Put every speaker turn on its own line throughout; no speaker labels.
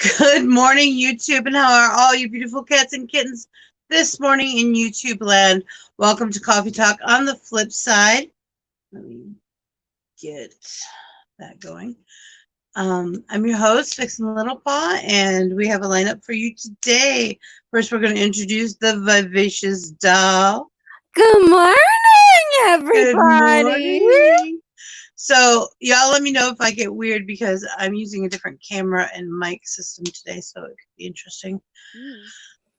Good morning, YouTube, and how are all you beautiful cats and kittens this morning in YouTube land? Welcome to Coffee Talk on the flip side. Let me get that going. I'm your host, Vixen Little Paw, and we have a lineup for you today. First, we're going to introduce the Vivacious Doll.
Good morning, everybody.
Good morning. So, y'all let me know if I get weird because I'm using a different camera and mic system today, so it could be interesting.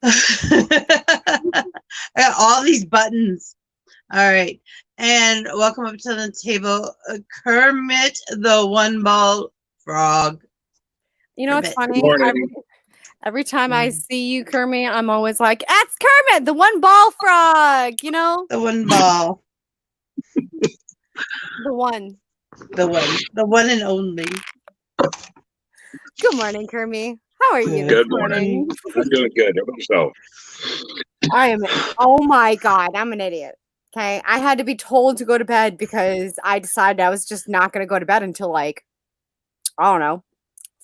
I got all these buttons. All right. And welcome up to the table, Kermit the One-Ball Frog.
You know what's funny? Every time I see you, Kermit, I'm always like, that's Kermit, the one ball frog, you know?
The one ball.
The one.
The one and only.
Good morning, Kermit. How are you?
Good morning. I'm doing good. How about yourself?
Oh my God, I'm an idiot. Okay. I had to be told to go to bed because I decided I was just not going to go to bed until I don't know,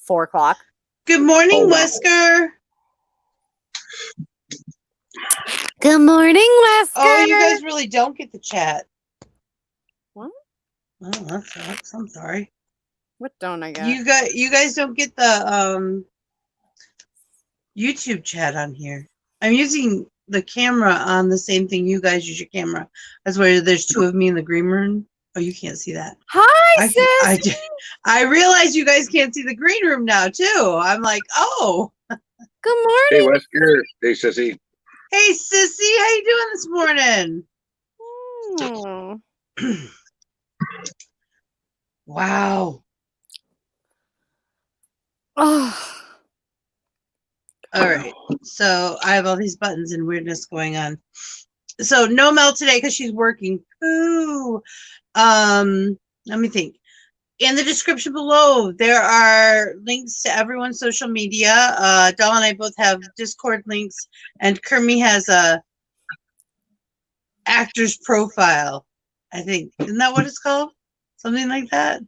4 o'clock.
Good morning, Wesker.
Good morning, Wesker.
Oh, you guys really don't get the chat.
What?
Oh, that sucks. I'm sorry.
What don't I get?
You guys don't get the YouTube chat on here. I'm using the camera on the same thing you guys use your camera. That's where there's two of me in the green room. Oh, you can't see that.
Hi, sis.
I realize you guys can't see the green room now too. I'm like, oh.
Good morning.
Hey, Wesker. Hey, Sissy.
Hey, Sissy. How you doing this morning? Wow.
Oh.
All right. So I have all these buttons and weirdness going on. So no Mel today because she's working. Ooh. Let me think. In the description below, there are links to everyone's social media. Doll and I both have Discord links, and Kermit has a actor's profile. I think. Isn't that what it's called? Something like that?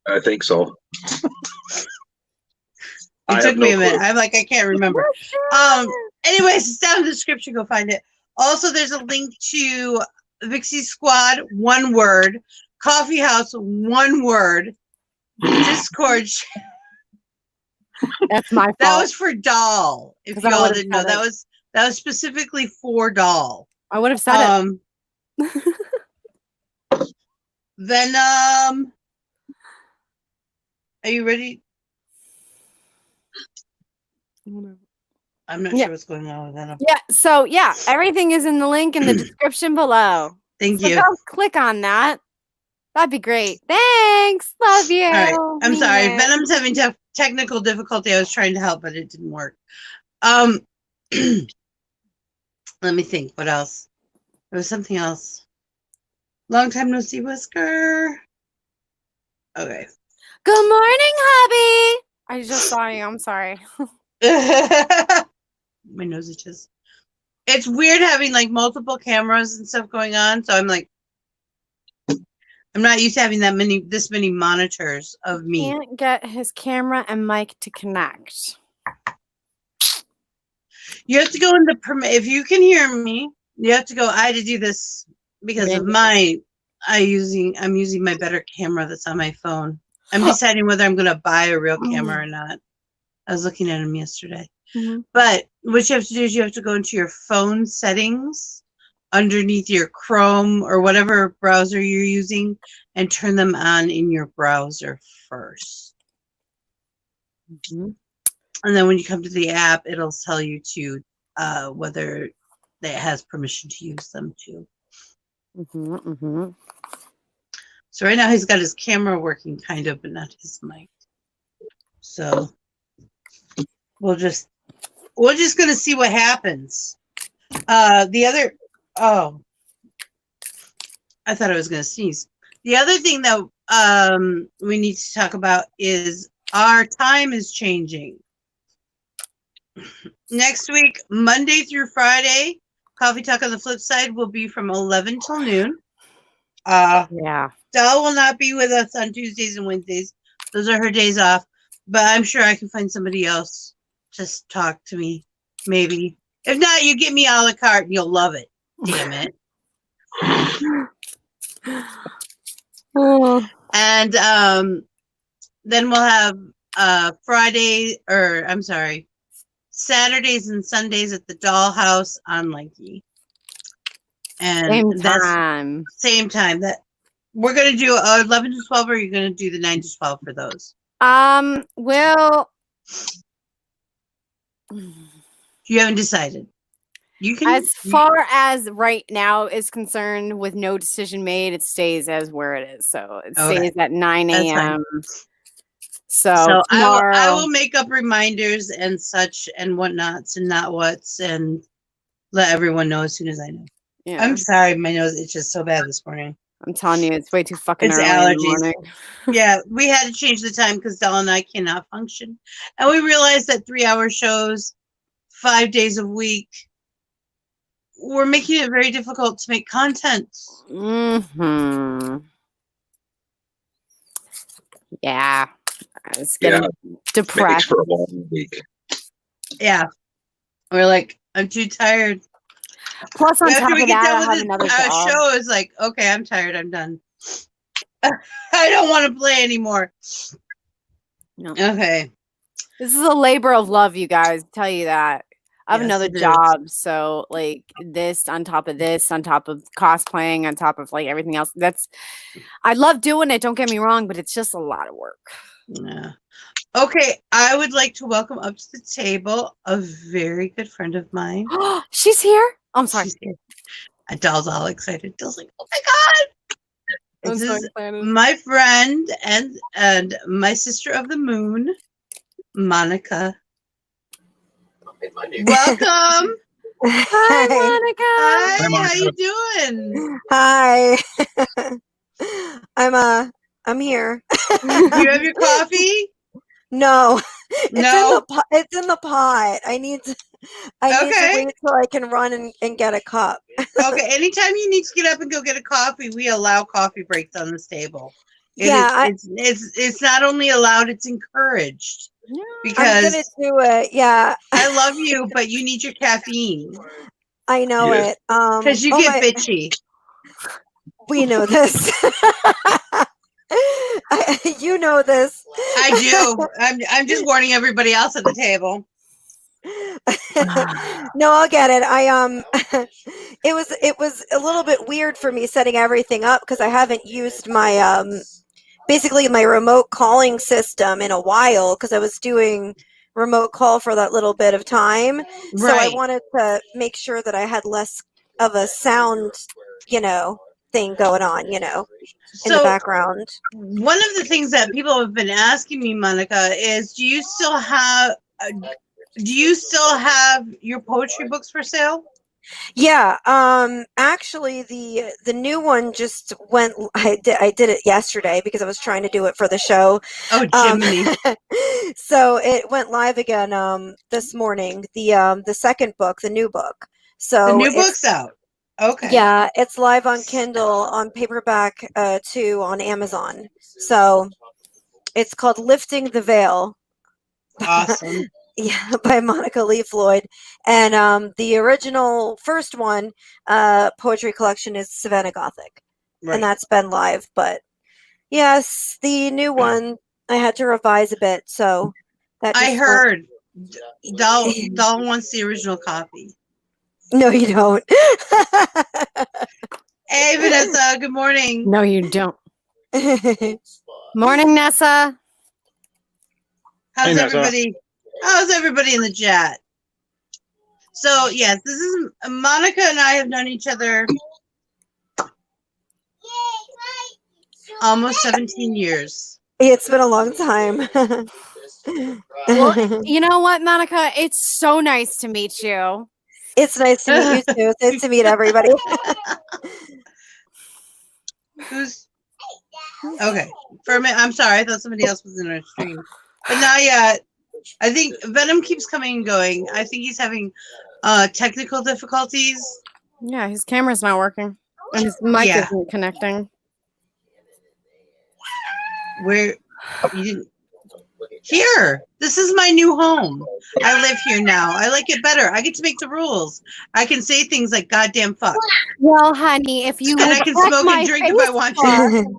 I think so.
It took me a minute. I'm like, I can't remember. Anyways, it's down in the description. Go find it. Also, there's a link to Vixie Squad, one word. Coffee House, one word. Discord.
That's my fault.
That was for Doll. If you all didn't know, that was specifically for Doll.
I would have said
it. Venom. Are you ready? I'm not sure what's going on with Venom.
Yeah. So everything is in the link in the description below.
Thank you.
Go click on that. That'd be great. Thanks. Love you.
All right. I'm sorry. Venom's having technical difficulty. I was trying to help, but it didn't work. Let me think. What else? There was something else. Long time no see, Wesker. Okay.
Good morning, hubby. I just saw you. I'm sorry.
My nose itches. It's weird having like multiple cameras and stuff going on, so I'm like, I'm not used to having this many monitors of me.
Can't get his camera and mic to connect.
You have to go in the if you can hear me, you have to go. I had to do this because of I'm using my better camera that's on my phone. I'm deciding whether I'm gonna buy a real camera or not. I was looking at them yesterday. But what you have to do is you have to go into your phone settings underneath your Chrome or whatever browser you're using and turn them on in your browser first. And then when you come to the app, it'll tell you to whether it has permission to use them too. So right now he's got his camera working kind of, but not his mic. So we're just gonna see what happens. I thought I was gonna sneeze. The other thing that we need to talk about is our time is changing. Next week, Monday through Friday, Coffee Talk on the Flip Side will be from 11 till noon. Doll will not be with us on Tuesdays and Wednesdays. Those are her days off. but I'm sure I can find somebody else to talk to me. Maybe. If not, you get me a la carte and you'll love it. Damn it.
Oh.
And then we'll have Saturdays and Sundays at the Dollhouse on Lanky. And
Same
that's
time.
same time. That we're gonna do 11 to 12, or you're gonna do the 9 to 12 for those.
Well,
You haven't decided. You can
as far as right now is concerned, with no decision made, it stays as where it is. So it stays at 9
That's fine.
a.m. So
I
tomorrow,
will make up reminders and such and whatnots and not what's and let everyone know as soon as I know.
yeah,
I'm sorry, my nose itches so bad this morning.
I'm telling you, it's way too fucking
It's
early in
allergies.
the morning.
Yeah, we had to change the time because Dell and I cannot function. And we realized that 3-hour shows, 5 days a week, we're making it very difficult to make content.
Mm-hmm. Yeah. It's getting
Makes
depressed.
for a long week.
Yeah. We're like, I'm too tired.
Plus, on top
After we
of
get
that,
done
I
with
have
this
another job.
show, it's like, okay, I'm tired. I'm done. I don't want to play anymore.
No.
Okay.
This is a labor of love, you guys. Tell you that. I have
Yes,
another
it is.
job, so like this on top of cosplaying, on top of like everything else. I love doing it. Don't get me wrong, but it's just a lot of work.
Yeah. Okay, I would like to welcome up to the table a very good friend of mine.
She's here. I'm sorry.
She's here. Doll's all excited. Doll's like, oh my god!
I'm
This
so
is
excited.
my friend and my sister of the moon, Monica. Welcome.
Hi, Monica.
Hi,
Hi, Monica.
how you doing?
Hi. I'm here.
Do you have your coffee?
No.
No.
It's in the pot. I need to wait till I can run and get a cup.
Okay, anytime you need to get up and go get a coffee, we allow coffee breaks on this table. It's not only allowed, it's encouraged. Because
I'm gonna do it. Yeah.
I love you, but you need your caffeine.
I know it.
Because you get bitchy.
We know this. You know this.
I do. I'm just warning everybody else at the table.
No, I'll get it. It was a little bit weird for me setting everything up because I haven't used my basically my remote calling system in a while because I was doing remote call for that little bit of time. Right. So I wanted to make sure that I had less of a sound, thing going on, in the background.
One of the things that people have been asking me, Monica, is do you still have your poetry books for sale?
Yeah, actually the new one just went. I did it yesterday because I was trying to do it for the show.
Oh, Jiminy.
So it went live again this morning. The second book, the new book. So
the new book's out. Okay.
Yeah, it's live on Kindle, on paperback too, on Amazon. So it's called Lifting the Veil.
Awesome.
Yeah, by Monica Lee Floyd. And the original first one, poetry collection, is Savannah Gothic. Right. And that's been live. But yes, the new one, I had to revise a bit. So that
I heard Doll wants the original copy.
No, you don't.
Hey, Vanessa, good morning.
No, you don't. Morning, Nessa.
How's everybody? How's everybody in the chat? So, yes, this is Monica and I have known each other almost 17 years.
It's been a long time.
Well, you know what, Monica? It's so nice to meet you.
It's nice to meet you too. It's nice to meet everybody.
Who's okay? For a minute, I'm sorry. I thought somebody else was in our stream, but not yet. I think Venom keeps coming and going. I think he's having technical difficulties.
Yeah, his camera's not working, and his mic isn't connecting.
Where you didn't? Here, this is my new home. I live here now. I like it better. I get to make the rules. I can say things like "goddamn fuck,"
Well, honey, if you
and
would
I can
check
smoke
my
and drink if I want to.
Facebook,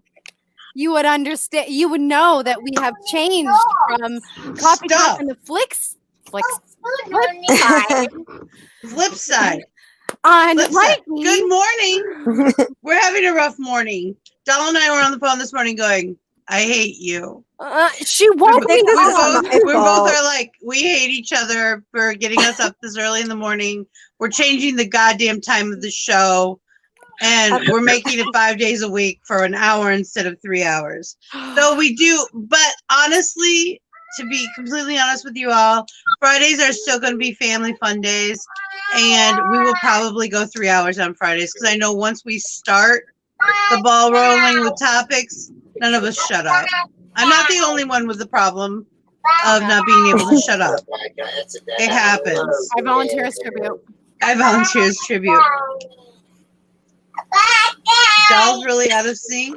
you would understand. You would know that we have changed from Coffee Talk
Stop.
on the Flipside
Flipside.
on
Flipside.
Like
Good morning. We're having a rough morning. Doll and I were on the phone this morning going, "I hate you."
She woke me
think this is
up.
my
We
fault.
both are like, we hate each other for getting us up this early in the morning. We're changing the goddamn time of the show, and we're making it 5 days a week for an hour instead of 3 hours. So we do, but honestly, to be completely honest with you all, Fridays are still going to be family fun days, and we will probably go 3 hours on Fridays because I know once we start the ball rolling with topics, none of us shut up. I'm not the only one with the problem of not being able to shut up. It happens.
I volunteer as tribute.
I volunteer as tribute. Doll's really out of sync.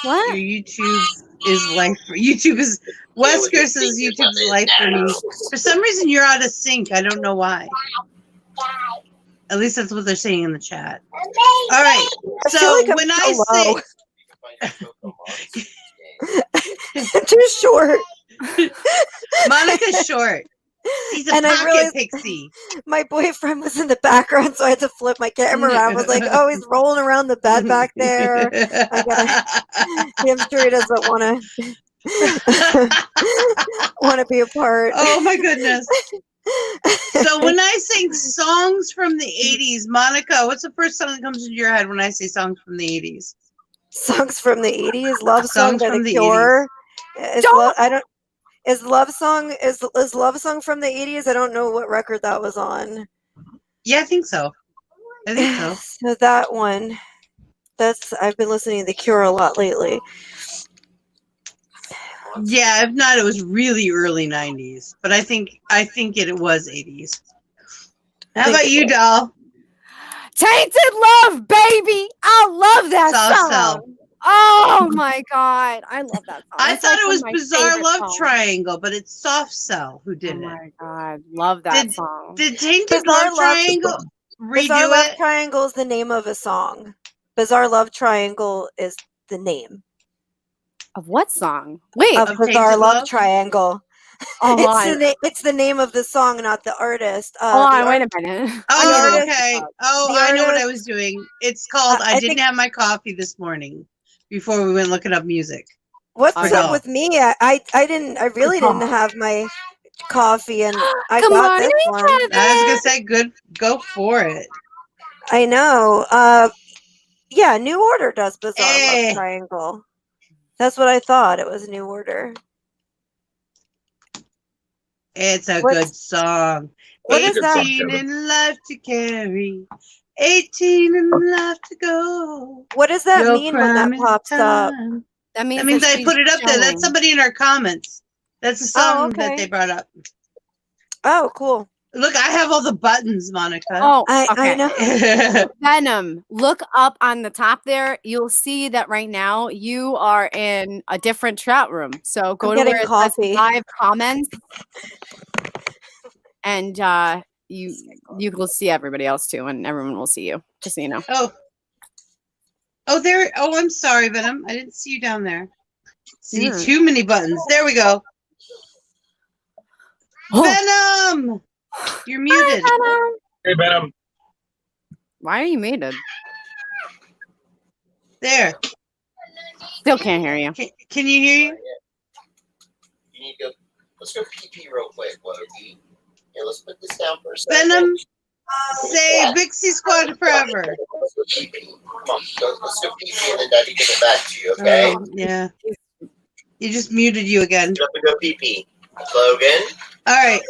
What?
Your YouTube is life. YouTube is Wesker says YouTube is life for me. For some reason, you're out of sync. I don't know why. At least that's what they're saying in the chat. All right.
I feel
So
like I'm
when
so
I
low. Too short.
say Monica's short, she's a
And I
pocket
realized-
pixie.
My boyfriend was in the background, so I had to flip my camera around. I was like, oh, he's rolling around the bed back there. I'm sure he doesn't want to be a part.
Oh my goodness. So when I sing songs from the 80s, Monica, what's the first song that comes into your head when I say songs from the 80s?
Songs from the 80s, Love Song
Songs
by
from
The
the
Cure. Is
Don't-
Love Song from the 80s? I don't know what record that was on.
Yeah, I think so. I think so.
So that one. I've been listening to The Cure a lot lately.
Yeah, if not, it was really early 90s. But I think it was 80s. How about you, doll?
Tainted Love, baby. I love that
Soft
song.
Cell.
Oh my god, I love that song.
I
It's
thought
like
it
one
was
of my
Bizarre
favorite
Love
songs.
Triangle, but it's Soft Cell who
Oh
did it.
my god, love that song.
Did Tainted
Bizarre
Love
Love-
Triangle
Bizarre
redo
Love
it?
Triangle is the name of a song. Bizarre Love Triangle is the name
Of what song? Wait.
of
Of
Bizarre
Tainted
Love
Love?
Triangle.
Oh,
It's the name of the song, not the artist.
hold
the
on, wait
art-
a minute.
Oh,
artist-
okay. Oh,
the
I know what I
artist-
was doing. It's called
I
I Didn't
think-
Have My Coffee This Morning before we went looking up music.
What's
Oh,
no.
up with me? I really didn't have my coffee, and I
Good
got
morning,
this one.
Kevin.
I was gonna say, good, go for it.
I know. Yeah, New Order does Bizarre
Eh.
Love Triangle. That's what I thought. It was New Order.
It's a
What's-
good song.
what is that?
18 in life to carry, 18 in life to go.
What does that
No
mean when that
crime in
pops up?
time.
That means,
That means I
she's
put it up there.
showing.
That's somebody in our comments. That's a song that
okay.
they brought up.
Oh, cool.
Look, I have all the buttons, Monica.
Oh,
I
okay.
know.
Venom. Look up on the top there. You'll see that right now you are in a different chat room. So go
I'm
to
getting
where it
coffee.
says live comments, and you will see everybody else too, and everyone will see you. Just so you know.
Oh, there. Oh, I'm sorry, Venom. I didn't see you down there. See
Yeah.
too many buttons. There we go. Venom, you're muted.
Hey, Venom.
Why are you muted?
There.
Still can't hear you.
Can you hear you?
You need to go. Let's go pee roll quick, Loki. Yeah, let's put this down for a second.
Venom, say Vixie Squad forever.
Let's go pee. Come on, let's go pee, and then Daddy give it back to you, okay?
Oh, yeah. He just muted you again.
You have to go pee. Logan,
All right.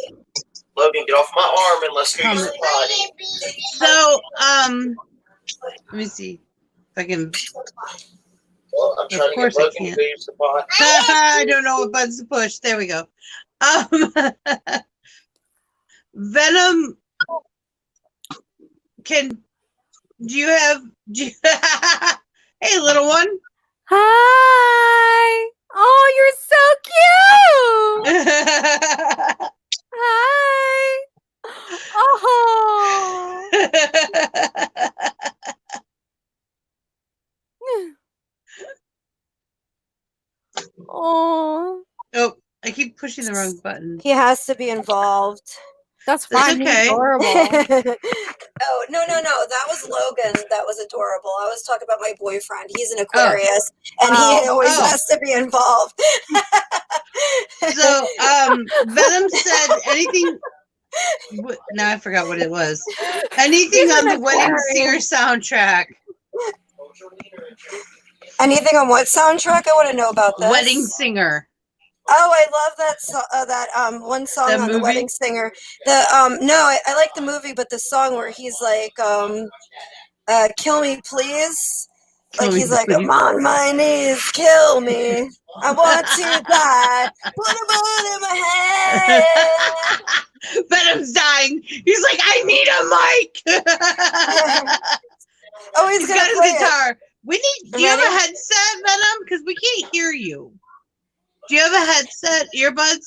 Logan, get off my arm and let's go use the potty.
So, let me see if I can.
Well, I'm trying to
course
get
I
Logan to
can't.
go use the potty.
I don't know what buttons to push. There we go. Venom, do you have? Hey, little one.
Hi. Oh, you're so
keep pushing the wrong button.
He has to be involved.
That's
That's
fine. He's
okay.
adorable.
Oh, no. That was Logan. That was adorable. I was talking about my boyfriend. He's an Aquarius, and he always has to be involved.
So, Venom said anything. Now I forgot what it was. Anything on the Wedding Singer soundtrack.
Anything on what soundtrack? I want to know about this.
Wedding Singer.
Oh, I love that one song
The
on the
movie?
Wedding Singer. No, I like the movie, but the song where he's like, "Kill me, please."
Kill me,
He's like,
please.
"I'm on my knees, kill me. I want to die. Put a bullet in my head."
Venom's dying. He's like, I need a mic.
Oh,
He's got his guitar. Do you have a headset, Venom? Because we can't hear you. Do you have a headset, earbuds?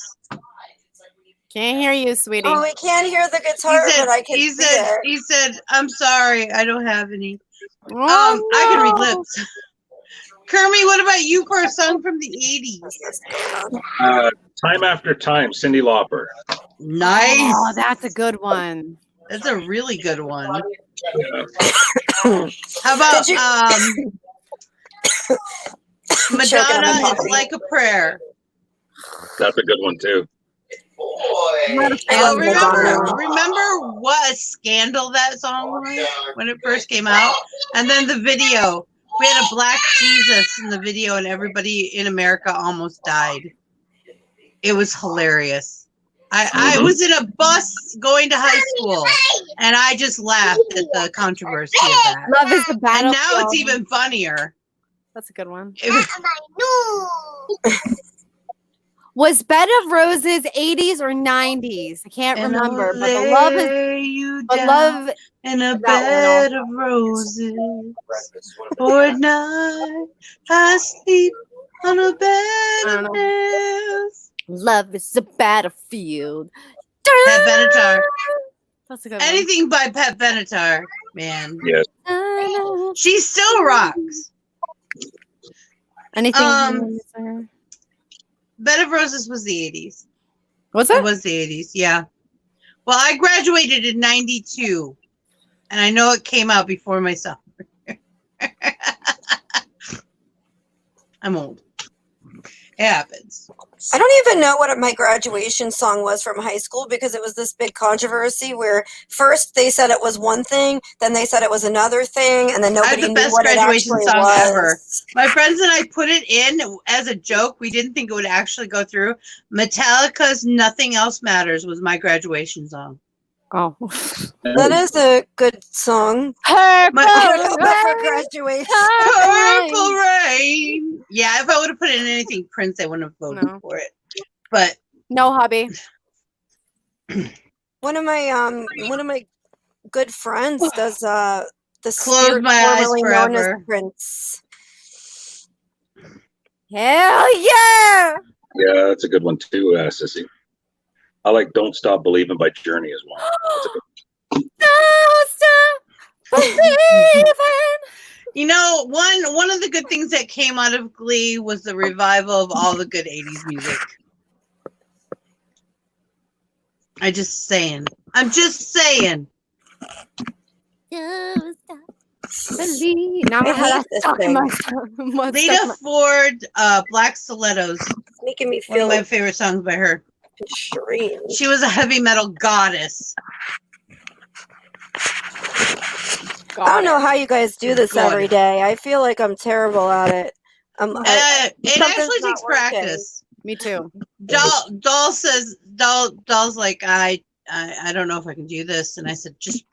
Can't hear you, sweetie.
Oh, we can't hear the guitar, but I can see it.
He said, I'm sorry, I don't have any.
Oh,
I can read
no.
lips. Kermie, what about you for a song from the 80s?
Time After Time, Cyndi Lauper.
Nice.
Oh, that's a good one.
That's a really good one.
Yeah.
How about
Did
Madonna, It's Like a Prayer.
That's a good one too.
Boy.
Remember what a scandal that song was when it first came out? And then the video. We had a black Jesus in the video and everybody in America almost died. It was hilarious. I was in a bus going to high school and I just laughed at the controversy of that.
Love is the battlefield.
And now it's even funnier.
That's a good one.
It was,
Was Bed of Roses 80s or 90s? I can't remember, but the love is. But love
in a bed of roses. For night I sleep on a bed of nails.
Love is a battlefield.
Pat Benatar.
That's a good one.
Anything by Pat Benatar, man.
Yes.
She still rocks.
Anything?
Bed of Roses was the 80s.
What's
It
that?
was the 80s, yeah. Well, I graduated in 92, and I know it came out before my summer. I'm old. It happens.
I don't even know what my graduation song was from high school because it was this big controversy where first they said it was one thing, then they said it was another thing, and then
I have
nobody
the
knew
best
what it
graduation
actually
song
was.
ever. My friends and I put it in as a joke. We didn't think it would actually go through. Metallica's Nothing Else Matters was my graduation song.
Oh.
That is a good song.
Purple
I don't know about for
rain,
graduation.
Purple Rain. Yeah, if I would have put in anything Prince, I wouldn't have voted
No.
for it. But
No, hubby.
One of my good friends does the
Close
spirit
My Eyes
formerly known as
Forever.
Prince.
Hell yeah!
Yeah, that's a good one too, Sissy. I like Don't Stop Believing by Journey as well. That's a good
Don't stop believing.
you know, one of the good things that came out of Glee was the revival of all the good 80s music. I'm just saying.
Don't stop believing. Now
I
I
hate
have
this
to
thing.
myself.
Lita Ford, Black Stilettos.
It's making me
One of
feel
my favorite songs by her.
strange.
She was a heavy metal goddess.
I don't know how you guys do this
Got
every
it.
day. I feel like I'm terrible at it.
It
something's
actually
not
takes
working.
practice.
Me too.
Doll's like, I don't know if I can do this. And I said, just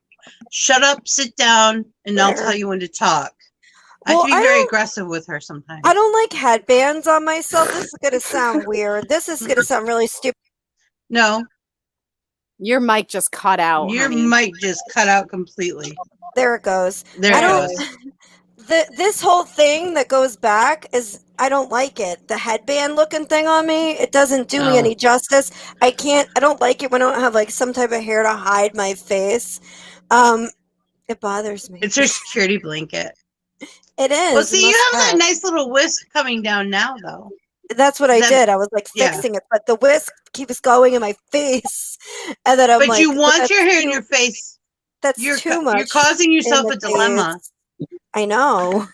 shut up, sit down, and I'll tell you when to talk. I have to
Well,
be very aggressive with her sometimes.
I don't like headbands on myself. This is gonna sound weird. This is gonna sound really stupid.
No,
Your mic just cut out.
your
honey.
mic just cut out completely.
There it goes.
There
I
it
don't-
goes.
This whole thing that goes back is I don't like it. The headband looking thing on me, it doesn't do me
Oh.
any justice. I don't like it when I don't have like some type of hair to hide my face. It bothers me.
It's her security blanket.
It is.
Well,
it
see, you
must
have that
have.
nice little wisp coming down now, though.
That's what I
That-
did. I was like
yeah.
fixing it, but the whisk keeps going in my face, and then I'm
But
like,
you want
that's
your hair in
too-
your face.
That's
You're
too much.
You're causing
in
yourself
the
a dilemma.
face. I know.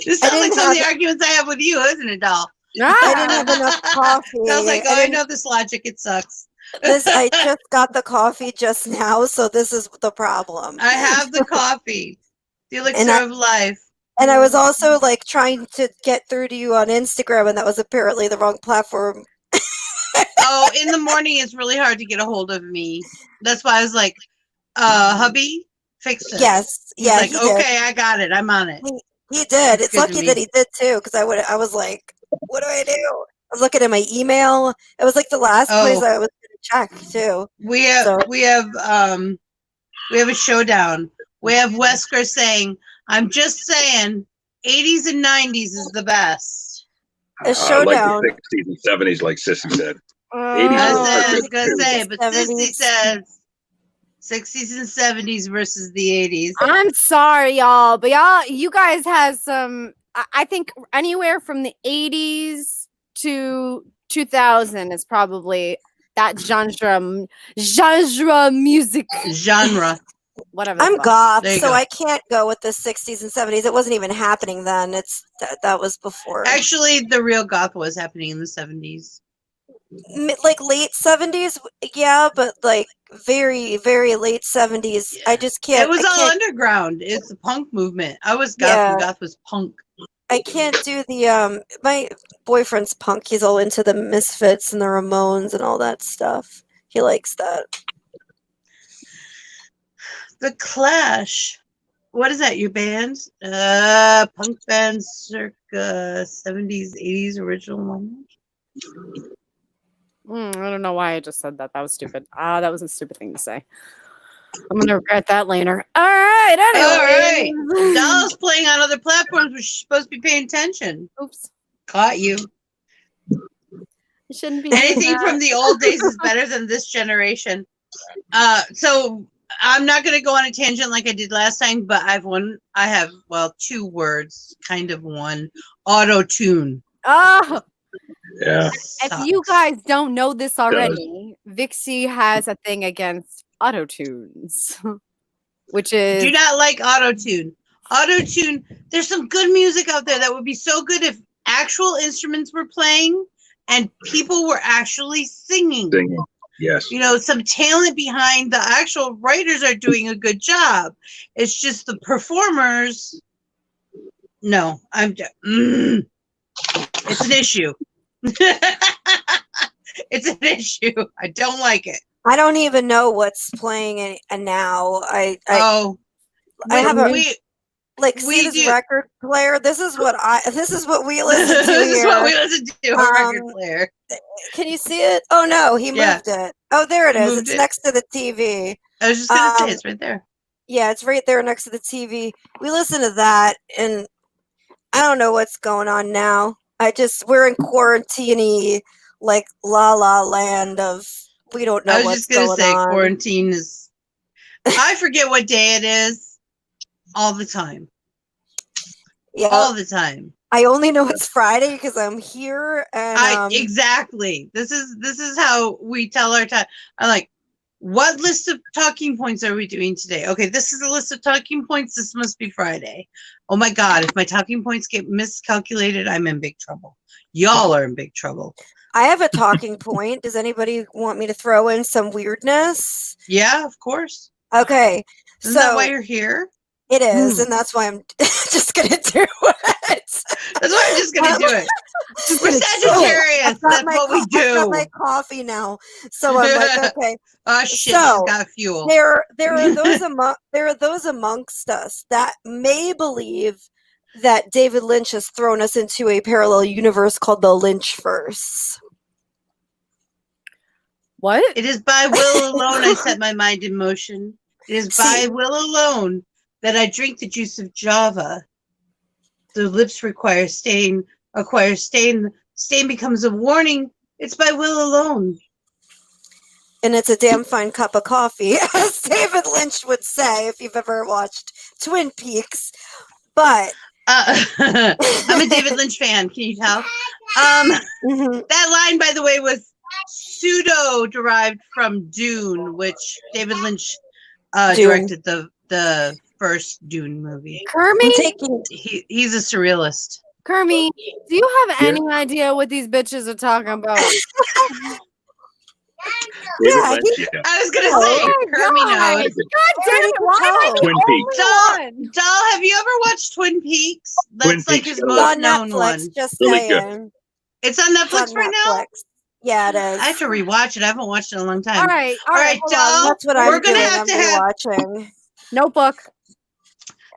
This
I
sounds like
didn't
some of the
have-
arguments I have with you, isn't it, doll?
I didn't have enough coffee.
Sounds like, I know this logic. It sucks.
I just got the coffee just now, so this is the problem.
I have the coffee. The elixir
And I-
of life.
And I was also like trying to get through to you on Instagram, and that was apparently the wrong platform.
Oh, in the morning it's really hard to get a hold of me. That's why I was like, hubby, fix this.
Yes,
He's
yeah,
like,
he did.
okay, I got it. I'm on it.
He did.
That's
It's
good to
lucky
me.
that he did too, because I was like, what do I do? I was looking at my email. It was like the last place
Oh.
I was going to check too.
We have
So-
we have a showdown. We have Wesker saying, I'm just saying 80s and 90s is the best.
A
I
showdown.
like the 60s and 70s, like Sissy said.
I
80s
was
Oh.
gonna
perfect.
say, but Sissy
70s.
says 60s and 70s versus the 80s.
I'm sorry, y'all, but you guys have some. I think anywhere from the 80s to 2000 is probably that genre music,
Genre.
whatever. the
I'm
fuck.
goth,
There you
so
go.
I can't go with the 60s and 70s. It wasn't even happening then. That was before.
Actually, the real goth was happening in the 70s.
Like late 70s, yeah, but like very, very late 70s. I just can't.
It was
I
all
can't,
underground. It's the punk movement. I was goth
Yeah.
and goth was punk.
I can't do the my boyfriend's punk. He's all into the Misfits and the Ramones and all that stuff. He likes that.
The Clash. What is that? Your band? Punk band circa 70s, 80s original language.
I don't know why I just said that. That was stupid. That was a stupid thing to say. I'm gonna regret that later. All right. Anyway.
All right. Doll's playing on other platforms, which you're supposed to be paying attention.
Oops.
Caught you.
You shouldn't be. doing
Anything
that.
from the old days is better than this generation. So I'm not going to go on a tangent like I did last time, but I have two words, kind of one. Auto tune.
Oh,
Yeah.
if you guys don't know this already, Vixie has a thing against auto tunes, which is
Do not like auto tune. Auto tune. There's some good music out there that would be so good if actual instruments were playing and people were actually singing.
Singing. Yes.
You know, some talent behind the actual writers are doing a good job. It's just the performers. No, it's an issue. It's an issue. I don't like it.
I don't even know what's playing now. I have a
we
see this
do.
record player. This is what we listen to
this is what we
here.
listen to. A record player.
Can you see it? Oh no, he
Yeah.
moved it. Oh, there it is.
Moved
It's
it.
next to the TV.
I was just gonna say
Um,
it's right there.
Yeah, it's right there next to the TV. We listen to that, and I don't know what's going on now. We're in quarantine, like la la land of we don't know
I was
what's
just gonna
going
say
on.
quarantine is. I forget what day it is all the time.
Yeah,
All the time.
I only know it's Friday because I'm here, and
Exactly. This is how we tell our time. I'm like, what list of talking points are we doing today? Okay, this is a list of talking points. This must be Friday. Oh my God, if my talking points get miscalculated, I'm in big trouble. Y'all are in big trouble.
I have a talking point. Does anybody want me to throw in some weirdness?
Yeah, of course.
Okay,
Isn't that why
so
you're here?
it is, and that's why I'm just gonna do it.
That's why I'm just gonna do it. We're
I've
Sagittarius.
got
That's
my
what we
I've got
do.
my coffee now, so I'm like, okay.
Oh shit,
So,
she's got fuel.
There are those amongst us that may believe that David Lynch has thrown us into a parallel universe called the Lynchverse.
what?
It is by will alone I set my mind in motion. It is by
See-
will alone that I drink the juice of Java. The lips require stain, acquire stain. Stain becomes a warning. It's by will alone.
And it's a damn fine cup of coffee, as David Lynch would say if you've ever watched Twin Peaks. But
I'm a David Lynch fan. Can you tell?
Mhm.
That line, by the way, was pseudo derived from Dune, which David Lynch
Dune.
directed the first Dune movie.
I'm
Kermie,
taking.
He's a surrealist.
Kermie, do you have
Yeah.
any idea what these bitches are talking about?
David
Yeah,
Lynch, yeah.
I was gonna
Oh
say,
my
Kermie
God.
knows.
God damn it! Why am I the
Twin Peaks.
only one?
Doll, have you ever watched Twin Peaks? That's
Twin
like
Peaks,
his
yeah.
most
on
known
Netflix.
one.
Just
Really good.
saying.
It's on
It's on
Netflix right now.
Netflix. Yeah, it is.
I have to rewatch it. I haven't watched it in a long time.
All right,
All right,
hold on.
Doll.
That's what
We're
I'm
gonna
doing.
have
I'm
to have.
rewatching.
Notebook.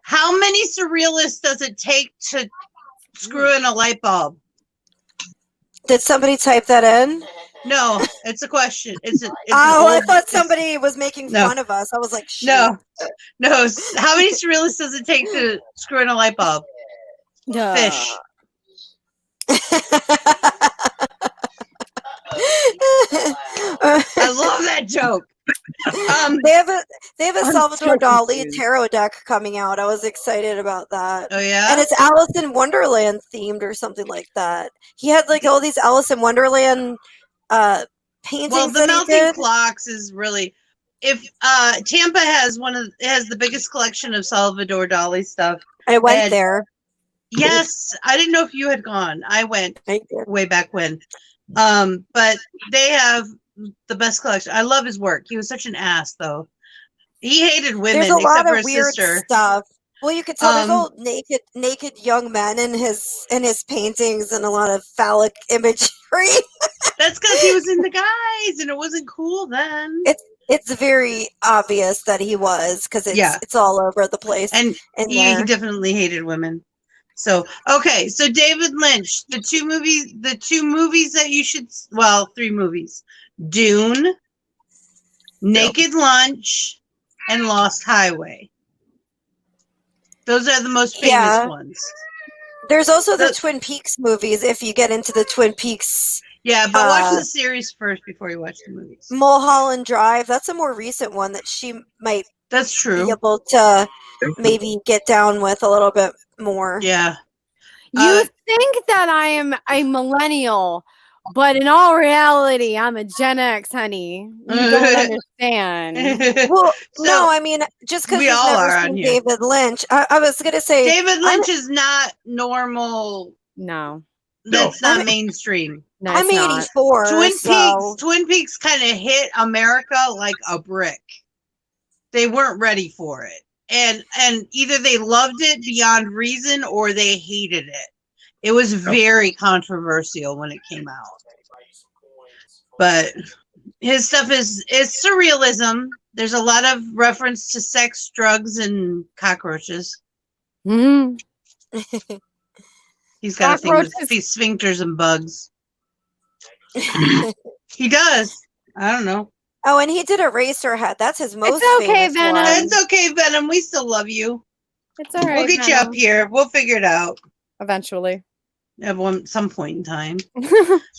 How many surrealists does it take to screw in a light bulb?
Did somebody type that in?
No, it's a question. It's an
Oh, I
old-
thought
it's-
somebody was making
No.
fun of us. I was like, shit.
No, no. How many surrealists does it take to screw in a light bulb? Fish. I love that joke.
They have a
I'm
Salvador
so
Dali
confused.
tarot deck coming out. I was excited about that.
Oh yeah.
And it's Alice in Wonderland themed or something like that. He had like all these Alice in Wonderland paintings
Well, the
that he
melting
did.
clocks is really. If Tampa has has the biggest collection of Salvador Dali stuff.
I went
and-
there.
Yes, I didn't know if you had gone. I went
I did.
way back when. But they have the best collection. I love his work. He was such an ass, though. He hated women,
There's a
except
lot
for
of
his
weird
sister.
stuff. Well, you could tell there's
Um,
all naked young men in his paintings and a lot of phallic imagery.
That's because he was in the guys, and it wasn't cool then.
It's very obvious that he was because
Yeah.
it's all over the place.
And
in
he
there.
definitely hated women. So okay, so David Lynch, the two movies that you should, well, 3 movies: Dune, Naked Lunch, and Lost Highway. Those are the most famous
Yeah.
ones.
There's also the
The-
Twin Peaks movies. If you get into the Twin Peaks,
Yeah, but watch
Uh,
the series first before you watch the movies.
Mulholland Drive, that's a more recent one that she might
That's
be
true.
able to maybe get down with a little bit more.
Yeah.
You think that I am a millennial, but in all reality, I'm a Gen X, honey. You don't understand.
Well,
So,
no, I mean, just because
we
you've
all
never
are on
seen
here.
David Lynch, I was gonna say
David Lynch is not normal.
No,
That's
No.
not mainstream.
no,
I'm
it's not.
84. so
Twin Peaks kind of hit America like a brick. They weren't ready for it. And either they loved it beyond reason or they hated it. It was very controversial when it came out. But his stuff is surrealism. There's a lot of reference to sex, drugs, and cockroaches.
Mhm.
He's got a thing with
Cockroaches.
sphincters and bugs. He does. I don't know.
Oh, and he did Eraserhead. That's his most
okay,
famous
Venom.
one.
It's okay, Venom. We still love you.
It's all right.
We'll get you up
Venom.
here. We'll figure it out
Eventually.
at some point in time.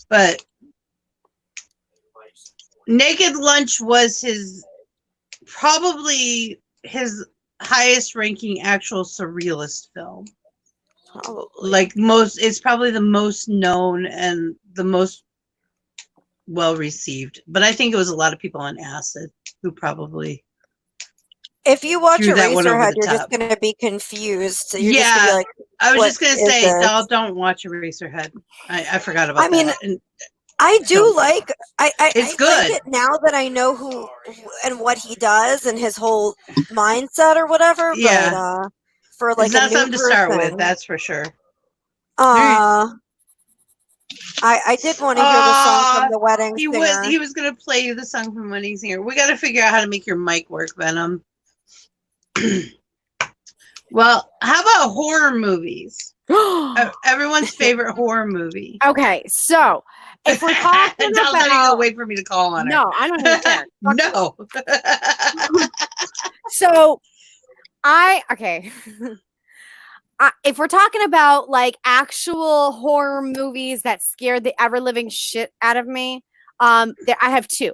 But Naked Lunch was probably his highest ranking actual surrealist film.
Probably.
Like it's probably the most known and the most well received. But I think it was a lot of people on acid who probably.
If you watch
threw that one over
Eraserhead,
the
you're just
top.
going to be confused. You're
Yeah.
just going to be like,
I was
What
just gonna
is
say,
this?
don't watch Eraserhead. I forgot about
I mean,
that. And
I do
Don't.
like, I
It's
like
good.
it now that I know who and what he does and his whole mindset or whatever.
Yeah.
But for like
it's
a
not
new
something to start with,
person,
that's for sure.
I did want to hear the song from the wedding
He
singer.
was gonna play you the song from Wedding Singer. We got to figure out how to make your mic work, Venom. Well, how about horror movies? Everyone's favorite horror movie.
Okay, so if we're talking
Don't even
about
wait for me to call on her.
no, I don't even care.
No.
So okay. If we're talking about like actual horror movies that scared the ever living shit out of me, I have 2.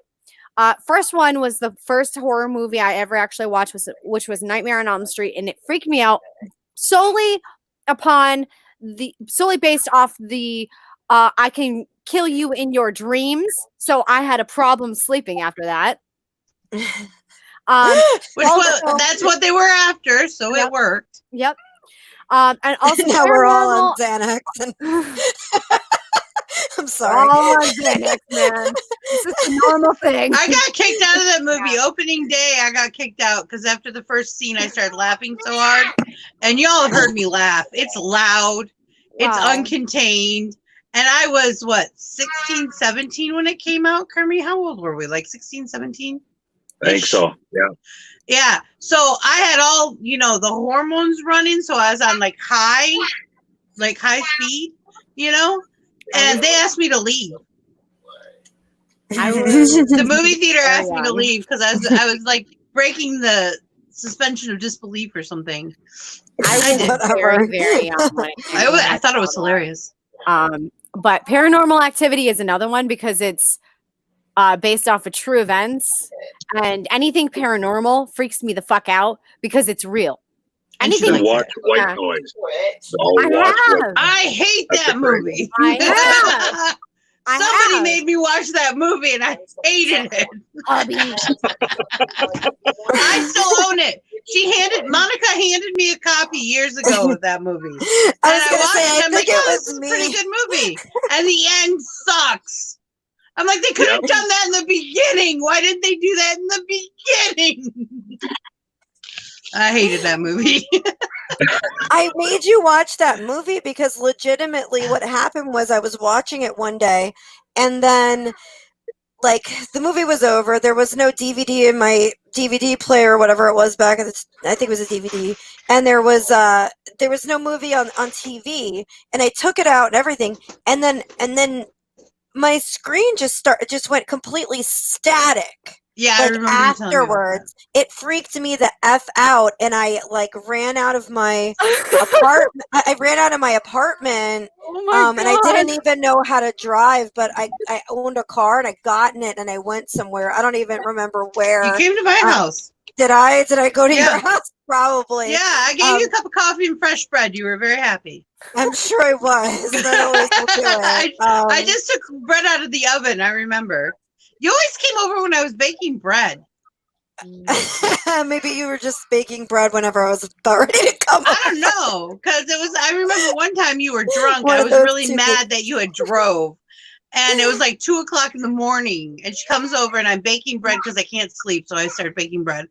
First one was the first horror movie I ever actually watched, which was Nightmare on Elm Street, and it freaked me out solely solely based off the I can kill you in your dreams. So I had a problem sleeping after that.
That's what they were after, so
Yep.
it worked.
Yep. And also
now we're all on
paranormal.
Xanax. And I'm sorry.
All on Xanax, man. This is a normal thing.
I got kicked out of that movie. Opening day, I got kicked out because after the first scene, I started laughing so hard. And y'all have heard me laugh. It's loud. It's
Wow.
uncontained. And I was, 16, 17 when it came out? Kermie, how old were we? Like 16, 17?
I think so. Yeah.
Yeah. So I had all, the hormones running. So I was on like high speed, and they asked me to leave. The movie theater asked me to leave because I was like breaking the suspension of disbelief or something.
I was very, very young.
I thought it was hilarious.
But Paranormal Activity is another one because it's based off of true events, and anything paranormal freaks me the fuck out because it's real. Anything.
Then watch White Noise.
I hate that movie. Somebody made me watch that movie and I hated it. I still own it. Monica handed me a copy years ago of that movie.
I
I'm like, this is a pretty good movie. And the end sucks. I'm like, they could have done that in the beginning. Why didn't they do that in the beginning? I hated that movie.
I made you watch that movie because legitimately what happened was I was watching it one day and then like the movie was over. There was no DVD in my DVD player or whatever it was back at I think it was a DVD. And there was no movie on TV and I took it out and everything. And then my screen just went completely static.
Yeah,
like
I remember
afterwards, it freaked me the F out, and I like ran out of my apartment. I ran out of my apartment, and I didn't even know how to drive. But I owned a car, and I got in it, and I went somewhere. I don't even remember where.
You came to my house.
Did I go to your house? Probably.
Yeah, I gave you a cup of coffee and fresh bread. You were very happy.
I'm sure I was. That always will do it.
I just took bread out of the oven. I remember. You always came over when I was baking bread.
Maybe you were just baking bread whenever I was about ready to come.
I don't know, because I remember one time you were drunk. I was really mad that you had drove, and it was like 2:00 in the morning, and she comes over and I'm baking bread because I can't sleep, so I started baking bread.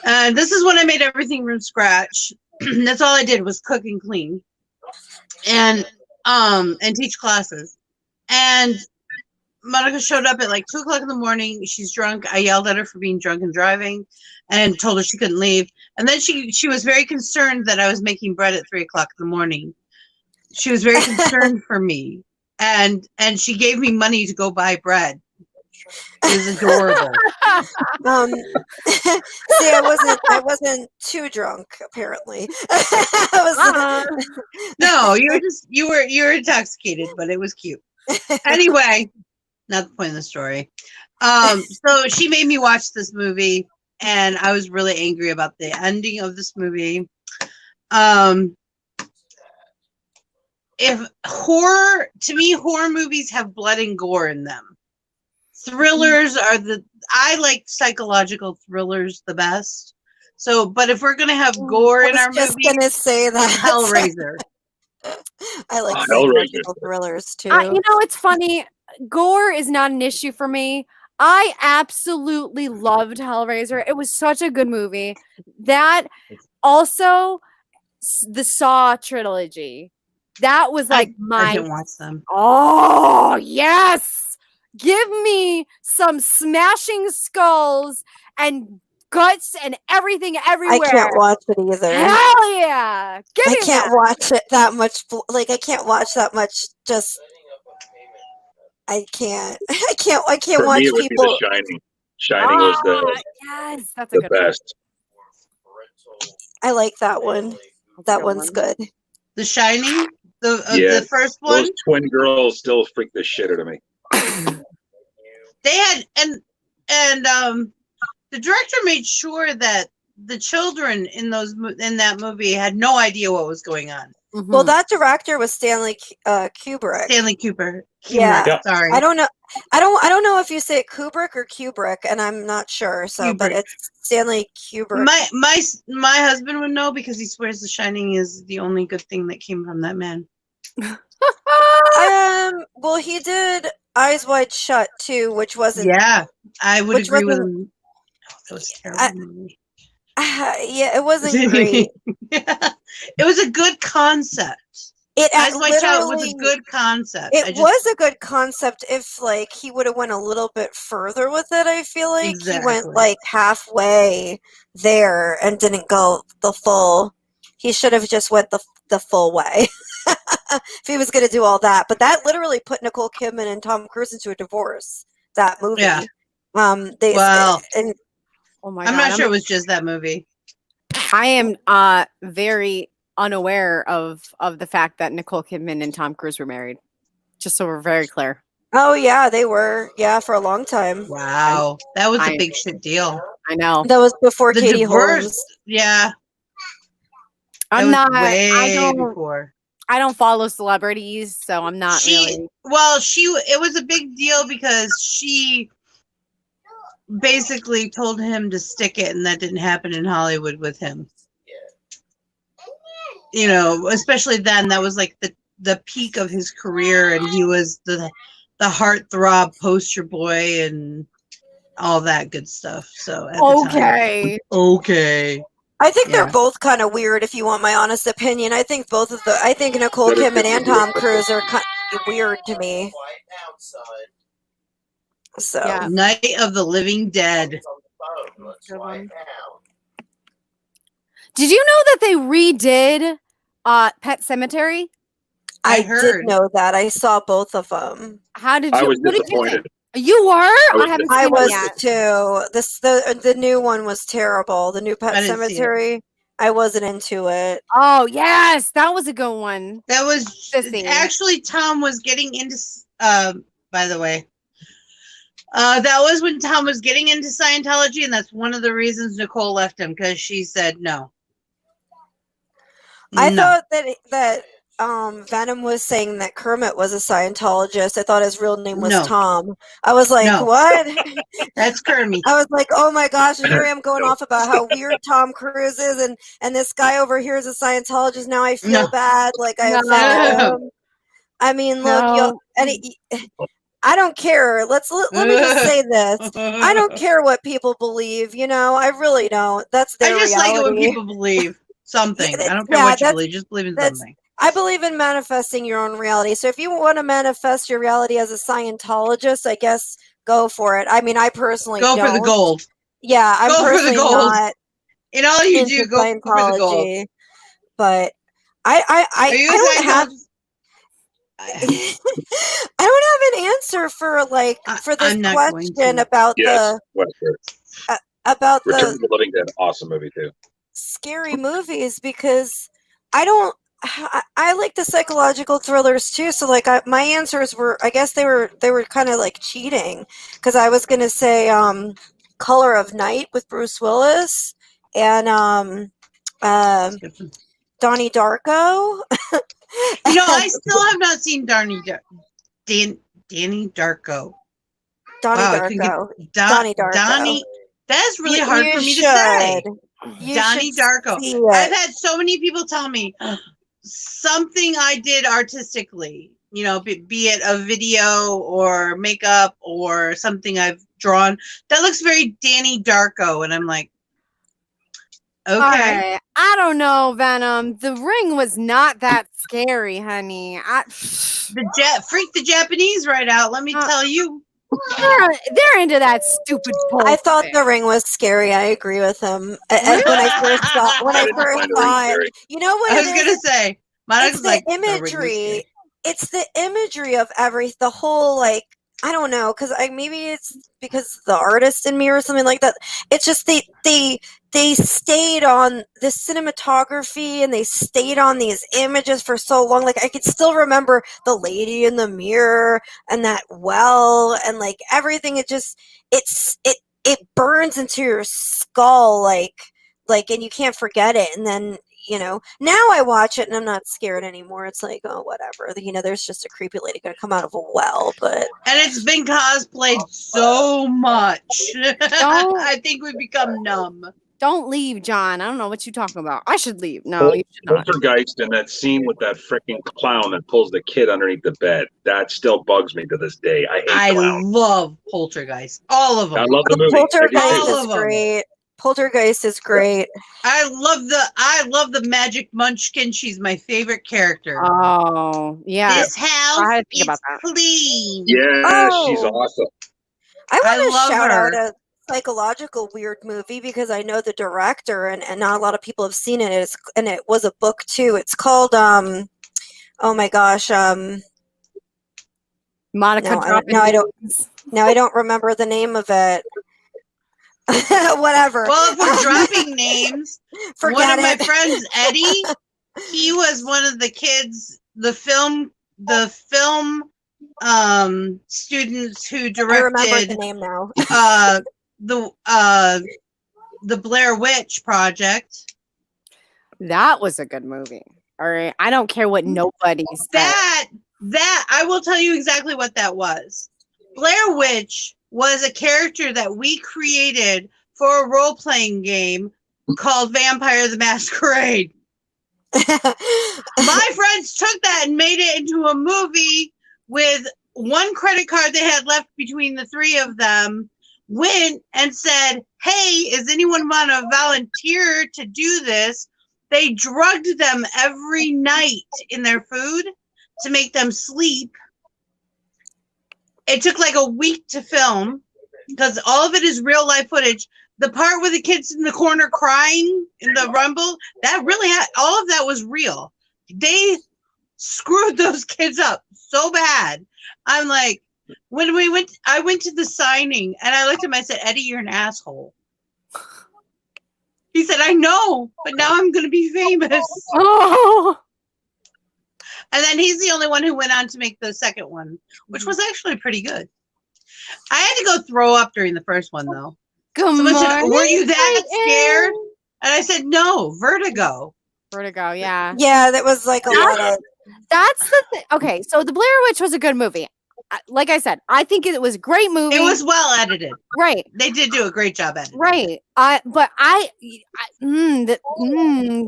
And this is when I made everything from scratch. That's all I did was cook and clean, and teach classes, and Monica showed up at like 2:00 in the morning. She's drunk. I yelled at her for being drunk and driving and told her she couldn't leave. And then she was very concerned that I was making bread at 3:00 in the morning. She was very concerned for me. And she gave me money to go buy bread. It was adorable.
See, I wasn't too drunk, apparently.
No, you were intoxicated, but it was cute. Anyway. Not the point of the story. So she made me watch this movie, and I was really angry about the ending of this movie. To me, horror movies have blood and gore in them. Thrillers I like psychological thrillers the best. So, but if we're gonna have gore in our movie,
I was just gonna say that
Hellraiser.
I like psychological thrillers too.
It's funny. Gore is not an issue for me. I absolutely loved Hellraiser. It was such a good movie. That also the Saw trilogy. That was like
I didn't watch them.
Oh, yes. Give me some smashing skulls and guts and everything everywhere.
I can't watch it either.
Hell yeah.
I can't watch it that much. Like, I can't watch that much. Just, I can't watch
For me, it would
people.
Be The Shining. Shining was
that's
the best.
I like that one. That one's good.
The Shining? The first one?
Those twin girls still freak the shit out of me.
They had, and the director made sure that the children in in that movie had no idea what was going on.
Well, that director was Stanley Kubrick.
Stanley Cooper.
Yeah.
Yeah.
Sorry.
I don't know. I don't know if you say it Kubrick or Kubrick, and I'm not sure. So, but
Kubrick.
it's Stanley Kubrick.
My husband would know because he swears The Shining is the only good thing that came from that man.
Well, he did Eyes Wide Shut too, which wasn't.
Yeah, I would
Which
agree with
wasn't-
him. Oh, that was a terrible movie.
Yeah, it wasn't great.
It was a good concept. Eyes Wide Shut was a good concept.
It was a good concept if like he would have went a little bit further with it. I feel like he went
Exactly.
like halfway there and didn't go the full. He should have just went the full way if he was going to do all that. But that literally put Nicole Kidman and Tom Cruise into a divorce. That movie.
Yeah.
Well, and
Oh my
I'm
God,
not sure it was just that movie.
I am very unaware of the fact that Nicole Kidman and Tom Cruise were married. Just so we're very clear.
oh yeah, they were for a long time.
Wow, that was a big shit deal.
I know.
That was before
The
Katie
divorce,
Holmes.
yeah.
I'm
that was
not.
way before.
I don't follow celebrities, so I'm not really.
Well, it was a big deal because she basically told him to stick it, and that didn't happen in Hollywood with him. You know, especially then, that was like the peak of his career, and he was the heartthrob poster boy and all that good stuff. So at the time, okay.
I think they're both kind of weird. If you want my honest opinion, I think Nicole Kidman and Tom Cruise are kind of weird to me. So
Yeah.
Night of the Living Dead.
Did you know that they redid Pet Cemetery?
I
heard.
did know that. I saw both of them.
How did you?
I was
what did you
disappointed.
think? You were? I haven't
I
seen
was
it yet.
too. The new one was terrible. The new
I
Pet
didn't see it.
Cemetery. I wasn't into it.
Oh yes, that was a good one.
That was
Sissy.
actually Tom was getting into. By the way, that was when Tom was getting into Scientology, and that's one of the reasons Nicole left him because she said no.
I
No.
thought that Venom was saying that Kermit was a Scientologist. I thought his real name was
No.
Tom. I was like,
No.
what?
That's Kermit.
I was like, oh my gosh, and here I am going off about how weird Tom Cruise is, and this guy over here is a Scientologist. Now I feel
No.
bad, like I
No.
offended him. I mean, look,
No.
I don't care. Let me just say this. I don't care what people believe. You know, I really don't. That's
I
their
just
reality.
like it when people believe something.
Yeah,
I don't care
yeah,
what you
that's-
believe. Just believe in
that's-
something.
I believe in manifesting your own reality. So if you want to manifest your reality as a Scientologist, I guess go for it. I mean, I personally
Go
don't.
for the gold.
Yeah, I'm
Go for the
personally
gold.
not
In all you
into
do, go for the gold.
Scientology. But I
Are you
don't have
Scientologist?
I don't have an answer for for this
I'm not going
question
to.
about
Yes, Wesker.
about
Return
the
of the Living Dead, awesome movie too.
scary movies because I like the psychological thrillers too. So like my answers were, I guess they were kind of like cheating because I was gonna say Color of Night with Bruce Willis and Donnie Darko.
You know, I still have not seen Danny Darko.
Donnie
Wow, I couldn't
Darko.
get-
Donnie Darko.
Donnie. That's really
You-
hard
you
for me
should.
to say.
You
Donnie
should
Darko.
see
I've
it.
had so many people tell me something I did artistically, you know, be it a video or makeup or something I've drawn that looks very Danny Darko, and I'm like, okay.
All right. I don't know, Venom. The Ring was not that scary, honey.
Freak the Japanese right out. Let me tell you.
They're into that stupid bullshit.
I thought The Ring was scary. I agree with him. When I first saw
I didn't find The Ring
it,
scary.
you know what
I
it
was
is?
gonna say,
It's
Monica's
the
like, "The Ring was
imagery.
scary."
It's the imagery of the whole like I don't know because maybe it's because the artist in me or something like that. It's just they stayed on the cinematography and they stayed on these images for so long. Like I could still remember the lady in the mirror and that well and like everything. It burns into your skull like, and you can't forget it. And then, you know, now I watch it and I'm not scared anymore. It's like, oh, whatever. You know, there's just a creepy lady going to come out of a well, but.
And it's been cosplayed so much. I think we've become numb.
Don't leave, John. I don't know what you're talking about. I should leave. No, you should not.
Poltergeist and that scene with that freaking clown that pulls the kid underneath the bed. That still bugs me to this day. I hate clowns.
Love Poltergeist. All of them.
I love the movie.
Poltergeist is great. Poltergeist is great.
I love the Magic Munchkin. She's my favorite character.
Oh, yeah.
This house is clean.
Yeah, she's awesome.
I want to
love
shout
her.
out a psychological weird movie because I know the director and not a lot of people have seen it. And it was a book too. It's called oh my gosh,
Monica.
I don't remember the name of it. Whatever.
Well, if we're dropping names, one of my
it.
friends, Eddie, he was one of the kids, the film students who directed.
I remember the name now.
The Blair Witch Project.
That was a good movie. All right, I don't care what nobody said.
That I will tell you exactly what that was. Blair Witch was a character that we created for a role-playing game called Vampire the Masquerade. My friends took that and made it into a movie with one credit card they had left between the three of them, went and said, hey, is anyone want to volunteer to do this? They drugged them every night in their food to make them sleep. It took like a week to film because all of it is real life footage. The part where the kids in the corner crying in the rumble, that really all of that was real. They screwed those kids up so bad. I'm like, when I went to the signing and I looked at him, I said, Eddie, you're an asshole. He said, I know, but now I'm going to be famous.
Oh.
And then he's the only one who went on to make the second one, which was actually pretty good. I had to go throw up during the first one, though. Someone said, were you that scared? And I said, no, vertigo.
Vertigo, yeah.
Yeah, that was like a lot of...
That's the thing. Okay, so The Blair Witch was a good movie. Like I said, I think it was a great movie.
It was well edited.
Right.
They did do a great job editing.
Right.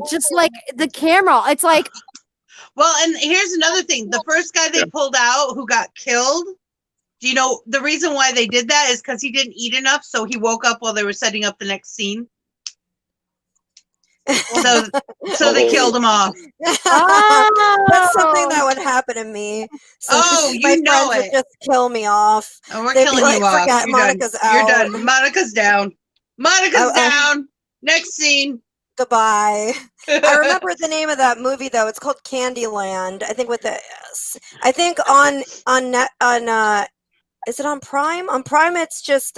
Just like the camera, it's like...
Well, and here's another thing. The first guy they pulled out who got killed, do you know the reason why they did that is because he didn't eat enough, so he woke up while they were setting up the next scene. So they killed him off.
Oh.
That's something that would happen to me. So
you
my
know
friends
it.
would just kill me off.
And we're
They'd
killing
be like,
you off.
forget
You're
Monica's
done.
out.
You're done. Monica's down. Monica's down. Next scene.
Goodbye. I remember the name of that movie though. It's called Candyland. I think with the S. I think on is it on Prime? On Prime it's just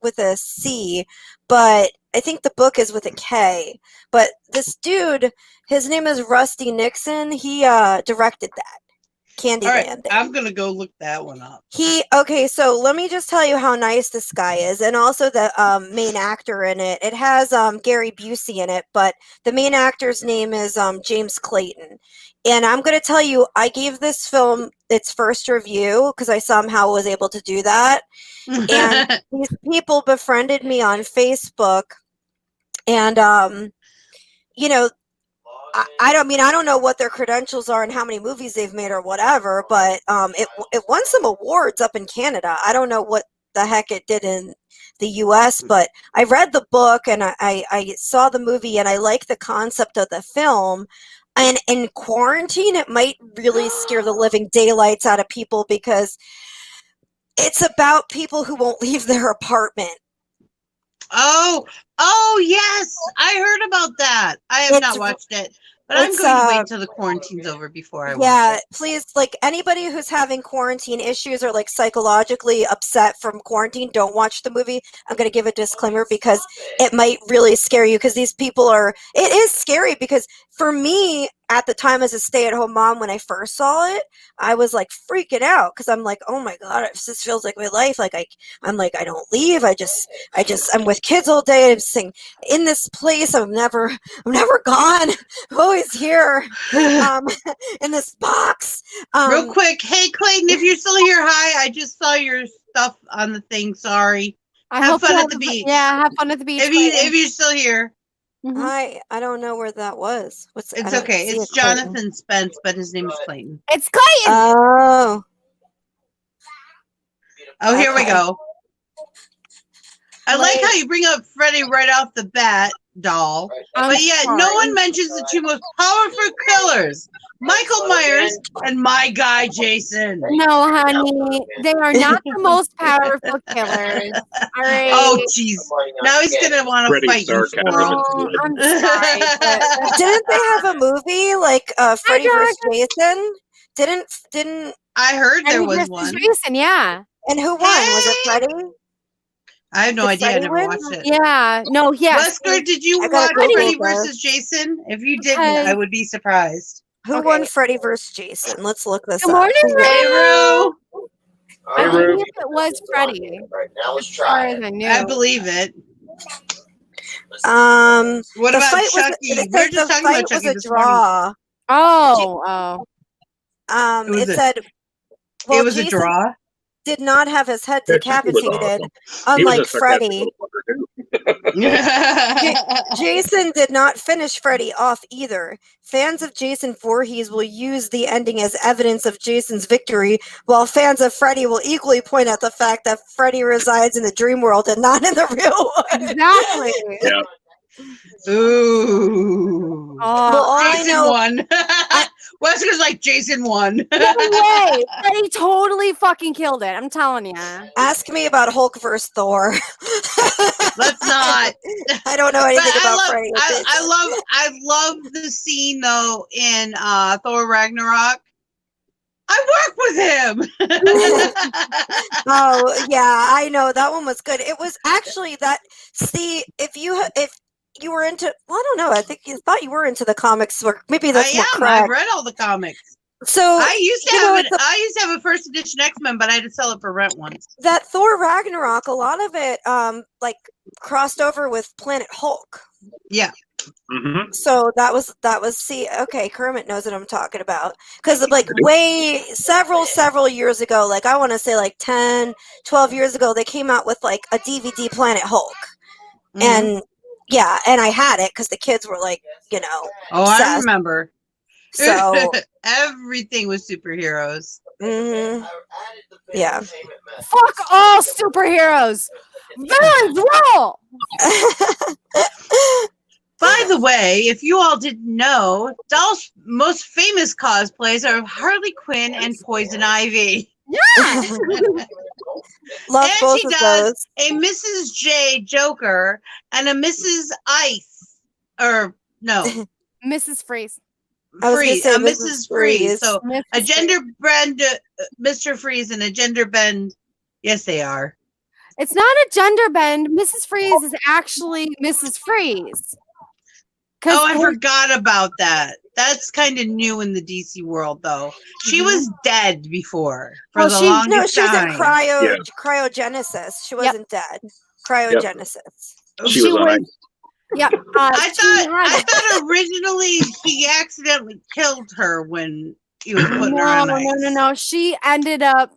with a C, but I think the book is with a K. But this dude, his name is Rusty Nixon. He directed that. Candyland.
All right, I'm gonna go look that one up.
Okay, so let me just tell you how nice this guy is, and also the main actor in it. It has Gary Busey in it, but the main actor's name is James Clayton. And I'm gonna tell you, I gave this film its first review because I somehow was able to do that. And these people befriended me on Facebook, and you know. I don't know what their credentials are and how many movies they've made or whatever, but it won some awards up in Canada. I don't know what the heck it did in the US, but I read the book and I saw the movie and I like the concept of the film. And in quarantine, it might really scare the living daylights out of people because it's about people who won't leave their apartment.
Oh yes, I heard about that. I have not watched it, but I'm going to wait till the quarantine's over before I watch it.
Yeah, please, like anybody who's having quarantine issues or like psychologically upset from quarantine, don't watch the movie. I'm going to give a disclaimer because it might really scare you because these people it is scary because for me, at the time as a stay-at-home mom, when I first saw it, I was like freaking out because I'm like, oh my god, this feels like my life. Like I'm like, I don't leave. I'm with kids all day. I'm saying in this place. I'm never gone. I'm always here. In this box.
Real quick, hey Clayton, if you're still here, hi. I just saw your stuff on the thing. Sorry. Have fun at the beach.
Yeah, have fun at the beach.
If you're still here.
Mhm.
I don't know where that was.
It's okay. It's Jonathan Spence, but his name is Clayton.
It's Clayton.
Oh.
Oh, here we
Okay.
go. I like how you bring up Freddy right off the bat, doll.
I'm
But yet, no
sorry.
one mentions the two most powerful killers, Michael Myers and my guy, Jason.
No, honey, they are not the most powerful killers. All right.
Oh, jeez. Now he's going to want to
Freddy's
fight you,
sarcasm.
squirrel.
Oh, I'm sorry, but
Didn't they have a movie like Freddy vs. Jason? Didn't
I heard there
Freddy
was
versus
one.
Jason, yeah.
and who won? Was it Freddy?
I have no
Did
idea. I
Freddy
never
win?
watched it.
Yeah. No, yes.
Wesker, did you
I gotta
watch
Google
Freddy
this.
versus Jason? If you didn't,
Because-
I would be surprised.
Who
Okay.
won Freddy vs. Jason? Let's look this
Good
up.
morning,
Who won?
Hey, Rue.
I
Hey, Rube.
believe it was Freddy.
Right now, let's
As far
try
as
it.
I knew.
I believe it. What
The
about
fight
Chucky?
was, it
We were
said
just
the
talking
fight
about Chucky
was a
this morning.
draw.
Oh.
It was
It
a-
said, well,
it was a
Jason
draw.
did not have his head
Yeah, Chucky was
decapitated,
awesome. He was
unlike
a sarcastic
Freddy.
little fucker, too.
Jason did not finish Freddy off either. Fans of Jason Voorhees will use the ending as evidence of Jason's victory, while fans of Freddy will equally point out the fact that Freddy resides in the dream world and not in the real one.
Exactly.
Yeah.
Ooh.
Well, all I
Jason
know,
won. Wesker's like Jason won.
No way. Freddy totally fucking killed it. I'm telling you.
ask me about Hulk versus Thor.
Let's not.
I don't know
But
anything about
I love,
Freddy. or Jason.
I love the scene though in Thor Ragnarok. I work with him.
Oh yeah, I know that one was good. It was actually that. See, if you were into, well, I don't know. I think you thought you were into the comics, or maybe that's more
I've
correct.
read all the comics.
So
I used to
you know,
have
it's a-
I used to have a first edition X-Men, but I had to sell it for rent once.
that Thor Ragnarok, a lot of it, like crossed over with Planet Hulk.
Yeah.
Mm-hmm.
So that was see, okay, Kermit knows what I'm talking about, because like way several years ago, like I want to say like 10 12 years ago, they came out with like a DVD Planet Hulk.
Mhm.
And yeah, and I had it because the kids were like, you know,
Oh, I
obsessed.
remember.
So
Everything was superheroes.
mhm. Yeah.
Fuck all superheroes. Villains rule.
By the way, if you all didn't know, Doll's most famous cosplays are Harley Quinn and Poison Ivy.
Yeah.
Love
And
both
she
of
does
those.
a Mrs. J Joker and a Mrs. Ice. Or, no,
Mrs. Freeze.
I was gonna
Freeze.
say
A
Mrs.
Mrs. Freeze.
Freeze.
So
Mrs.
a gender bend Mr. Freeze and a gender bend. Yes, they are.
It's not a gender bend. Mrs. Freeze is actually Mrs. Freeze.
Oh, I forgot about that. That's kind of new in the DC world, though. She was dead before for
Well,
the
she-
longest
No, she was in
time.
Yeah.
cryogenesis. She wasn't dead. Cryogenesis.
She was on ice.
Yep.
I thought originally he accidentally killed her when he was putting her on ice.
No. She ended up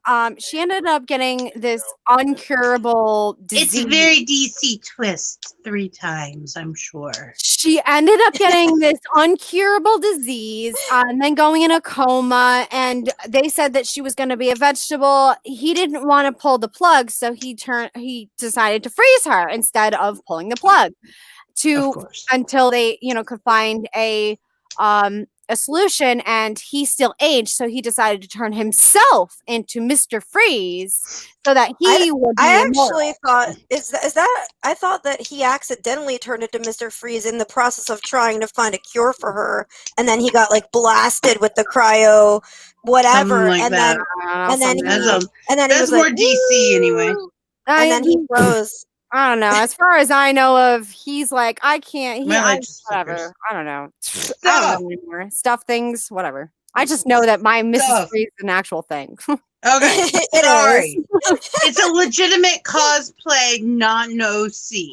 getting this uncurable disease.
It's a very DC twist 3 times, I'm sure.
She ended up getting this uncurable disease and then going in a coma, and they said that she was going to be a vegetable. He didn't want to pull the plug, so he decided to freeze her instead of pulling the plug
Of course.
until they could find a solution. And he still aged, so he decided to turn himself into Mr. Freeze so that he would be
I
immortal.
actually thought is that I thought that he accidentally turned into Mr. Freeze in the process of trying to find a cure for her, and then he got like blasted with the cryo whatever,
Something like
and
that.
then and then he
That's,
and then he
that's
was
more
like,
DC anyway.
and then he froze.
I don't know. As far as I know of, he's like, I can't.
My stickers.
Whatever. I don't know. I
Stuff.
don't know anymore. Stuff things, whatever. I just know that my Mrs.
Stuff.
Free is an actual thing.
Okay,
It
sorry.
is.
It's a legitimate cosplay, not an OC.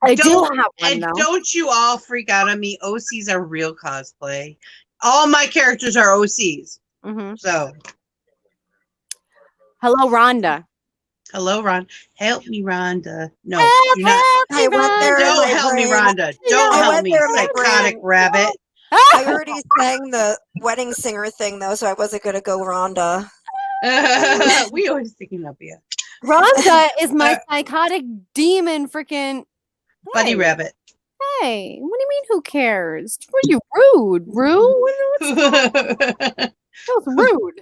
I do
Don't-
have one
And
though.
don't you all freak out on me. OCs are real cosplay. All my characters are OCs.
hmm
So,
Hello, Rhonda.
hello, Ron. Help me, Rhonda. No,
Help,
do not.
help me,
I went there.
Rhonda.
Don't
my
help me,
brain.
Rhonda. Don't
I
help
went
me,
there in my
psychotic
brain.
rabbit.
I already sang the wedding singer thing though, so I wasn't gonna go Rhonda.
We always thinking of you.
Rhonda is my psychotic demon freaking
Buddy
Hey.
rabbit.
Hey, what do you mean who cares? Were you rude? Rude? That was rude.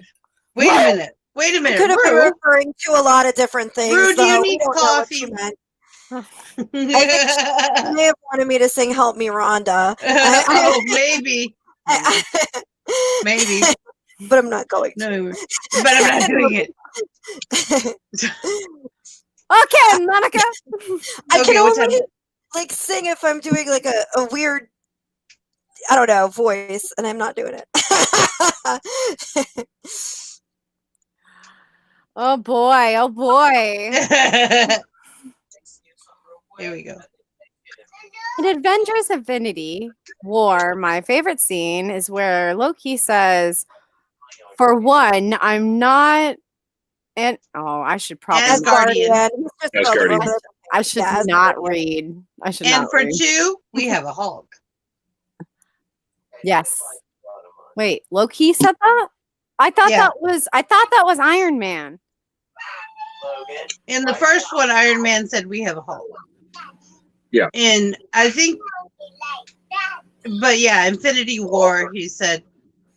Wait a minute. Wait a
I
minute.
could have been
Rue.
referring to a lot of different things.
Rue, do you
though.
need
We don't know what
coffee?
you meant. You may have wanted me to sing "Help Me, Rhonda,"
Oh, maybe. Maybe.
but I'm not going to.
No, but I'm not doing it.
Okay, Monica.
I
Okay,
can
what
only
time?
like sing if I'm doing like a weird, I don't know, voice, and I'm not doing it.
Oh boy, oh boy.
Here we go.
In Avengers Infinity War, my favorite scene is where Loki says, "For one, I'm not." And I should probably.
Asgardian.
He's just
Asgardian.
relevant.
I should
Yeah,
not
Asgardian.
read. I should
And
not
for
read.
2, we have a Hulk.
Yes. Wait, Loki said that? I thought
Yeah.
that was Iron Man.
In the first one, Iron Man said we have a Hulk.
Yeah.
And I think, but yeah, Infinity War, he said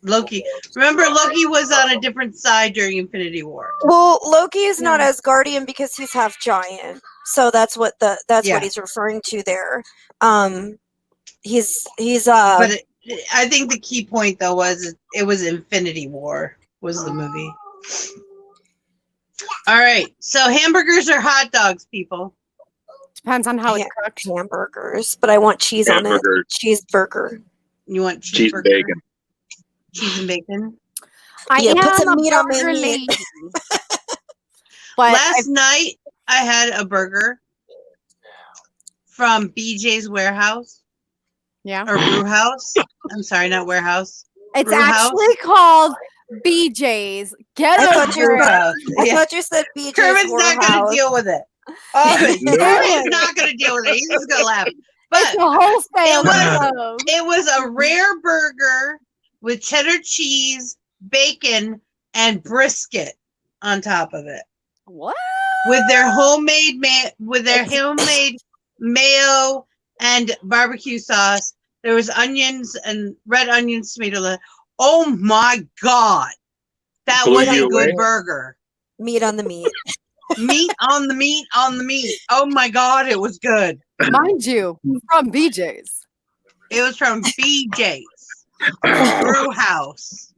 Loki. Remember, Loki was on a different side during Infinity War.
Well, Loki is not Asgardian because he's half giant, so that's what
Yeah.
what he's referring to there. He's
But I think the key point, though, was it was Infinity War was the movie. All right. So hamburgers or hot dogs, people?
Depends on how it's
Yeah.
cooked.
hamburgers, but I want cheese on it.
Hamburger,
Cheeseburger.
You want
cheese and
cheeseburger?
bacon.
Cheese and bacon?
I
Yeah,
am
put some
a
meat on my
burger
meat.
lady. But
Last night, I had a burger from BJ's Warehouse
yeah,
or Brew House. I'm sorry, not warehouse.
it's
Brew House?
actually called BJ's. Get
I
over
thought you
Brew
it.
were-
House.
I
Yeah.
thought you said BJ's
Kermit's not going to
Warehouse.
deal with it. Oh,
No.
Kermit's not going to deal with it. He's just going to laugh.
It's
But
a wholesale.
It was-
club.
it was a rare burger with cheddar cheese, bacon, and brisket on top of it,
What?
with their homemade mayo and barbecue sauce. There was onions and red onions, tomato. Oh my god, that
Blew
was a
you
good
away.
burger.
Meat on the meat.
Meat on the meat on the meat. Oh my god, it was good.
Mind you, from BJ's.
It was from BJ's Brew House.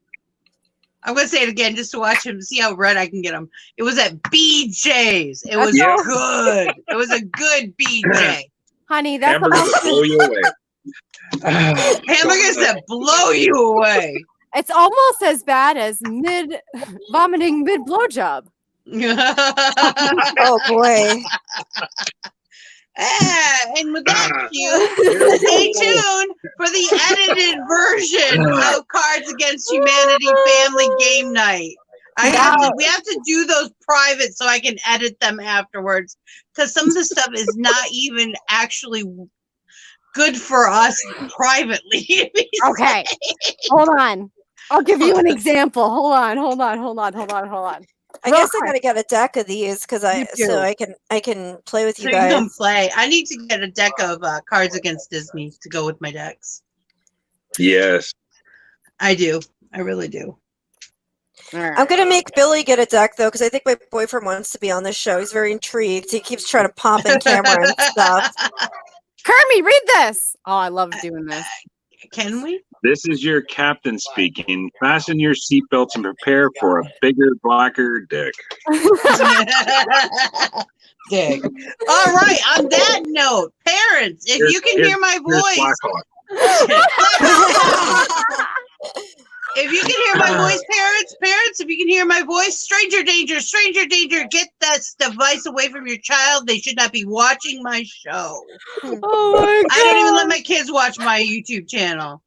I'm gonna say it again just to watch him, see how red I can get him. It was at BJ's. It was
Yeah.
good. It was a good BJ.
Honey, that's
Hamburgers
almost,
blow you away.
Hamburgers that blow you away.
it's almost as bad as vomiting mid blowjob.
Oh boy.
And with that cue, stay tuned for the edited version of Cards Against Humanity Family Game Night. We have to do those private so I can edit them afterwards, because some of the stuff is not even actually good for us privately.
Okay, hold on. I'll give you an example. Hold on.
I guess I gotta get a deck of these because
You do.
so I can play with
So
you
you can come
guys.
play. I need to get a deck of Cards Against Disney to go with my decks.
Yes.
I do. I really do.
I'm gonna make Billy get a deck though because I think my boyfriend wants to be on this show. He's very intrigued. He keeps trying to pop in camera and stuff.
Kermie, read this. Oh, I love doing this.
Can we?
This is your captain speaking. Fasten your seatbelts and prepare for a bigger, blacker dick.
dig. All right. On that note, parents, if you can hear my voice, if you can hear my voice, parents, if you can hear my voice, stranger danger, get that device away from your child. They should not be watching my show.
Oh my God.
I don't even let my kids watch my YouTube channel.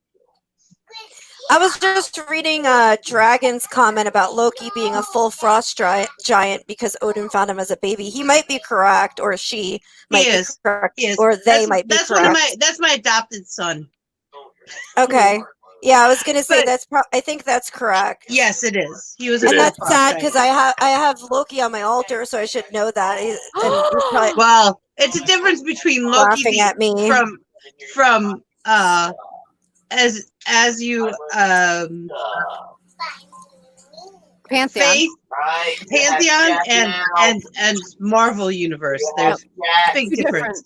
I was just reading Dragon's comment about Loki being a full frost giant because Odin found him as a baby. He might be correct, or she might be correct, or they might be correct.
That's my adopted son.
Okay. Yeah, I was gonna say I think that's correct.
Yes, it is. He was,
and that's sad because I have Loki on my altar, so I should know that.
Well, it's a difference between Loki
laughing at me
from as you
Pantheon.
Pantheon and Marvel Universe. There's a big difference.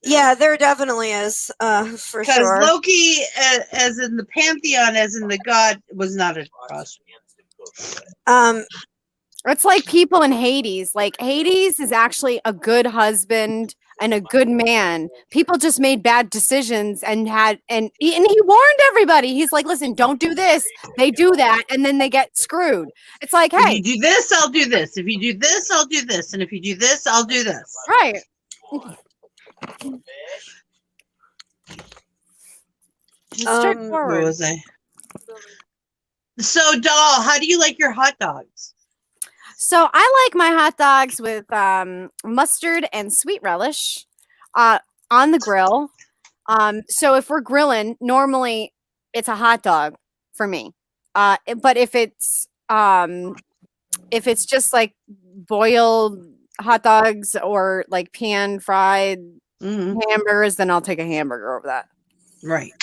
Yeah, there definitely is, for sure.
Because Loki, as in the Pantheon, as in the god, was not a cross.
It's like people in Hades. Like Hades is actually a good husband and a good man. People just made bad decisions and he warned everybody. He's like, listen, don't do this. They do that, and then they get screwed. It's like, hey,
if you do this, I'll do this. If you do this, I'll do this. And if you do this, I'll do this.
Right.
Where was I? So, Doll, how do you like your hot dogs?
So I like my hot dogs with mustard and sweet relish on the grill. So if we're grilling, normally it's a hot dog for me. But if it's just like boiled hot dogs or like pan fried hamburgers, then I'll take a hamburger over that.
Right.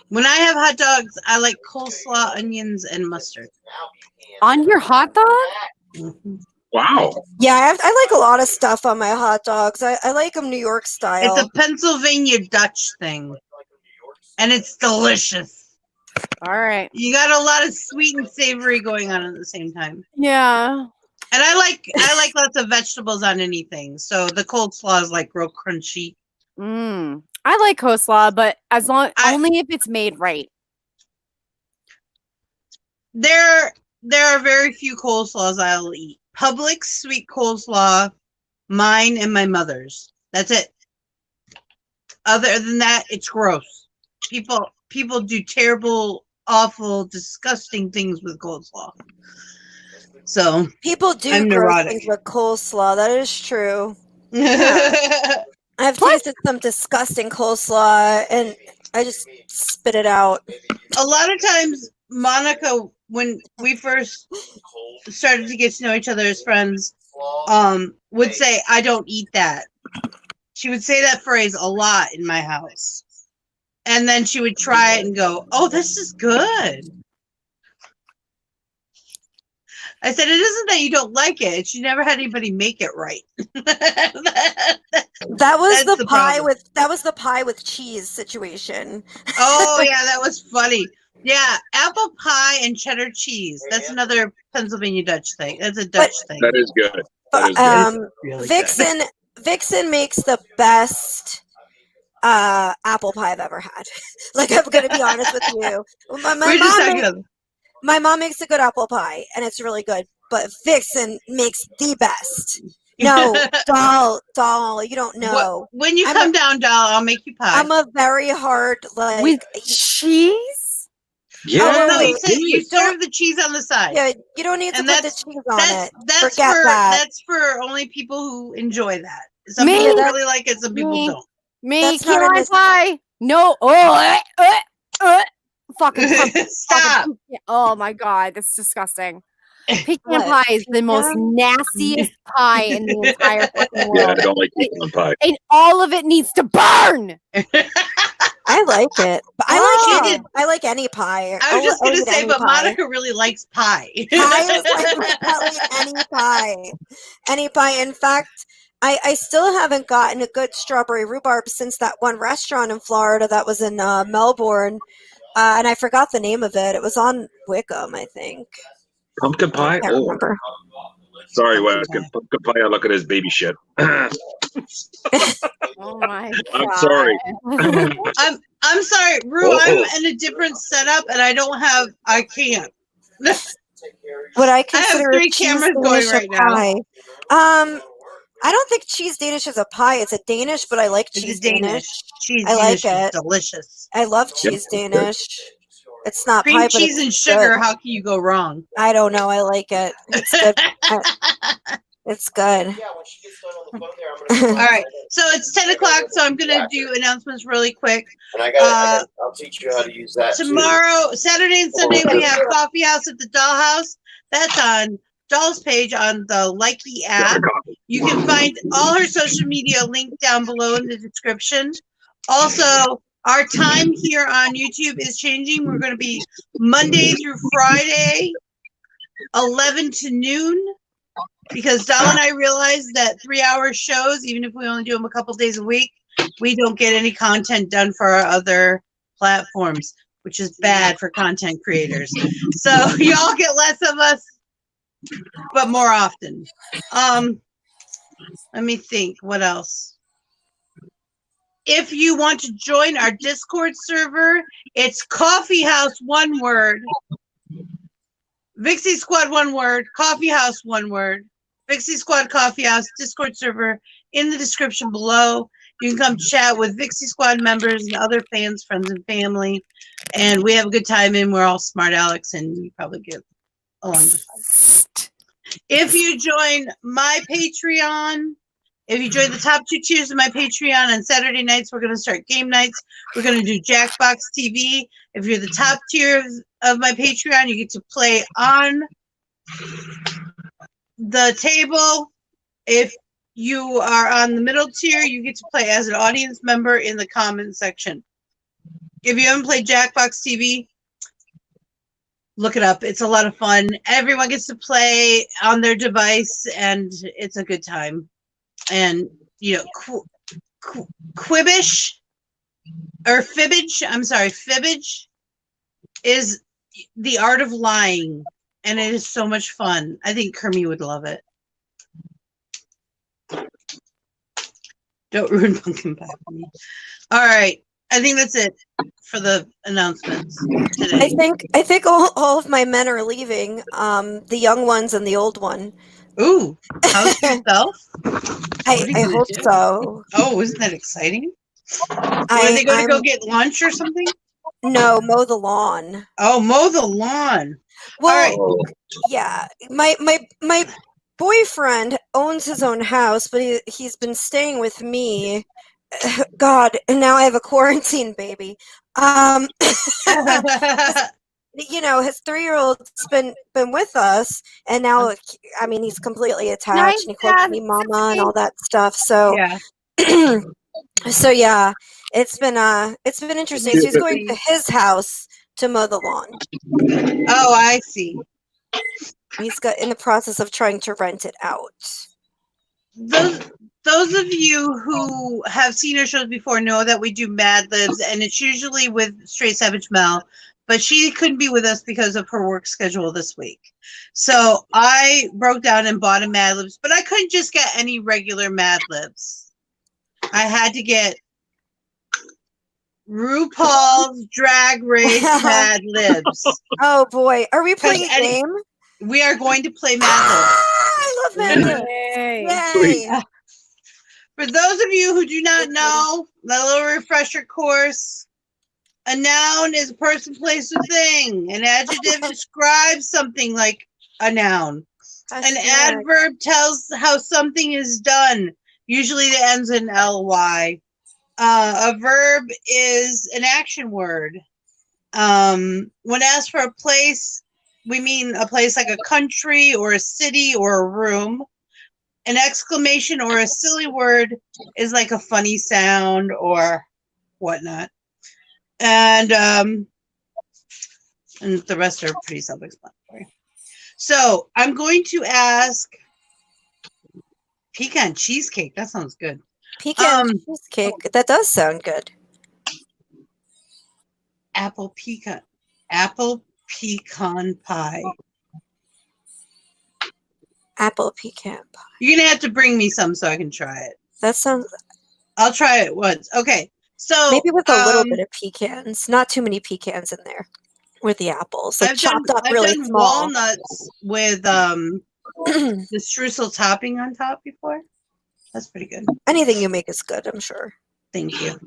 When I have hot dogs, I like coleslaw, onions, and mustard.
On your hot dog?
Mm-hmm.
Wow.
Yeah, I like a lot of stuff on my hot dogs. I like them New York style.
It's a Pennsylvania Dutch thing. And it's delicious.
All right.
You got a lot of sweet and savory going on at the same time.
Yeah.
And I like lots of vegetables on anything. So the coleslaw is like real crunchy.
I like coleslaw, but only if it's made right.
There are very few coleslaws I'll eat. Publix sweet coleslaw, mine and my mother's. That's it. Other than that, it's gross. People do terrible, awful, disgusting things with coleslaw. So
people do gross things with coleslaw. That is true. I've tasted some disgusting coleslaw and I just spit it out.
A lot of times, Monica, when we first started to get to know each other as friends, would say, "I don't eat that." She would say that phrase a lot in my house. And then she would try it and go, "Oh, this is good." I said, "It isn't that you don't like it. She never had anybody make it right."
That was the pie with cheese situation.
Oh yeah, that was funny. Yeah, apple pie and cheddar cheese. That's another Pennsylvania Dutch thing. That's a Dutch thing.
That is good. That is
good. Vixen makes the best apple pie I've ever had. Like, I'm gonna be honest with you. My mom makes a good apple pie, and it's really good. But Vixen makes the best. No, doll, you don't know.
When you come down, doll, I'll make you pie.
I'm a very hard
with cheese.
Yeah,
no, you serve the cheese on the side.
Yeah, you don't need to put the cheese on it.
That's for only people who enjoy that. Some people really like it. Some people don't.
Key lime pie. No. Fucking
stop.
Oh my god, that's disgusting. Pecan pie is the most nastiest pie in the entire fucking world.
Yeah, I don't like pecan pie.
And all of it needs to burn.
I like it. But I like any pie.
I was just gonna say, but Monica really likes pie.
Any pie. Any pie. In fact, I still haven't gotten a good strawberry rhubarb since that one restaurant in Florida that was in Melbourne. And I forgot the name of it. It was on Wickham, I think.
Pumpkin pie?
I can't remember.
Sorry, Wes. Can play a look at his baby shit.
Oh my god.
I'm sorry.
I'm sorry, Rue. I'm in a different setup, and I can't.
What I
I have
consider
3
a cheese
cameras going
Danish
right
a
now.
pie. I don't think cheese Danish is a pie. It's a Danish, but I like
It's
cheese
a Danish. Cheese
I like
Danish is
it.
delicious.
I love cheese Danish. It's not
Cream
pie, but
cheese
it's
and sugar.
good.
How can you go wrong?
I don't know. I like it. It's good. It's good.
Yeah, when she gets done on the phone there, I'm gonna.
All right. So it's 10 o'clock. So I'm gonna do announcements really quick.
And I'll teach you how to use that
Tomorrow, Saturday and Sunday, we have Coffee House at the Dollhouse. That's on Doll's page on the Likey app. You can find all her social media linked down below in the description. Also, our time here on YouTube is changing. We're going to be Monday through Friday, 11 to noon, because Doll and I realized that 3-hour shows, even if we only do them a couple days a week, we don't get any content done for our other platforms, which is bad for content creators. So y'all get less of us, but more often. Let me think. What else? If you want to join our Discord server, it's Coffee House, one word. Vixie Squad, one word. Coffee House, one word. Vixie Squad Coffee House Discord server in the description below. You can come chat with Vixie Squad members and other fans, friends, and family. And we have a good time, and we're all smart Alex, and you probably get along just fine. If you join my Patreon, if you join the top 2 tiers of my Patreon on Saturday nights, we're going to start game nights. We're going to do Jackbox TV. If you're the top tier of my Patreon, you get to play on the table. If you are on the middle tier, you get to play as an audience member in the comment section. If you haven't played Jackbox TV, look it up. It's a lot of fun. Everyone gets to play on their device, and it's a good time. And, you know, Quibbish, or Fibbage, I'm sorry, Fibbage is the art of lying, and it is so much fun. I think Kermie would love it. Don't ruin pumpkin pie for me. All right. I think that's it for the announcements today.
I think all of my men are leaving. The young ones and the old one.
Ooh, house to yourself?
I hope so.
Oh, isn't that exciting? Are they going to go get lunch or something?
No, mow the lawn.
Oh, mow the lawn.
Well,
all right.
Yeah, my boyfriend owns his own house, but he's been staying with me. God, and now I have a quarantine baby. You know, his 3-year-old's been with us, and now I mean he's completely attached, and he calls me mama and all that stuff. So
yeah.
So yeah, it's been interesting. So he's going to his house to mow the lawn.
Oh, I see.
He's got in the process of trying to rent it out.
Those of you who have seen our shows before know that we do Mad Libs, and it's usually with Straight Savage Mel, but she couldn't be with us because of her work schedule this week. So I broke down and bought a Mad Libs, but I couldn't just get any regular Mad Libs. I had to get RuPaul's Drag Race Mad Libs.
Oh boy, are we playing a game?
We are going to play Mad Libs.
I love Mad Libs. Yay!
For those of you who do not know, the little refresher course, a noun is a person, place, or thing. An adjective describes something like a noun. An adverb tells how something is done. Usually it ends in ly. A verb is an action word. When asked for a place, we mean a place like a country or a city or a room. An exclamation or a silly word is like a funny sound or whatnot. And the rest are pretty self-explanatory. So I'm going to ask pecan cheesecake. That sounds good.
Pecan cheesecake. That does sound good.
Apple pecan pie.
Apple pecan pie.
You're gonna have to bring me some so I can try it.
That sounds
I'll try it once. Okay. So
maybe with a little bit of pecans, not too many pecans in there. With the apples, like chopped up really
I've done
small.
walnuts with the streusel topping on top before. That's pretty good.
Anything you make is good, I'm sure.
Thank you.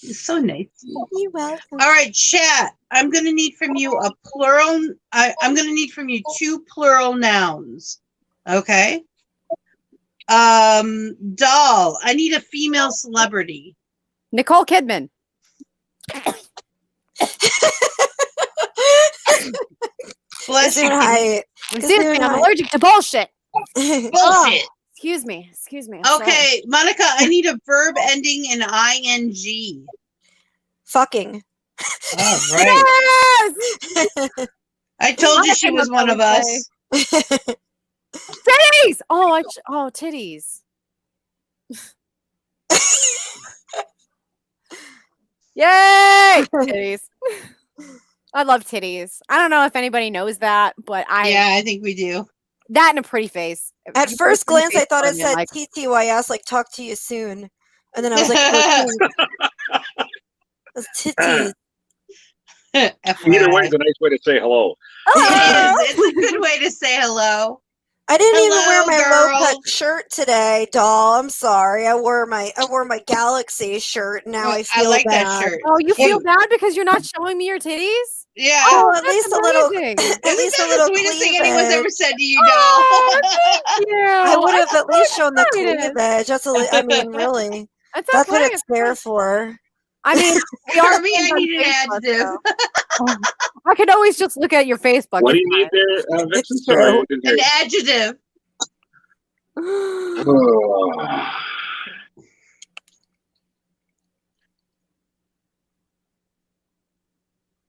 It's so nice.
You're welcome.
All right, chat. I'm gonna need from you a plural. I'm gonna need from you 2 plural nouns. Okay. Doll. I need a female celebrity.
Nicole Kidman.
Bless you.
Excuse me, I'm allergic to bullshit.
Bullshit.
Excuse me. I'm
Okay, Monica, I need a verb ending in ing.
Fucking.
All right.
Yes!
I told you she was one of us.
Titties! Oh, titties. Yay! Titties. I love titties. I don't know if anybody knows that, but
I think we do.
That and a pretty face.
At first glance, I thought it said TTYS, like talk to you soon. And then I was like, oh, those titties.
Either way is a nice way to say hello.
It's a good way to say hello.
I didn't even wear my
girl.
low cut shirt today, doll. I'm sorry. I wore my Galaxy shirt. And now I feel
like
bad.
that shirt.
Oh, you feel bad because you're not showing me your titties?
Yeah.
Oh,
That's
at least
amazing.
a little. At least a little
the sweetest thing
cleavage.
anyone's ever said to you, doll.
Oh, thank you.
I would have at least shown the
excited.
cleavage. I mean, really.
That's
what
okay.
it's there for.
I mean, we are
For me, I
friends on
need an
Facebook,
adjective.
so- I could always just look at your Facebook.
What do
It's
you need there, Vixen?
It's true.
Sorry, I didn't hear
An
you.
adjective.
Oh.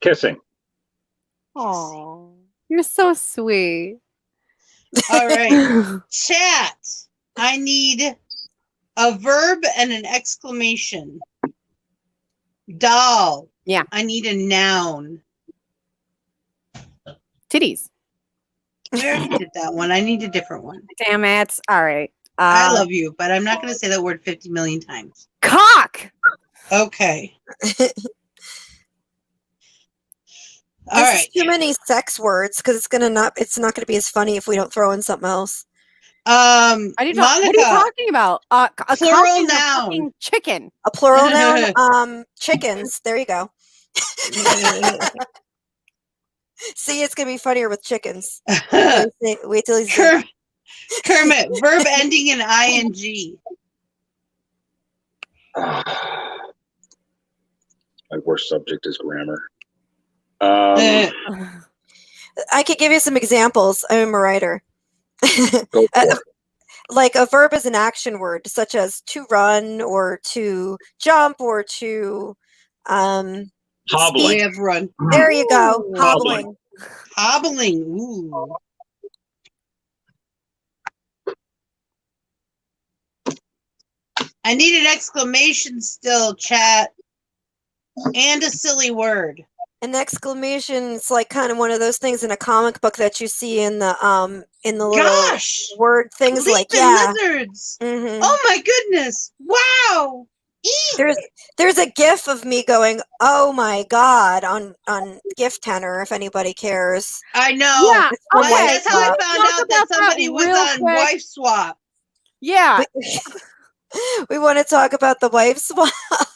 Kissing.
Oh, you're so sweet.
All right. Chat. I need a verb and an exclamation. Doll.
Yeah.
I need a noun.
Titties.
I already did that one. I need a different one.
Damn it. All right.
I love you, but I'm not going to say that word 50 million times.
Cock.
Okay. All
This
right.
is too many sex words because it's not gonna be as funny if we don't throw in something else.
Monica.
What are you talking about? A
Plural
cock is a
noun.
fucking chicken.
A plural noun. Chickens. There you go. See, it's gonna be funnier with chickens. Wait till he's dead.
Kermit. Verb ending in ing.
My worst subject is grammar.
I could give you some examples. I'm a writer.
Go for it.
Like a verb is an action word, such as to run or to jump or to
Hobbling.
We have run.
There you go.
Ooh.
Hobbling.
Hobbling. Ooh. I need an exclamation still, chat. And a silly word.
An exclamation is like kind of one of those things in a comic book that you see in the little
Gosh!
word things like
Leaping lizards.
Mhm.
Oh my goodness. Wow. Eek.
There's a gif of me going, "Oh my god," on GIF Tenor if anybody cares.
I know.
Yeah.
Well,
Okay.
that's how I
let's
found
talk
out that
about
somebody was
real
on
quick.
Wife Swap.
Yeah.
We want to talk about the wife swap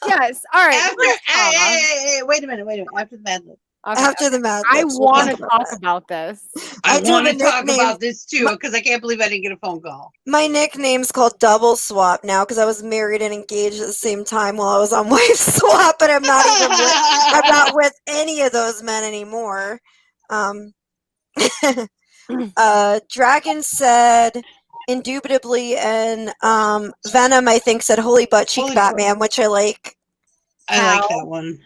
Yes. All right.
After, hey, wait a minute. After the Mad Lib.
Okay.
after the Mad
I
Libs, we'll
want to
about
talk
that.
about this.
I
do
want to
have a
talk
nickname.
about this too because I can't believe I didn't get a phone call.
My nickname's called Double Swap now because I was married and engaged at the same time while I was on Wife Swap, but I'm not with any of those men anymore. Dragon said indubitably, and Venom I think said holy butt cheek
Holy
Batman, which I like.
I like that one.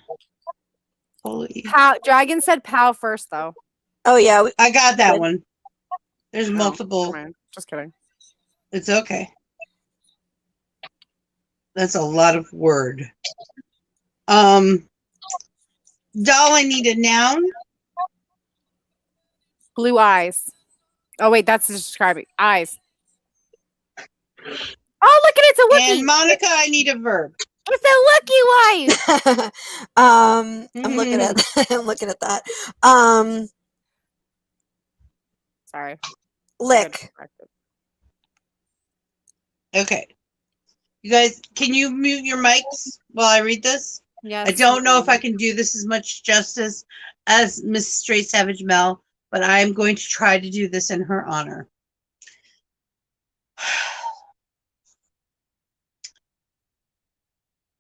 Holy.
Pow. Dragon said pow first, though.
Oh yeah,
I got that
Good.
one. There's multiple.
Never mind. Just kidding.
It's okay. That's a lot of word. Doll, I need a noun.
Blue eyes. Oh wait, that's describing eyes. Oh, look at it, it's a Wookiee.
And Monica, I need a verb.
It's a Wookiee wife.
I'm looking at I'm looking at that.
Sorry.
Lick.
Okay. You guys, can you mute your mics while I read this?
Yes.
I don't know if I can do this as much justice as Miss Straight Savage Mel, but I'm going to try to do this in her honor.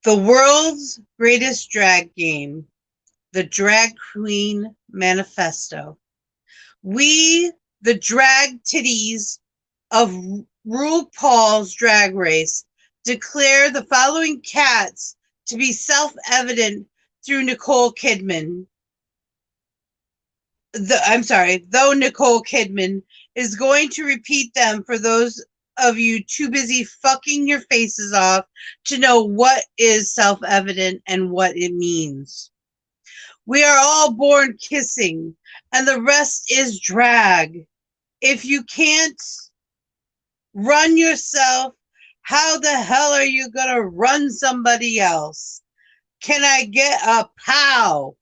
The world's greatest drag game, the Drag Queen Manifesto. We, the drag titties of RuPaul's Drag Race, declare the following cats to be self-evident through Nicole Kidman. Though Nicole Kidman is going to repeat them for those of you too busy fucking your faces off to know what is self-evident and what it means. We are all born kissing, and the rest is drag. If you can't run yourself, how the hell are you gonna run somebody else? Can I get a pow?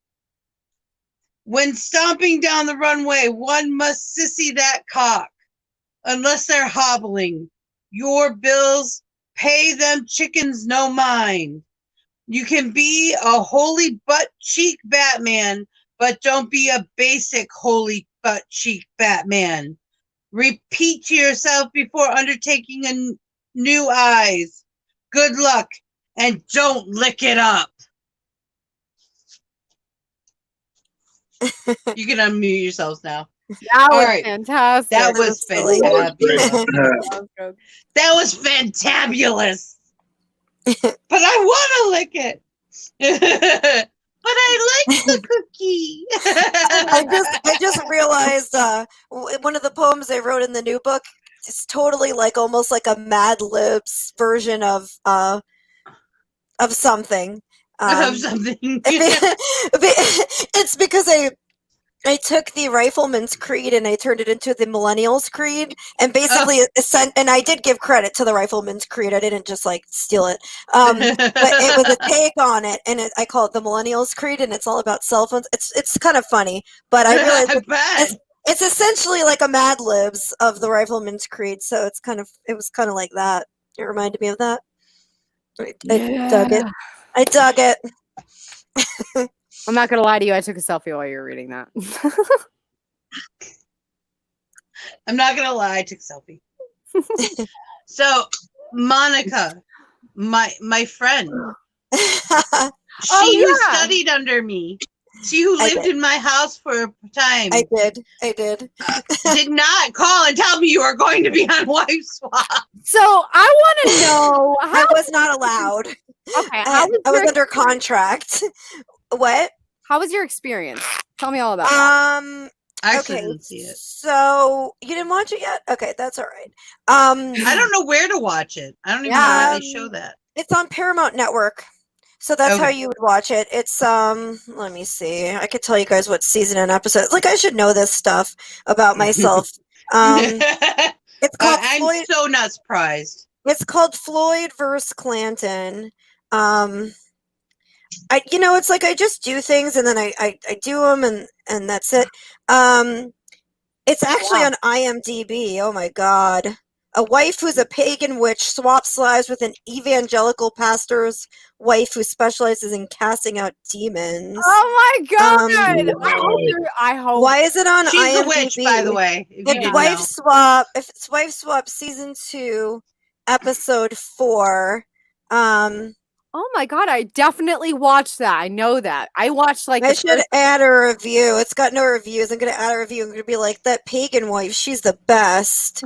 When stomping down the runway, one must sissy that cock. Unless they're hobbling. Your bills, pay them chickens no mind. You can be a holy butt cheek Batman, but don't be a basic holy butt cheek Batman. Repeat to yourself before undertaking a new eyes. Good luck, and don't lick it up. You can unmute yourselves now.
That was
right.
fantastic.
That was
silly.
fantabulous. That was fantabulous. But I want to lick it. But I like the cookie.
I just realized one of the poems I wrote in the new book is totally like almost like a Mad Libs version of something.
Of something.
It's because I took the Rifleman's Creed and I turned it into the Millennials Creed, and basically and I did give credit to the Rifleman's Creed. I didn't just like steal it, but it was a take on it, and I call it the Millennials Creed, and it's all about cell phones. It's kind of funny, but I realized it's essentially like a Mad Libs of the Rifleman's Creed, so it was kind of like that. It reminded me of that. I dug it. I dug it.
I'm not gonna lie to you. I took a selfie while you were reading that.
I'm not gonna lie. I took a selfie. So, Monica, my friend, she who studied under me, she who lived in my house for a time.
I did.
Did not call and tell me you were going to be on Wife Swap.
So I want to know.
I was not allowed.
Okay,
I was under contract. What?
How was your experience? Tell me all about it.
I actually didn't see it.
So you didn't watch it yet? Okay, that's all right.
I don't know where to watch it. I don't even know where they show that.
It's on Paramount Network. So that's how you would watch it. It's let me see. I could tell you guys what season and episode. Like I should know this stuff about myself. It's called
I'm so not surprised.
It's called Floyd versus Clanton. It's like I just do things and then I do them and that's it. It's actually on IMDb. Oh my God. A wife who's a pagan witch swaps lives with an evangelical pastor's wife who specializes in casting out demons.
Oh my God! I hope.
Why is it on
She's
IMDb?
a witch, by the way.
It's Wife Swap. If it's Wife Swap season 2, episode 4.
Oh my God! I definitely watched that. I know that. I watched like.
I should add a review. It's got no reviews. I'm gonna add a review. I'm gonna be like that pagan wife. She's the best.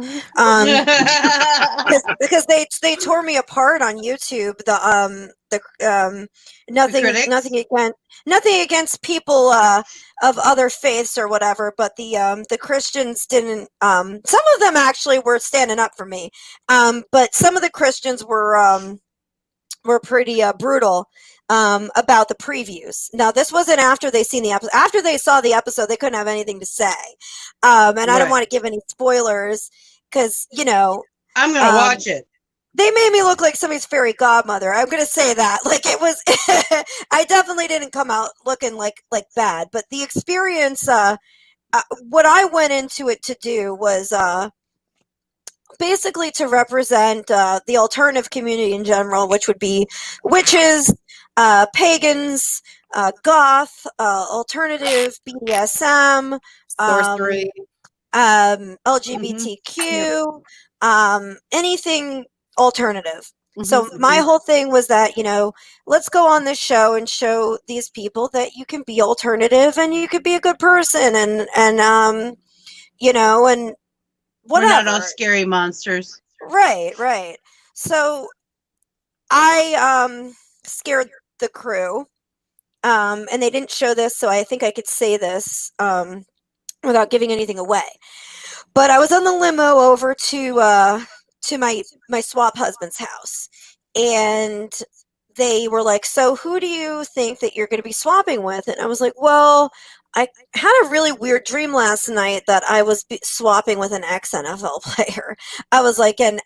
Because they tore me apart on YouTube. Nothing against people of other faiths or whatever, but the Christians didn't. Some of them actually were standing up for me, but some of the Christians were pretty brutal. about the previews. Now, this wasn't after they seen the episode. After they saw the episode, they couldn't have anything to say. And I don't want to give any spoilers because, you know,
I'm gonna watch it.
They made me look like somebody's fairy godmother. I'm gonna say that. Like it was, I definitely didn't come out looking like bad. But the experience, what I went into it to do was basically to represent the alternative community in general, which would be witches, pagans, goth, alternative, BDSM,
Sorcery.
LGBTQ, anything alternative. So my whole thing was that, you know, let's go on this show and show these people that you can be alternative and you could be a good person and you know, and whatever.
We're not all scary monsters.
Right. So I scared the crew. And they didn't show this, so I think I could say this without giving anything away. But I was on the limo over to my swap husband's house, and they were like, "So who do you think that you're going to be swapping with?" And I was like, "Well, I had a really weird dream last night that I was swapping with an ex-NFL player." I was like, and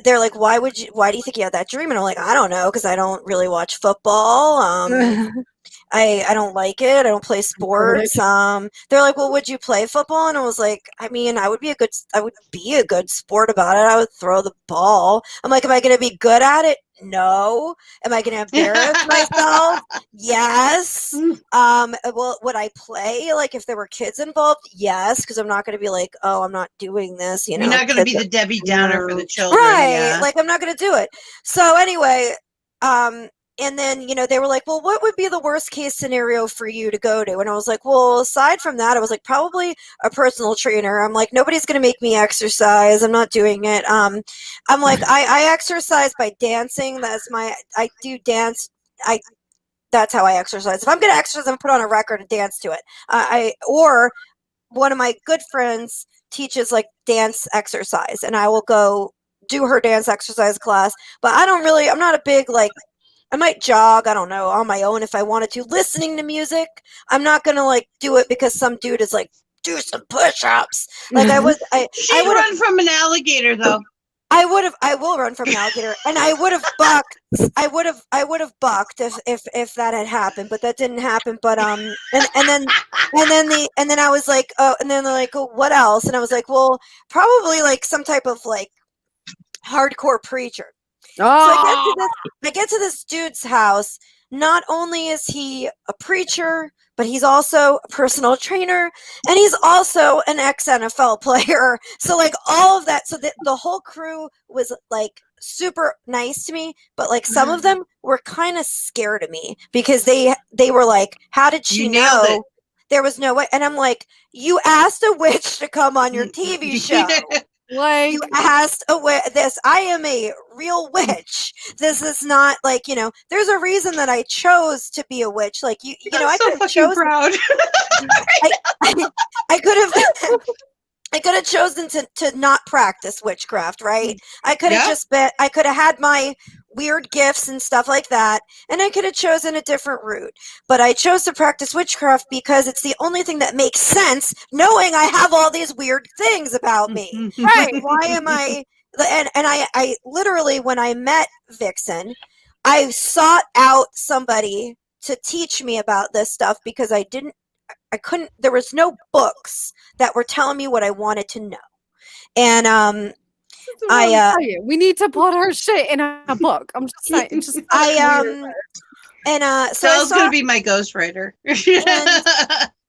they're like, why do you think you had that dream? And I'm like, I don't know, because I don't really watch football. I don't like it. I don't play sports. They're like, well, would you play football? And I was like, I mean, I would be a good sport about it. I would throw the ball. I'm like, am I going to be good at it? No. Am I going to embarrass myself? Yes. Well, would I play like if there were kids involved? Yes, because I'm not going to be like, oh, I'm not doing this. You know,
you're not going to be the Debbie Downer for the children,
right?
Yeah.
Like I'm not going to do it. So anyway, and then, you know, they were like, well, what would be the worst case scenario for you to go to? And I was like, well, aside from that, I was like, probably a personal trainer. I'm like, nobody's going to make me exercise. I'm not doing it. I'm like, I exercise by dancing. I do dance. That's how I exercise. If I'm going to exercise, I'm going to put on a record and dance to it. Or one of my good friends teaches like dance exercise, and I will go do her dance exercise class. But I'm not a big, like, I might jog, I don't know, on my own if I wanted to. Listening to music, I'm not gonna like do it because some dude is like, do some push-ups. Like I
run from an alligator though.
I will run from an alligator, and I would have bucked. I would have bucked if that had happened, but that didn't happen. But and then I was like, oh, and then they're like, oh, what else? And I was like, well, probably like some type of like hardcore preacher. So I get to this dude's house. Not only is he a preacher, but he's also a personal trainer, and he's also an ex-NFL player. So like all of that, so the whole crew was like super nice to me, but like some of them were kind of scared of me because they were like, how did she know? There was no way. And I'm like, you asked a witch to come on your TV show.
Like,
you asked this. I am a real witch. This is not like, you know, there's a reason that I chose to be a witch. Like you know, I could have chosen.
Proud.
I could have chosen to not practice witchcraft, right? I could have I could have had my weird gifts and stuff like that, and I could have chosen a different route. But I chose to practice witchcraft because it's the only thing that makes sense, knowing I have all these weird things about me. Right? Why am I? And I literally, when I met Vixen, I sought out somebody to teach me about this stuff because I couldn't. There was no books that were telling me what I wanted to know, and
we need to put her shit in a book. I'm just saying. So
Sal's gonna be my ghostwriter.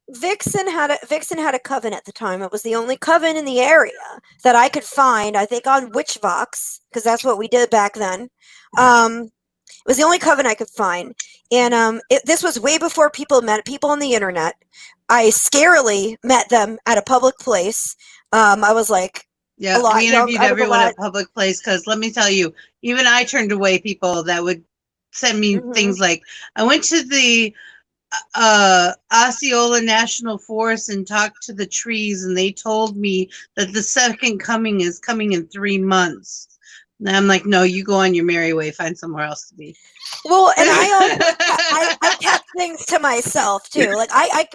Vixen had a coven at the time. It was the only coven in the area that I could find. I think on Witchvox, because that's what we did back then. It was the only coven I could find, and this was way before people met people on the internet. I scarily met them at a public place. I was like.
Yeah, we interviewed everyone at public place because let me tell you, even I turned away people that would send me things like, I went to the Osceola National Forest and talked to the trees, and they told me that the second coming is coming in 3 months. And I'm like, no, you go on your merry way, find somewhere else to be.
Well, and I kept things to myself too. Like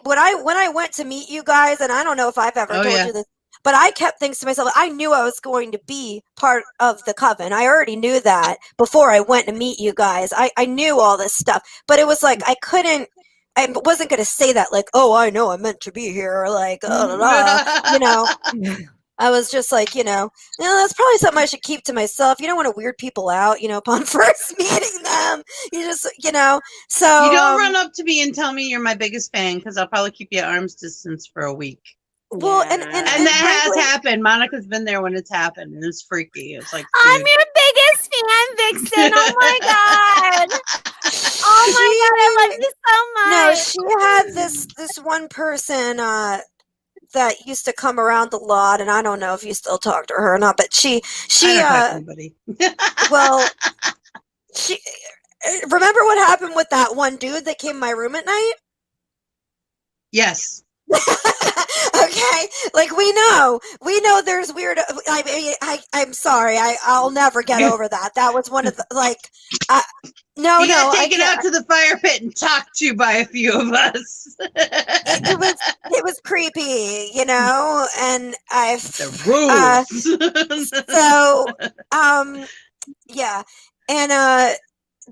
when I went to meet you guys, and I don't know if I've ever told you this, but I kept things to myself. I knew I was going to be part of the coven. I already knew that before I went to meet you guys. I knew all this stuff, but it was like I wasn't going to say that like, oh, I know I'm meant to be here, or like, you know. I was just like, that's probably something I should keep to myself. You don't want to weird people out, upon first meeting them. You just, so.
You don't run up to me and tell me you're my biggest fan, because I'll probably keep you at arm's distance for a week.
Well, and
that has happened. Monica's been there when it's happened, and it's freaky. It's like,
I'm your biggest fan, Vixen. Oh my god! Oh my god, I love you so much.
No, she had this one person that used to come around a lot, and I don't know if you still talk to her or not, but she well, she remember what happened with that one dude that came in my room at night?
Yes.
Okay, like we know there's weird. I'm sorry, I'll never get over that. That was one of the
you got taken out to the fire pit and talked to by a few of us.
it was creepy, and yeah, and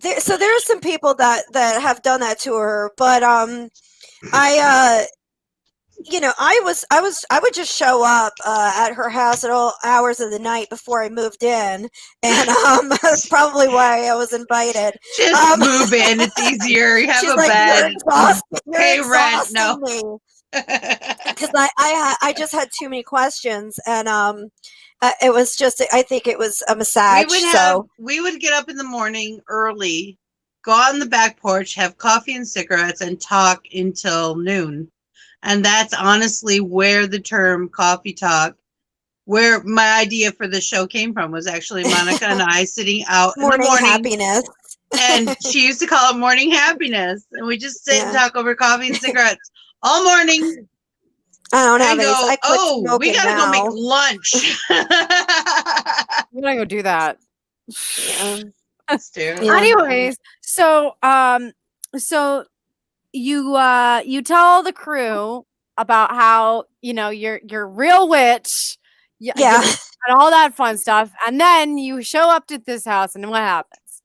there are some people that have done that to her, but I would just show up at her house at all hours of the night before I moved in, and that's probably why I was invited.
Just move in; it's easier. You have a bed, pay rent. No,
because I just had too many questions, and it was just I think it was a massage.
We would get up in the morning early, go out on the back porch, have coffee and cigarettes, and talk until noon. And that's honestly where the term coffee talk, where my idea for the show came from, was actually Monica and I sitting out in the morning.
Happiness.
And she used to call it morning happiness. And we just sit and talk over coffee and cigarettes all morning.
I don't have
any. We gotta go make lunch.
We're gonna go do that.
Anyways,
so you tell the crew about how you're real witch, and all that fun stuff, and then you show up to this house, and what happens?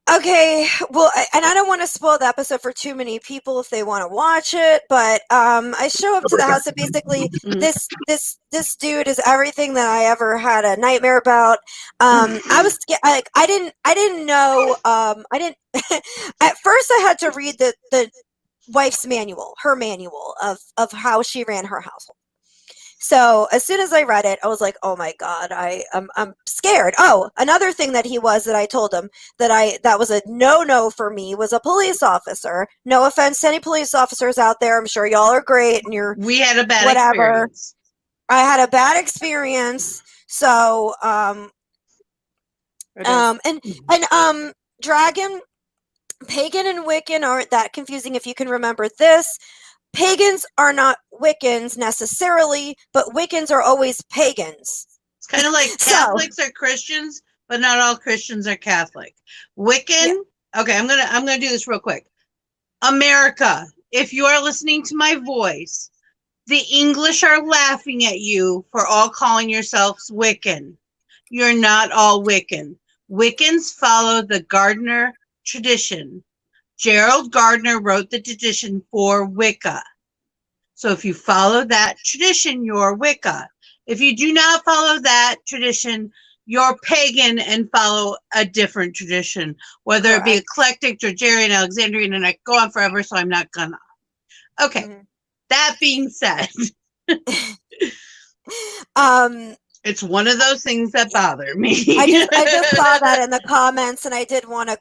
Okay, well, and I don't want to spoil the episode for too many people if they want to watch it, but I show up to the house, and basically this dude is everything that I ever had a nightmare about. I was like, I didn't know. At first I had to read the wife's manual, her manual of how she ran her household. So as soon as I read it, I was like, oh my God, I'm scared. Oh, another thing that I told him that was a no for me was a police officer. No offense to any police officers out there. I'm sure y'all are great, and
we had a bad experience.
I had a bad experience. So dragon, pagan, and Wiccan aren't that confusing if you can remember this. Pagans are not Wiccans necessarily, but Wiccans are always pagans.
It's kind of like Catholics are Christians, but not all Christians are Catholic. Wiccan. Okay, I'm gonna do this real quick. America, if you are listening to my voice, the English are laughing at you for all calling yourselves Wiccan. You're not all Wiccan. Wiccans follow the Gardner tradition. Gerald Gardner wrote the tradition for Wicca. So if you follow that tradition, you're Wicca. If you do not follow that tradition, you're pagan and follow a different tradition, whether it be eclectic, Georgian, Alexandrian, and I go on forever, so I'm not gonna. Okay. Mm-hmm. That being said, it's one of those things that bother me.
I just saw that in the comments, and I did want to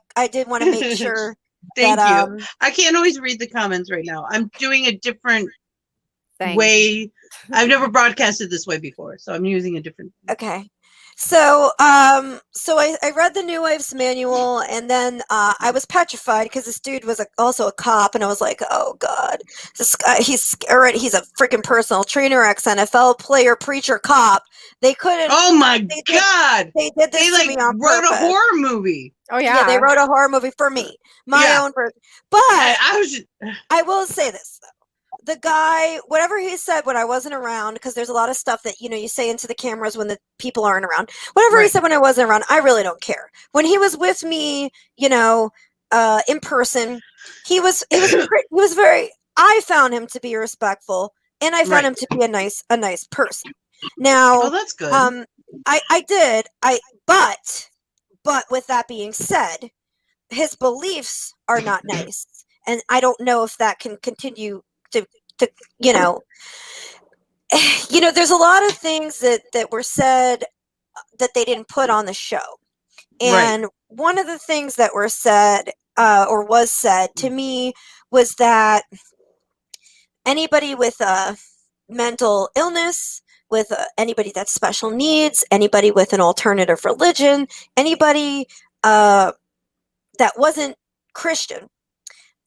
make sure.
Thank you. I can't always read the comments right now. I'm doing a different way. I've never broadcasted this way before, so I'm using a different.
Okay. So, so I read the New Waves manual, and then I was petrified because this dude was also a cop, and I was like, "Oh God, this guy, he's a freaking personal trainer, ex-NFL player, preacher, cop. They couldn't.
Oh my
They did,
God!
they did this
They
to
like
me on
wrote
purpose.
a horror movie.
Oh
Yeah, they
yeah.
wrote a horror movie for me, my own person. But
I was just,
I will say this though. The guy, whatever he said when I wasn't around, because there's a lot of stuff that you say into the cameras when the people aren't around. Whatever he
Right.
said when I wasn't around, I really don't care. When he was with me, in person, he was very. I found him to be respectful, and I found
Right.
him to be a nice person. Now,
oh, that's good.
I did. But with that being said, his beliefs are not nice, and I don't know if that can continue to there's a lot of things that were said that they didn't put on the show, and one of the things that were said or was said to me was that anybody with a mental illness, with anybody that's special needs, anybody with an alternative religion, anybody that wasn't Christian,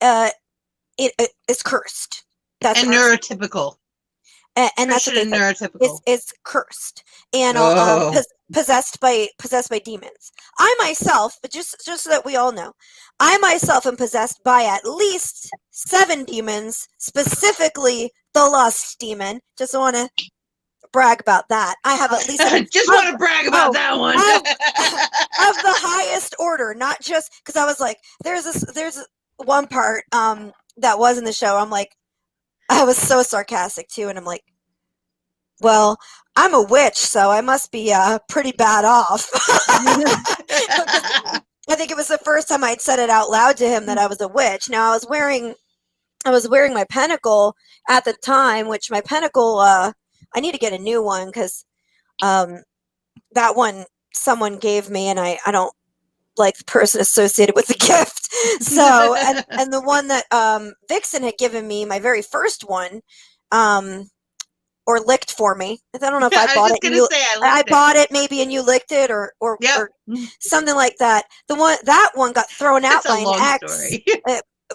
it is cursed. That's
and neurotypical.
And that's what they
Christian
said.
and neurotypical.
It's cursed and
Oh.
possessed by demons. I myself, but just so that we all know, I myself am possessed by at least 7 demons, specifically the lust demon. Just want to brag about that. I have at least
just want to brag about that one.
of the highest order, not just because I was like, there's one part that was in the show. I'm like, I was so sarcastic too, and I'm like, well, I'm a witch, so I must be pretty bad off. I think it was the first time I'd said it out loud to him that I was a witch. Now I was wearing my pentacle at the time, which my pentacle I need to get a new one because that one someone gave me, and I don't like the person associated with the gift. So and the one that Vixen had given me, my very first one, or licked for me. I don't know if I bought it. I bought it maybe, and you licked it, or something like that. That one got thrown out by an ex.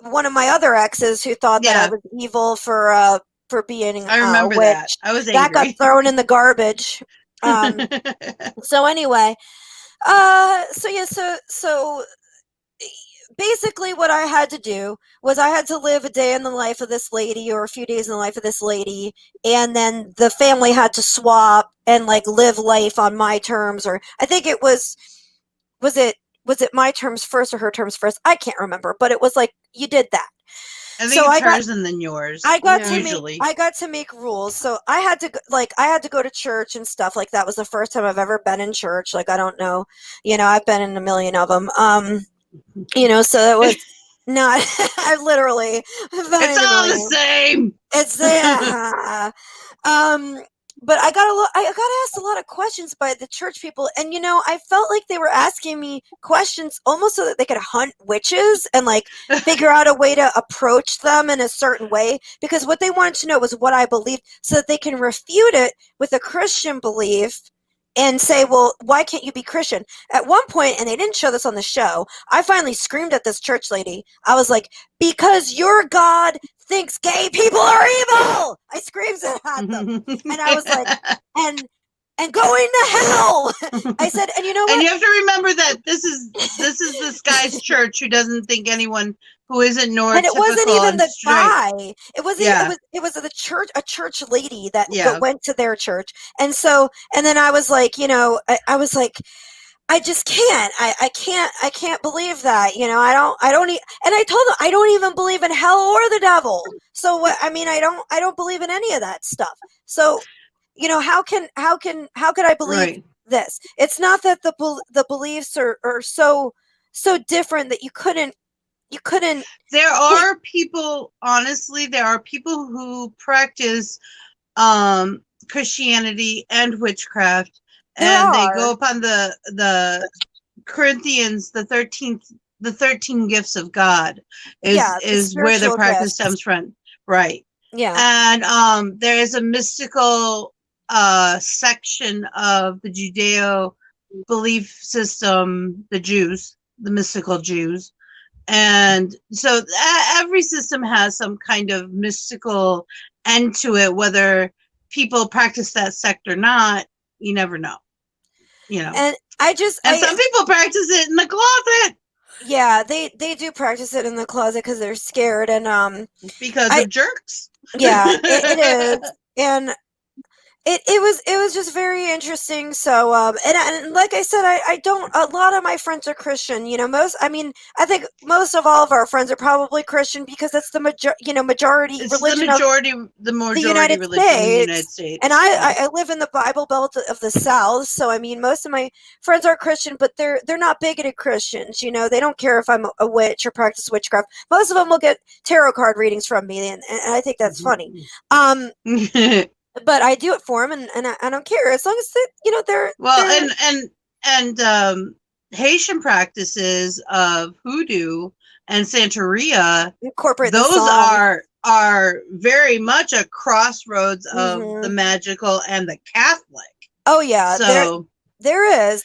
One of my other exes who thought that I was evil for being
I remember
a witch.
that. I was angry.
That got thrown in the garbage. So anyway, so basically what I had to do was I had to live a day in the life of this lady, or a few days in the life of this lady, and then the family had to swap and like live life on my terms, or I think it was it my terms first or her terms first? I can't remember, but it was like you did that.
I think it's hers and then yours.
I got to make rules. So I had to go to church and stuff. Like that was the first time I've ever been in church. Like I don't know, I've been in a million of them. So it was not. I literally.
It's all the same.
It's but I got asked a lot of questions by the church people, and I felt like they were asking me questions almost so that they could hunt witches and like figure out a way to approach them in a certain way, because what they wanted to know was what I believed, so that they can refute it with a Christian belief and say, well, why can't you be Christian? At one point, and they didn't show this on the show, I finally screamed at this church lady. I was like, because your God thinks gay people are evil! I screamed at them. And I was like, and going to hell! I said, and you know what?
And you have to remember that this is this guy's church who doesn't think anyone who isn't neurotypical. And
it wasn't even the guy. It wasn't. It was the church, a church lady that went to their church, and then I was like, I was like, I just can't. I can't believe that. I don't. And I told them I don't even believe in hell or the devil. So I mean, I don't believe in any of that stuff. So, how could I believe this? It's not that the beliefs are so different that you couldn't.
There are people, honestly, who practice Christianity and witchcraft, and they go upon the Corinthians, the 13 gifts of God is where the practice stems from. Right.
Yeah.
And there is a mystical section of the belief system, the Jews, the mystical Jews. And so every system has some kind of mystical end to it, whether people practice that sect or not, you never know.
And
some people practice it in the closet.
Yeah, they do practice it in the closet because they're scared and
because of jerks.
Yeah, it is. And it was just very interesting. So and like I said, I don't, a lot of my friends are Christian. I think most of all of our friends are probably Christian because that's the majority
it's
religion
the majority religion in the United States.
And I live in the Bible Belt of the South, so I mean most of my friends are Christian, but they're not bigoted Christians. They don't care if I'm a witch or practice witchcraft. Most of them will get tarot card readings from me, and I think that's funny. But I do it for them, and I don't care as long as they're
Haitian practices of hoodoo and Santeria
incorporate
those are very much a crossroads of the magical and the Catholic.
Oh yeah,
so
there is,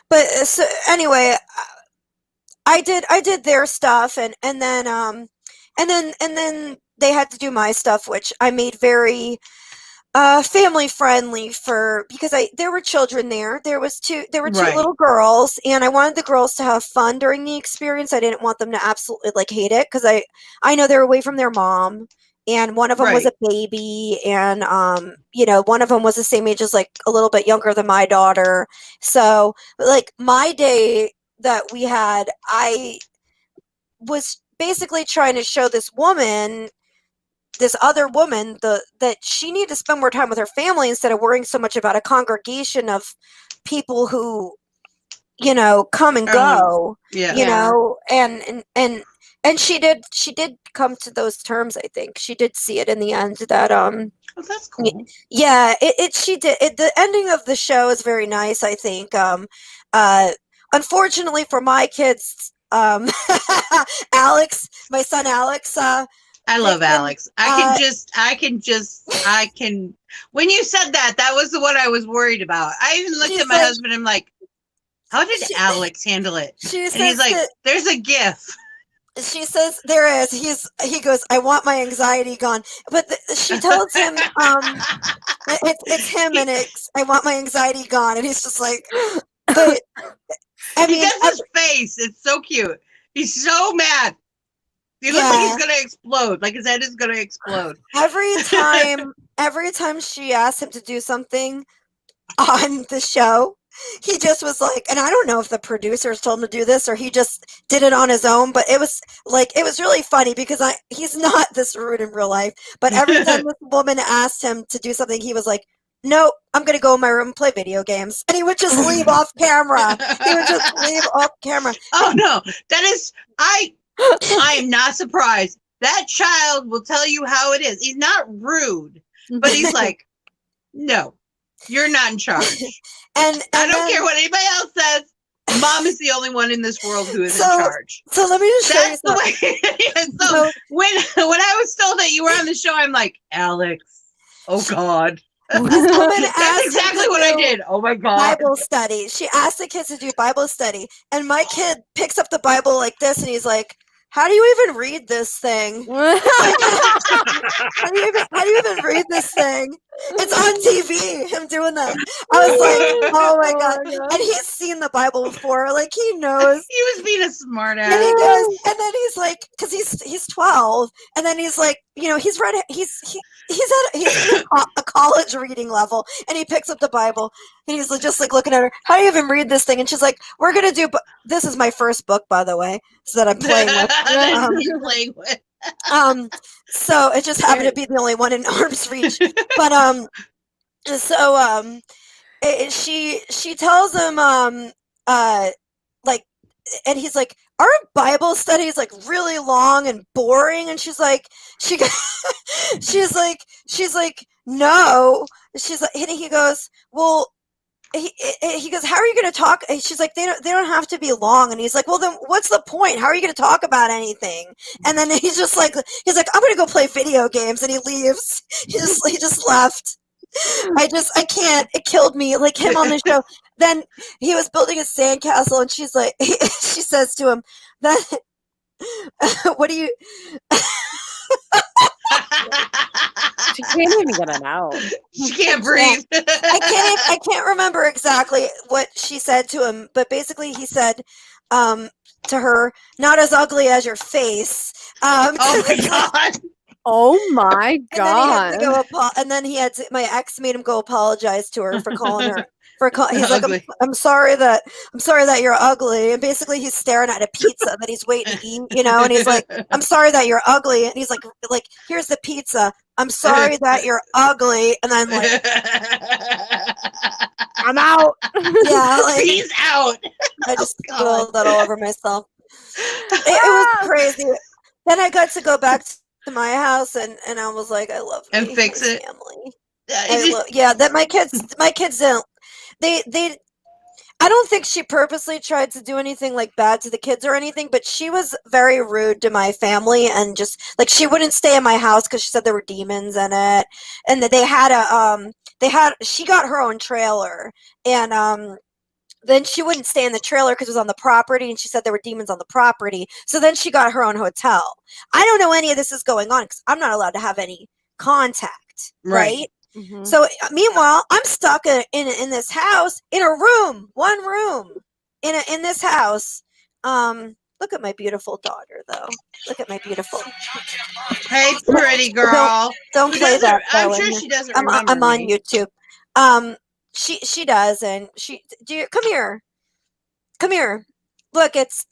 but so anyway, I did their stuff, and then they had to do my stuff, which I made very family friendly because there were children there. There were two little girls, and I wanted the girls to have fun during the experience. I didn't want them to absolutely hate it because I know they're away from their mom, and one of them was a baby, and one of them was the same age as a little bit younger than my daughter. So my day that we had, I was basically trying to show this other woman that she needed to spend more time with her family instead of worrying so much about a congregation of people who come and go. And she did come to those terms. I think she did see it in the end that
that's cool.
Yeah, she did. The ending of the show is very nice, I think. Unfortunately for my kids, Alex, my son Alex,
I love Alex. I can. When you said that was the one I was worried about. I even looked at my husband and I'm like, how did Alex handle it? And he's like, there's a GIF.
She says there is. He goes, I want my anxiety gone. But she tells him, it's him and I want my anxiety gone. And he's just like, but
he does his face. It's so cute. He's so mad. He looks like he's gonna explode. Like his head is gonna explode.
Every time she asked him to do something on the show, he just was like, and I don't know if the producers told him to do this or he just did it on his own, but it was really funny because he's not this rude in real life. But every time this woman asked him to do something, he was like, no, I'm going to go in my room and play video games. And he would just leave off camera. He would just leave off camera.
Oh, no. That is, I am not surprised. That child will tell you how it is. He's not rude, but he's like, no, you're not in charge. and I don't care what anybody else says. Mom is the only one in this world who is in charge.
So let me just show you something.
So when I was told that you were on the show, I'm like, Alex, oh God. That's exactly what I did. Oh my God.
Bible study. She asked the kids to do Bible study. And my kid picks up the Bible like this and he's like, how do you even read this thing? How do you even read this thing? It's on TV, him doing that. I was like, oh my God. And he's seen the Bible before. Like he knows.
He was being a smart ass.
And he goes, and then he's like, because he's 12, and then he's like, he's read he's at a college reading level, and he picks up the Bible and he's just like looking at her. How do you even read this thing? And she's like, we're gonna do. This is my first book, by the way, so that I'm playing with. So it just happened to be the only one in arm's reach. But she tells him and he's like, aren't Bible studies like really long and boring? And she's like, she's like, no. She's like, and he goes, well, he goes, how are you going to talk? And she's like, they don't have to be long. And he's like, well, then what's the point? How are you going to talk about anything? And then he's like, I'm going to go play video games. And he leaves. He just left. I can't. It killed me. Like him on the show. then he was building a sandcastle, and she's like, she says to him, "That what do you?"
She can't even get it out.
She can't breathe.
I can't remember exactly what she said to him, but basically he said to her, "Not as ugly as your face."
Oh my god.
Oh my
And then he had to
god.
go and then he had to, my ex made him go apologize to her for calling her he's like,
Ugly.
I'm sorry that you're ugly. And basically he's staring at a pizza that he's waiting to eat, and he's like, I'm sorry that you're ugly. And he's like, here's the pizza. I'm sorry that you're ugly. And then like,
I'm out.
yeah, like,
He's out.
I just
God.
spilled that all over myself. It was crazy. Then I got to go back to my house and I was like, I love
And
my
fix it.
family.
Yeah.
That my kids don't. They I don't think she purposely tried to do anything like bad to the kids or anything, but she was very rude to my family and just like she wouldn't stay in my house because she said there were demons in it, and that she got her own trailer, and then she wouldn't stay in the trailer because it was on the property, and she said there were demons on the property. So then she got her own hotel. I don't know any of this is going on because I'm not allowed to have any contact, right?
Mhm.
So meanwhile, I'm stuck in this house, in a room, one room, in this house. Look at my beautiful daughter, though. Look at my beautiful.
Hey, pretty girl.
Don't
She
play
doesn't-
that.
I'm
though,
sure
in
she
here.
doesn't
I'm
remember
on
me.
YouTube. She does, and come here. Come here. Look, it's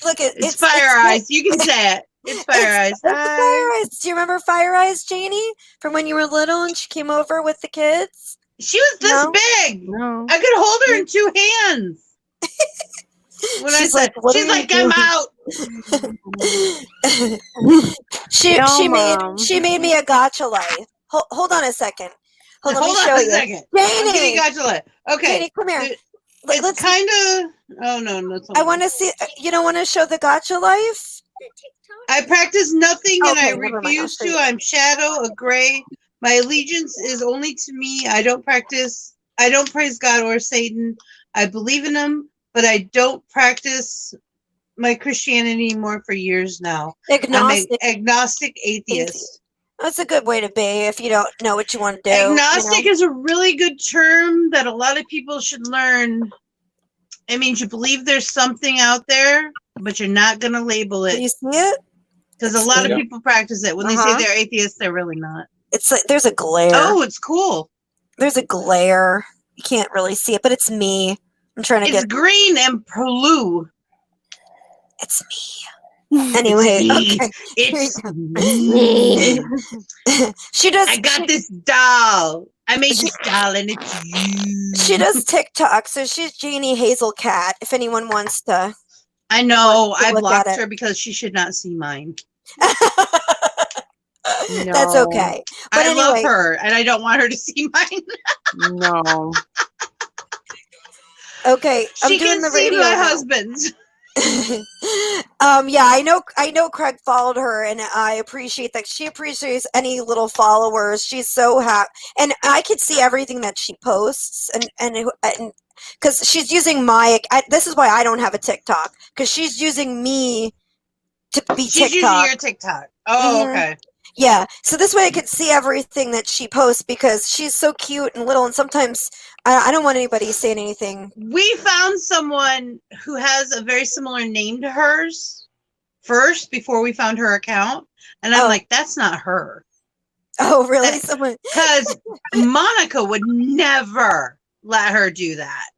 It's Fire Eyes. You can say it. It's Fire Eyes.
It's Fire Eyes. Do you remember Fire Eyes, Janie, from when you were little and she came over with the kids?
She was this
No?
big.
No.
I could hold her in 2 hands. When
She's
I said,
like, "What
she's
are you
like, I'm
doing?"
out.
She made me a gotcha life. Hold on a second. Hold on, let me
Hold
show
on a
you.
second. I'm getting
Janie,
gotcha. Okay.
Janie, come here.
It's kind of. Oh no, no.
I want to see. You don't want to show the gotcha life?
I practice nothing and I
Okay, never mind, I'll
refuse
show
to.
you.
I'm shadow, a gray. My allegiance is only to me. I don't praise God or Satan. I believe in him, but I don't practice my Christianity anymore for years now.
Agnostic.
I'm agnostic atheist.
That's a good way to be if you don't know what you want to do.
Agnostic is a really good term that a lot of people should learn. It means you believe there's something out there, but you're not going to label
Do
it.
you see it?
Because a lot of people practice it. When they say they're atheists, they're really not.
It's like there's a glare.
Oh, it's cool.
There's a glare. You can't really see it, but it's me. I'm trying to
It's green and blue.
It's me. Anyway, okay.
It's me.
She does.
I got this doll. I made this doll, and it's you.
She does TikTok, so she's Janie Hazelcat. If anyone wants to.
I know. I
look at
blocked
it.
her because she should not see mine.
That's okay. But
I love
anyway,
her, and I don't want her to see mine.
No.
okay. I'm
She
doing
can
the
see
radio
my
now.
husband's.
Yeah, I know Craig followed her, and I appreciate that. She appreciates any little followers. She's so happy, and I could see everything that she posts, and because she's using this is why I don't have a TikTok, because she's using me to be
She's
TikTok.
using your TikTok. Oh,
Mhm.
okay.
Yeah, so this way I could see everything that she posts because she's so cute and little, and sometimes I don't want anybody saying anything.
We found someone who has a very similar name to hers first before we found her account. And I'm like, that's not her.
Oh, really? Someone.
Because Monica would never let her do that.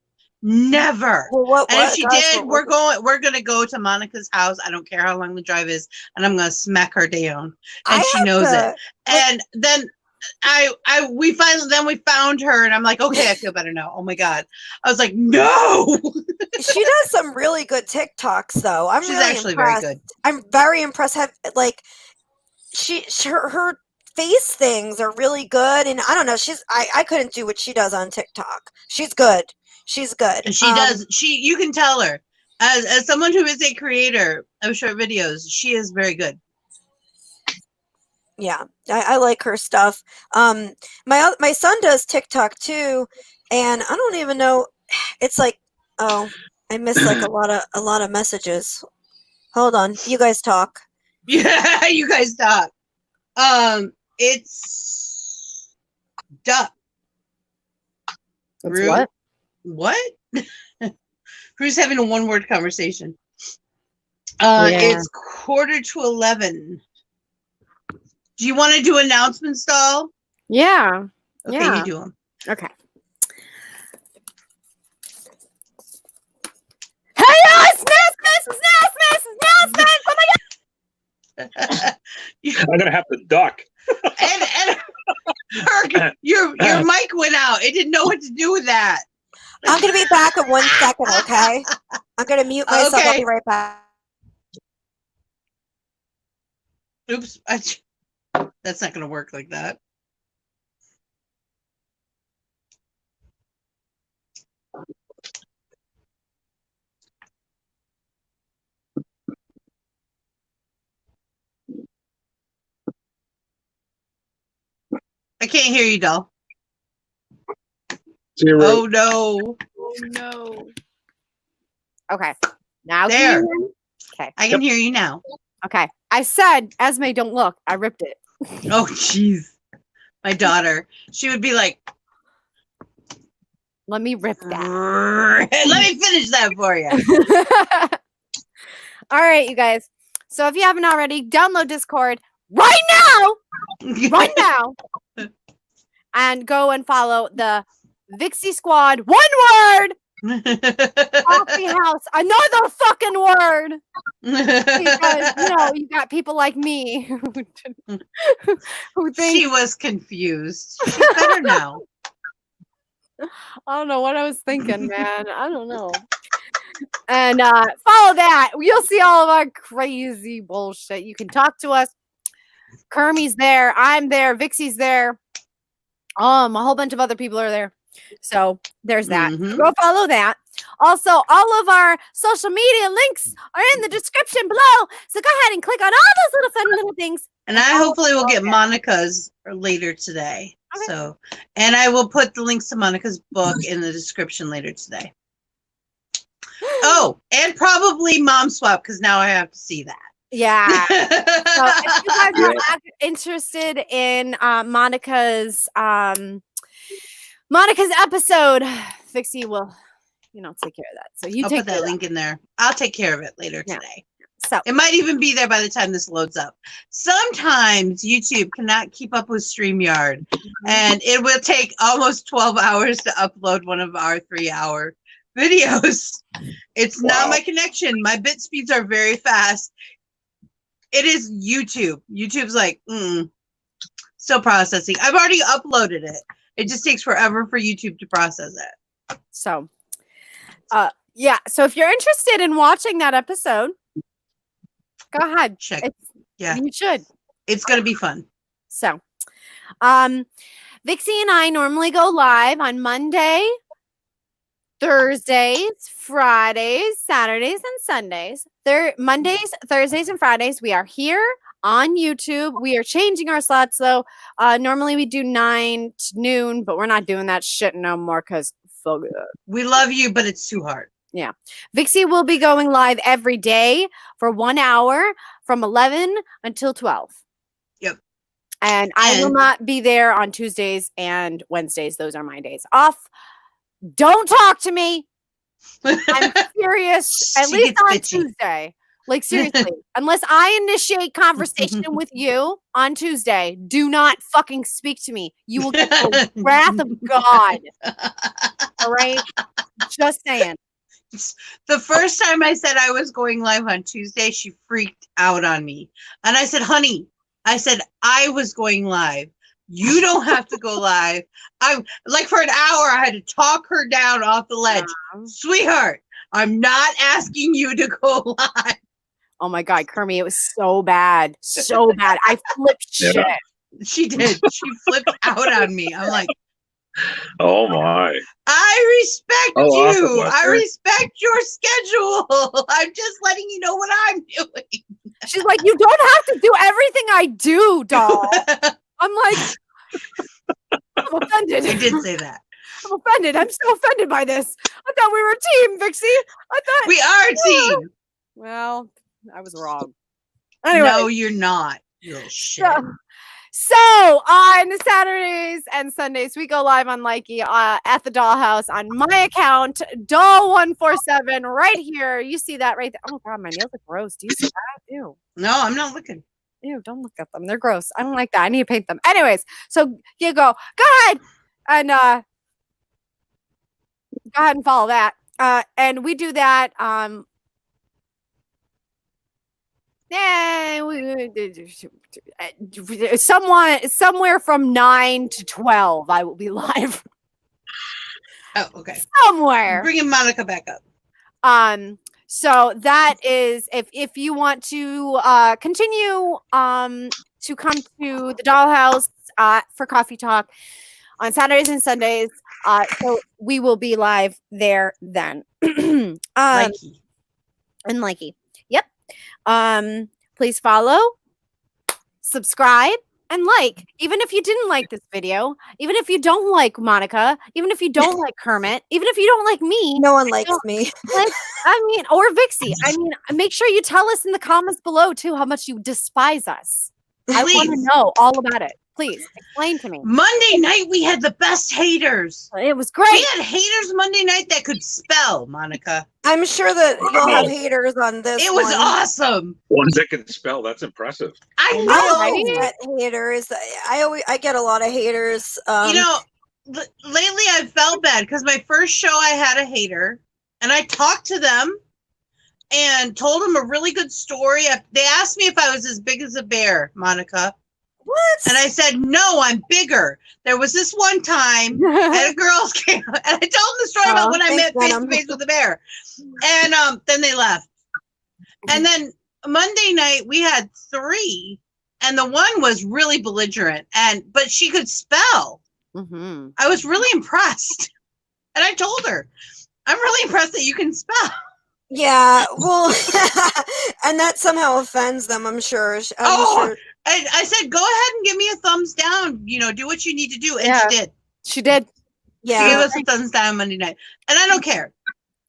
Never.
Well,
And if she did, we're gonna go to Monica's house. I don't care how long the drive is, and I'm gonna smack her down. And she knows it. And then we found her, and I'm like, okay, I feel better now. Oh my god. I was like, no.
She does some really good TikToks, though. She's really
actually
impressed.
very good.
I'm very impressed. Her face things are really good, and I don't know. I couldn't do what she does on TikTok. She's good. She's good.
And she does. You can tell her as someone who is a creator of short videos, she is very good.
Yeah, I like her stuff. My son does TikTok too, and I don't even know. It's like, oh, I missed like a lot of messages. Hold on, you guys talk.
Yeah, you guys talk. It's duck.
It's
Rue?
what?
What? Who's having a one-word conversation?
Yeah.
It's 11:45. Do you want to do announcements, doll?
Yeah.
Okay,
Yeah.
you do them.
Okay. Hey, announcements! Oh my
I'm gonna have to duck.
and Herc, your mic went out. It didn't know what to do with that.
I'm gonna be back in 1 second, okay? I'm gonna mute myself. I'll
Okay.
be right back.
Oops. That's not going to work like that. I can't hear you, doll.
0.
Oh, no.
Oh no. Okay. Now
There.
can you hear me? Okay.
I can hear you now.
Okay. I said, Esme, don't look. I ripped it.
Oh, jeez. My daughter. She would be like,
Let me rip that.
let me finish that for you.
All right, you guys. So if you haven't already, download Discord right now. Right now. And go and follow the Vixie Squad. One word. Coffee house. Another fucking word. Because, you got people like me who think
She was confused. She's better now.
I don't know what I was thinking, man. I don't know. And follow that. You'll see all of our crazy bullshit. You can talk to us. Kermie's there. I'm there. Vixie's there. A whole bunch of other people are there. So there's that.
Mhm.
Go follow that. Also, all of our social media links are in the description below. So go ahead and click on all those little fun little things.
And I hopefully will get Monica's later today.
Okay.
So, and I will put the links to Monica's book in the description later today. Oh, and probably Mom Swap, because now I have to see that.
Yeah. So if you guys are interested in Monica's episode, Vixie will, take care of that. So you
I'll
take
put that link in there. I'll take care of it later
Yeah.
today.
So
It might even be there by the time this loads up. Sometimes YouTube cannot keep up with StreamYard, and it will take almost 12 hours to upload one of our 3-hour videos. It's not my connection. My bit speeds are very fast. It is YouTube. YouTube's like, still processing. I've already uploaded it. It just takes forever for YouTube to process it.
So yeah. So if you're interested in watching that episode, go ahead.
Check. Yeah.
You should.
It's going to be fun.
So, Vixie and I normally go live on Monday, Thursdays, Fridays, Saturdays, and Sundays. Mondays, Thursdays, and Fridays, we are here on YouTube. We are changing our slots, though. Normally, we do 9 to noon, but we're not doing that shit no more because fuck it.
We love you, but it's too hard.
Yeah. Vixie will be going live every day for 1 hour from 11 until 12.
Yep.
And I will not be there on Tuesdays and Wednesdays. Those are my days off. Don't talk to me. I'm serious. At
She
least
gets
on
bitchy.
Tuesday. Like, seriously. Unless I initiate conversation with you on Tuesday, do not fucking speak to me. You will get the wrath of God. All right? Just saying.
The first time I said I was going live on Tuesday, she freaked out on me. And I said, honey, I was going live. You don't have to go live. I'm like, for an hour, I had to talk her down off the ledge. Sweetheart, I'm not asking you to go live.
Oh my God, Kermie, it was so bad. So bad. I flipped shit.
She did. She flipped out on me. I'm like,
Oh my.
I respect
awesome,
you.
Lester.
I respect your schedule. I'm just letting you know what I'm doing.
She's like, you don't have to do everything I do, doll. I'm like, I'm offended.
I did say that.
I'm offended. I'm so offended by this. I thought we were a team, Vixie. I thought
We are a team.
Well, I was wrong. Anyway,
No, you're not. You little shit.
So on Saturdays and Sundays, we go live on Likey at the Dollhouse on my account, Doll147, right here. You see that right there. Oh God, my nails are gross. Do you see that? Ew.
No, I'm not looking.
Ew, don't look at them. They're gross. I don't like that. I need to paint them. Anyways, so you go ahead and follow that. And we do that. Somewhere from 9 to 12, I will be live.
Oh, okay.
Somewhere.
Bringing Monica back up.
So that is if you want to continue to come to the Dollhouse for coffee talk on Saturdays and Sundays. So we will be live there then.
Likey.
And Likey. Yep. Please follow, subscribe, and like. Even if you didn't like this video, even if you don't like Monica, even if you don't like Kermit, even if you don't like me.
No one likes me.
Or Vixie. I mean, make sure you tell us in the comments below too how much you despise us. I want to know all about it. Please explain to me.
Monday night we had the best haters.
It was great.
We had haters Monday night that could spell, Monica.
I'm sure that you'll have haters on this.
It was
one.
awesome.
Ones that can spell, that's impressive.
I
know,
know.
right?
Get haters. I get a lot of haters.
You know, lately I felt bad because my first show I had a hater, and I talked to them and told them a really good story. They asked me if I was as big as a bear, Monica.
What?
And I said, no, I'm bigger. There was this one time at a girls' camp, and I told them the story about when I met face to face with a bear. And then they left. And then Monday night we had 3, and the one was really belligerent, but she could spell.
Mm-hmm.
I was really impressed. And I told her, I'm really impressed that you can spell.
Yeah, well, and that somehow offends them, I'm sure. Sure.
I said, go ahead and give me a thumbs down. You know, do what you need to do. And
Yeah.
she did.
She did.
She gave us a thumbs down Monday night. And I don't care.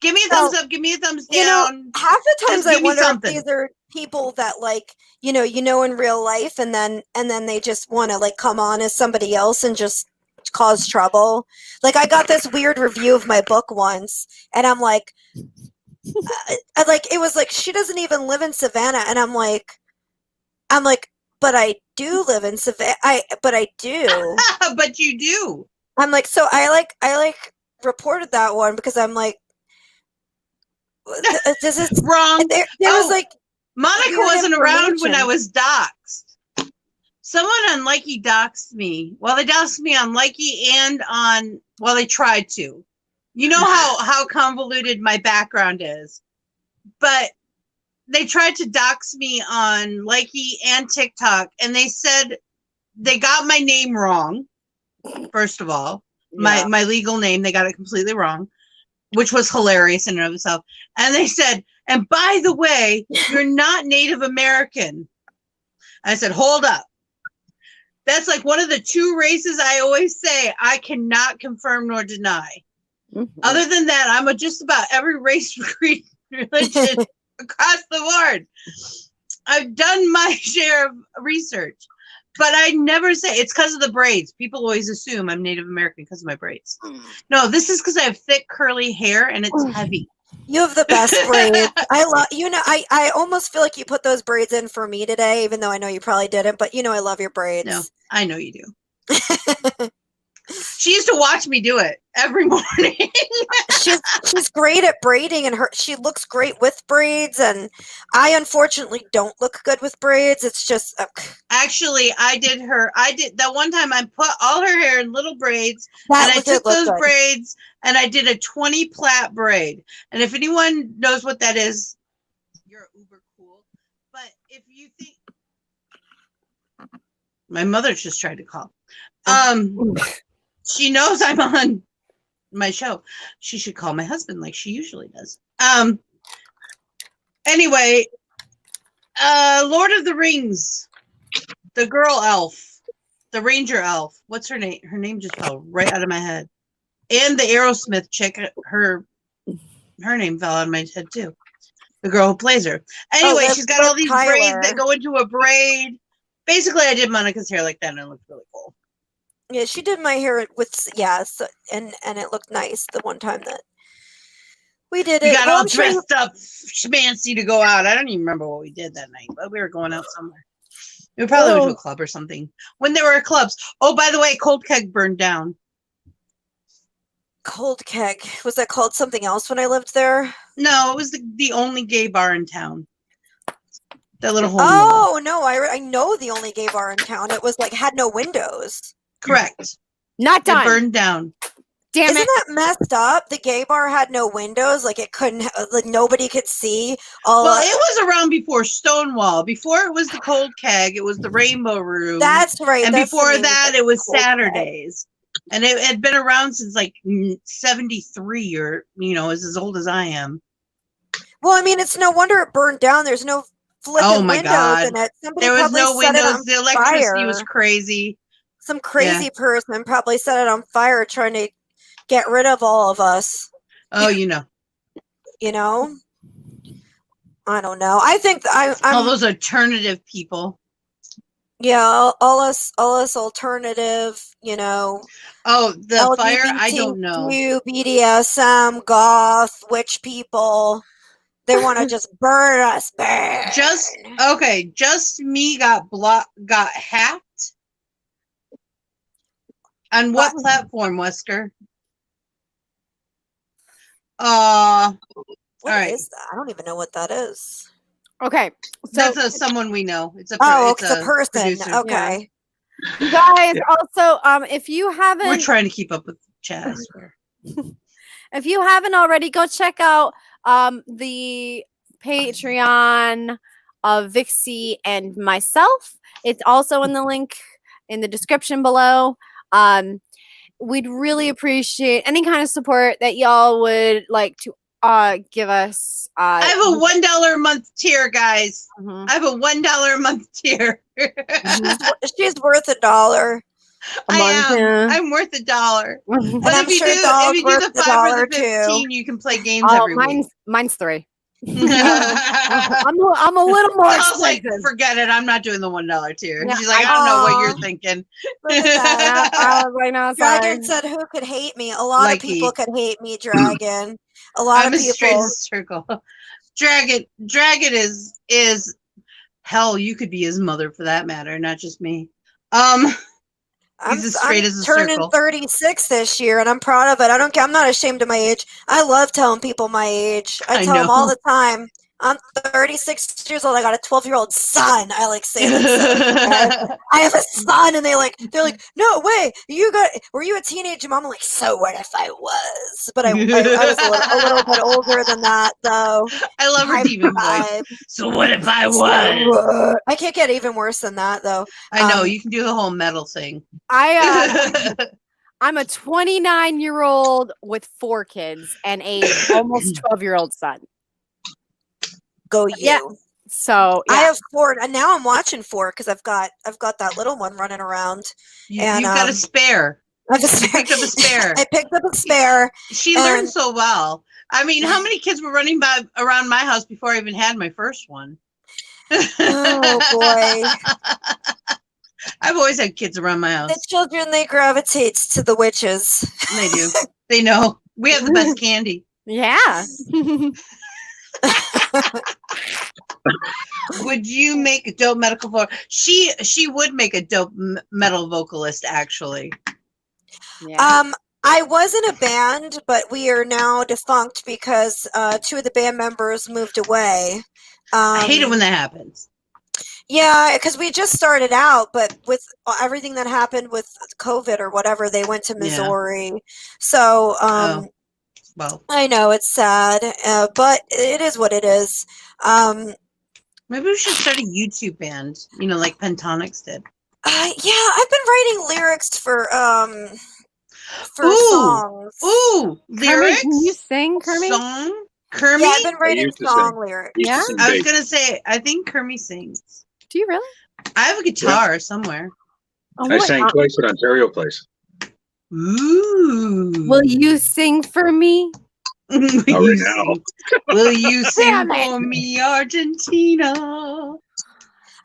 Give me a thumbs up. Give me a thumbs down.
You know, half the times
Just
I
give me
wonder if
something.
these are people that like, you know in real life, and then they just want to like come on as somebody else and just cause trouble. Like I got this weird review of my book once, and I'm like, it was like, she doesn't even live in Savannah, and I'm like, but I do live in Savannah. But I do.
But you do.
I'm like, so I reported that one because I'm like, this is
Wrong.
There was like,
Monica wasn't around when I was doxxed. Someone on Likey doxed me. Well, they doxed me on Likey and on, well, they tried to. You know how convoluted my background is. But they tried to dox me on Likey and TikTok, and they said they got my name wrong. First of all, my legal name, they got it completely wrong, which was hilarious in and of itself. And they said, and by the way, you're not Native American. I said, hold up. That's like one of the 2 races I always say I cannot confirm nor deny. Mm-hmm. Other than that, I'm just about every race, creed, religion across the board. I've done my share of research, but I never say it's because of the braids. People always assume I'm Native American because of my braids. No, this is because I have thick curly hair and it's heavy.
You have the best braids. I love, I almost feel like you put those braids in for me today, even though I know you probably didn't, but I love your braids.
No, I know you do. She used to watch me do it every morning.
she's great at braiding, and she looks great with braids, and I unfortunately don't look good with braids. It's just
actually I did that one time. I put all her hair in little braids, and I took those braids and I did a 20 plait braid. And if anyone knows what that is, you're uber cool. But if you think my mother just tried to call, she knows I'm on my show. She should call my husband like she usually does. Anyway, Lord of the Rings, the girl elf, the ranger elf. What's her name? Her name just fell right out of my head. and the Aerosmith chick, her name fell out of my head too. The girl who plays her. Anyway, she's got all these braids that go into a braid. Basically, I did Monica's hair like that, and it looked really cool.
Yeah, she did my hair with and it looked nice the one time that we did it.
We got all dressed up, schmancy to go out. I don't even remember what we did that night, but we were going out somewhere. We probably went to a club or something. When there were clubs. Oh, by the way, Cold Keg burned down.
Cold Keg. Was that called something else when I lived there?
No, it was the only gay bar in town. That little hole.
Oh, no, I know the only gay bar in town. It was like had no windows.
Correct.
Not done.
It burned down.
Damn
Isn't
it.
that messed up? The gay bar had no windows, like it couldn't, like nobody could see.
Well, it was around before Stonewall. Before it was the Cold Keg, it was the Rainbow Room.
That's right.
And
that's
before that, it was
Cold
Saturdays. And it had been around since like 73 or, as old as I am.
Well, I mean, it's no wonder it burned down. There's no flipping windows in it. Somebody
there was
probably
no
set
windows. The electricity
fire.
was crazy.
Some crazy person probably set it on fire trying to get rid of all of us.
Oh, you know.
I don't know. I think I'm
all those alternative people.
Yeah, all us alternative,
Oh, the
LGBTQ,
fire? I don't know.
BDSM, goth, witch people. They want to just burn us. Burn.
Just me got hacked. On what platform, Wesker?
What
right.
is that? I don't even know what that is.
Okay,
so that's someone we know. It's a
it's a person.
Producer.
Okay,
you guys. Also, if you haven't,
we're trying to keep up with Chaz.
If you haven't already, go check out the Patreon of Vixie and myself. It's also in the link in the description below. We'd really appreciate any kind of support that y'all would like to give us.
I have a $1 a month tier, guys.
Mm-hmm.
I have a $1 a month tier.
She's worth $1.
I'm worth $1. But
if you do
the 5 or the 15, you can play games every week.
Mine's $3. I'm a little more.
I was like, forget it. I'm not doing the $1 tier.
Yeah,
she's like, I don't know what you're thinking.
Dragon said, "Who could hate me? A lot of people could hate me, Dragon. A lot of people."
Straight as a circle. Dragon is hell. You could be his mother for that matter, not just me. He's as straight as a
turning
circle.
36 this year, and I'm proud of it. I don't care. I'm not ashamed of my age. I love telling people my age. I tell them all the time. I'm 36 years old. I got a 12-year-old son. I like saying I have a son, and they're like, no way. Were you a teenage mom? I'm like, so what if I was? But I was a little bit older than that, though.
I love her demon voice. So what if I was?
I can't get even worse than that, though.
I know you can do the whole metal thing.
I'm a 29-year-old with 4 kids and a almost 12-year-old son.
Go you.
Yeah. So
I have 4, and now I'm watching 4 because I've got that little one running around.
You've got a spare.
I picked up a spare. I picked up a spare.
She learned so well. I mean, how many kids were running around my house before I even had my first one?
Oh boy.
I've always had kids around my house.
The children, they gravitate to the witches.
They do. They know. We have the best candy.
Yeah.
Would you make a dope medical vocalist? She would make a dope metal vocalist, actually.
Yeah.
I was in a band, but we are now defunct because 2 of the band members moved away.
I hate it when that happens.
Yeah, because we just started out, but with everything that happened with COVID or whatever, they went to Missouri. Yeah. So,
well,
I know it's sad, but it is what it is.
Maybe we should start a YouTube band, like Pentatonics did.
Yeah, I've been writing lyrics for songs.
Ooh, lyrics?
Can you sing, Kermit?
Song? Kermit?
Yeah, I've been writing song lyrics.
Yeah?
I was going to say, I think Kermit sings.
Do you really?
I have a guitar somewhere.
I sang twice at Ontario Place.
Ooh.
Will you sing for me?
Will
Not right
you
now.
sing, will you sing
Damn it.
for me, Argentina?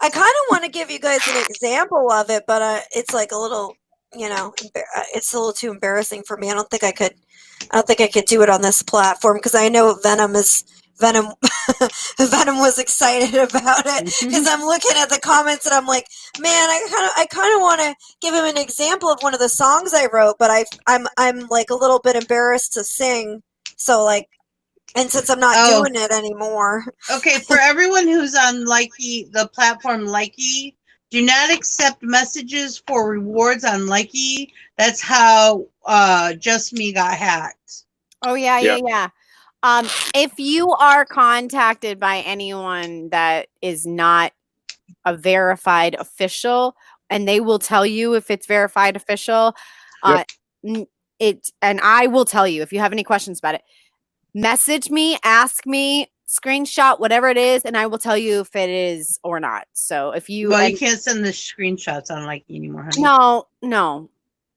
I kind of want to give you guys an example of it, but it's like a little, it's a little too embarrassing for me. I don't think I could do it on this platform because I know Venom Venom was excited about it because I'm looking at the comments and I'm like, man, I kind of want to give him an example of one of the songs I wrote, but I'm like a little bit embarrassed to sing. So like, and since I'm not doing it anymore.
Okay, for everyone who's on Likey, the platform Likey, do not accept messages for rewards on Likey. That's how Just Me got hacked.
Oh yeah. If you are contacted by anyone that is not a verified official, and they will tell you if it's verified official, and I will tell you if you have any questions about it. Message me, ask me, screenshot whatever it is, and I will tell you if it is or not. So if you,
you can't send the screenshots on Likey anymore, honey.
No,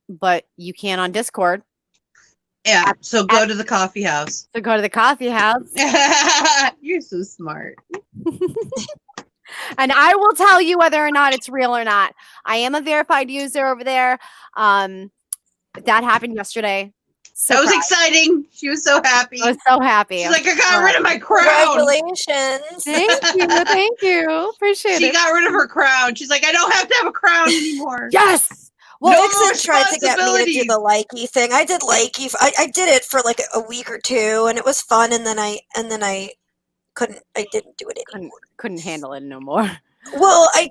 but you can on Discord.
Yeah, so go to the coffee house.
So go to the coffee house.
You're so smart.
And I will tell you whether or not it's real or not. I am a verified user over there. That happened yesterday.
So that was exciting. She was so happy.
I was so happy.
She's like, I got rid of my crown.
Congratulations.
Thank you. Appreciate it.
She got rid of her crown. She's like, I don't have to have a crown anymore.
Yes.
Well,
no
Vixen tried to get me to do the Likey thing. I did Likey. I did it for like a week or two, and it was fun. And then I couldn't. I didn't do it anymore.
Couldn't handle it no more.
Well, I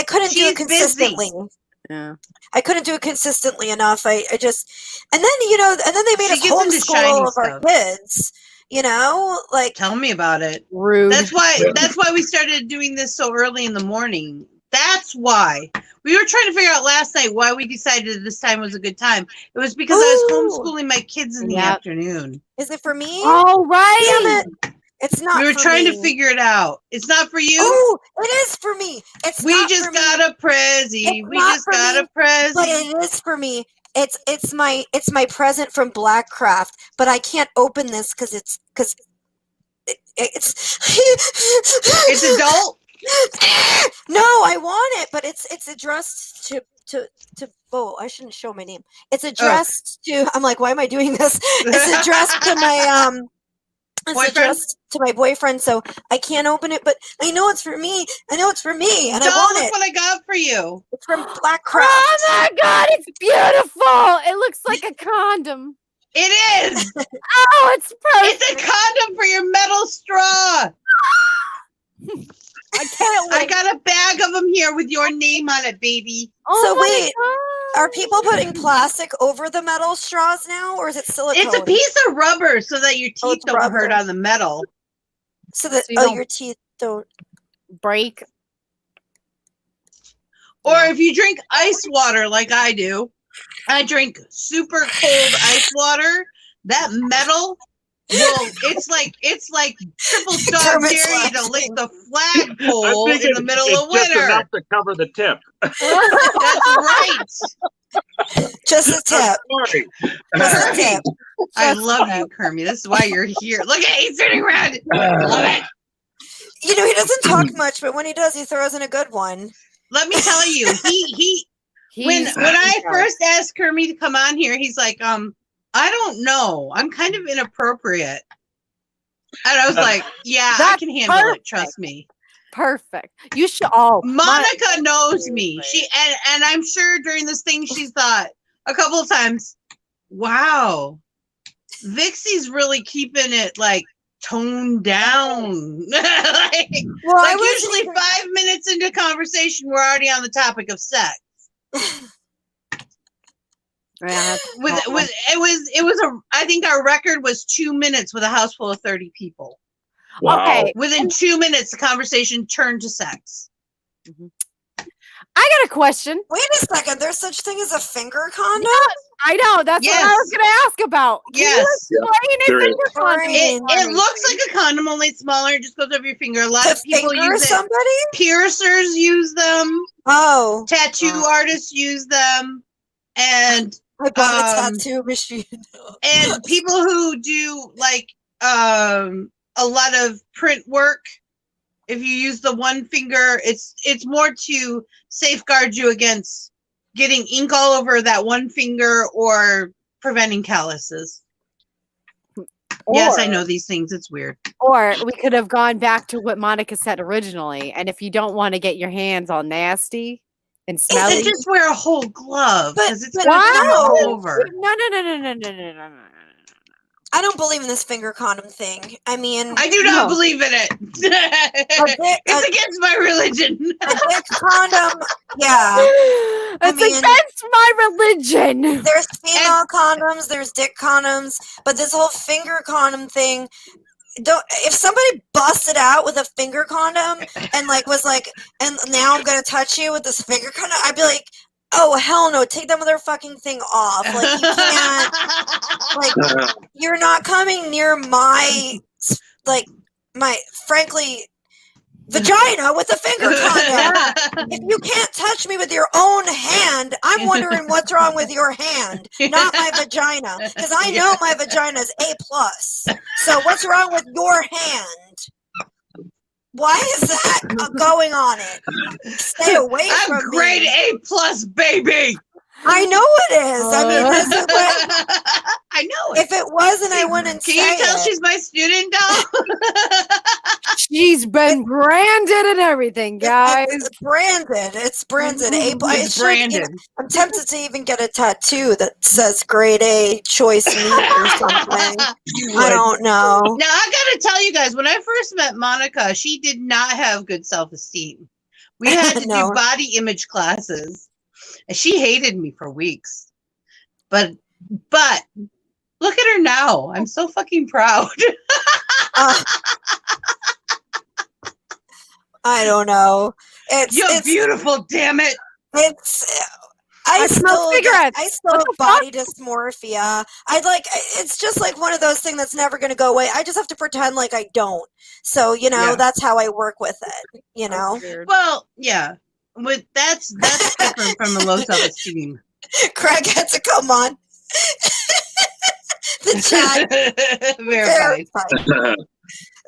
couldn't do it consistently.
Busy.
Yeah.
I couldn't do it consistently enough. I just, and then they made us homeschool all of our kids. Like,
tell me about it.
Rude.
That's why we started doing this so early in the morning. That's why. We were trying to figure out last night why we decided this time was a good time. It was because I was homeschooling my kids in the afternoon.
Is it for me?
Oh, right.
Damn it. It's not.
We were trying to figure it out. It's not for you.
Oh, it is for me.
We just got a Prezi. We just got a Prezi.
But it is for me. It's my present from Blackcraft. But I can't open this because it's
it's adult.
No, I want it, but it's addressed to oh, I shouldn't show my name. It's addressed to. I'm like, why am I doing this? It's addressed to my It's addressed to my boyfriend, so I can't open it. But I know it's for me. And I want it.
Look what I got for you.
It's from Blackcraft.
Oh my god, it's beautiful! It looks like a condom.
It is.
Oh, it's perfect.
It's a condom for your metal straw.
I can't wait.
I got a bag of them here with your name on it, baby.
Oh,
so wait, are people putting plastic over the metal straws now, or is it silicone?
It's a piece of rubber so that your teeth don't hurt on the metal.
So that your teeth don't
break.
Or if you drink ice water like I do, I drink super cold ice water, that metal it's like triple stop dairy to lick the flagpole in the middle of winter.
Just enough to cover the tip.
That's right.
Just a tip. Just a tip.
I love you, Kermie. This is why you're here. Look at he's sitting around. Love it.
He doesn't talk much, but when he does, he throws in a good one.
Let me tell you, when I first asked Kermie to come on here, he's like, I don't know. I'm kind of inappropriate. And I was like, yeah, I can handle it. Trust me.
Perfect. You should. Oh,
Monica knows me. She and I'm sure during this thing she's thought a couple of times, wow, Vixie's really keeping it like toned down. Usually 5 minutes into conversation, we're already on the topic of sex.
Yeah,
I think our record was 2 minutes with a house full of 30 people.
Wow.
Okay.
Within 2 minutes, the conversation turned to sex.
Mm-hmm. I got a question.
Wait a second. There's such thing as a finger condom?
Yeah, I know. That's what I was going to ask about. Can you explain a finger condom?
It looks like a condom, only it's smaller. It just goes over your finger. A lot of people use it.
Somebody?
Piercers use them.
Oh.
Tattoo artists use them. And
I bought a tattoo machine.
And people who do like a lot of print work, if you use the one finger, it's more to safeguard you against getting ink all over that one finger or preventing calluses. Yes, I know these things. It's weird.
Or we could have gone back to what Monica said originally. And if you don't want to get your hands all nasty and smelly,
Just wear a whole glove because it's
but
going to come
why?
all over.
No.
I don't believe in this finger condom thing. I mean,
I do not believe in it. It's against my religion.
a dick condom. Yeah.
It's against my religion.
There's female condoms, there's dick condoms, but this whole finger condom thing. If somebody busted out with a finger condom and like was like, and now I'm gonna touch you with this finger condom, I'd be like, oh hell no, take that motherfucking thing off. Like you can't, like you're not coming near my frankly vagina with a finger condom. If you can't touch me with your own hand, I'm wondering what's wrong with your hand, not my vagina, because I know my vagina is A+. So what's wrong with your hand? Why is that going on it? Stay away from me.
I'm grade A+, baby.
I know it is. I mean, this is what
I know it.
If it wasn't, I wouldn't say
Can you tell
it.
she's my student, doll?
She's been branded and everything, guys.
It's branded. It's branded.
It's branded.
I'm tempted to even get a tattoo that says grade A choice meat or something. I don't know.
Now, I gotta tell you guys, when I first met Monica, she did not have good self-esteem. We had to
No.
do body image classes, and she hated me for weeks. But look at her now. I'm so fucking proud.
I don't know.
You're beautiful, damn it.
I
smell cigarettes.
I still have body dysmorphia. It's just like one of those things that's never going to go away. I just have to pretend like I don't. So, that's how I work with it,
Well, yeah. That's different from the low self-esteem.
Craig had to come on. The chat.
Verified.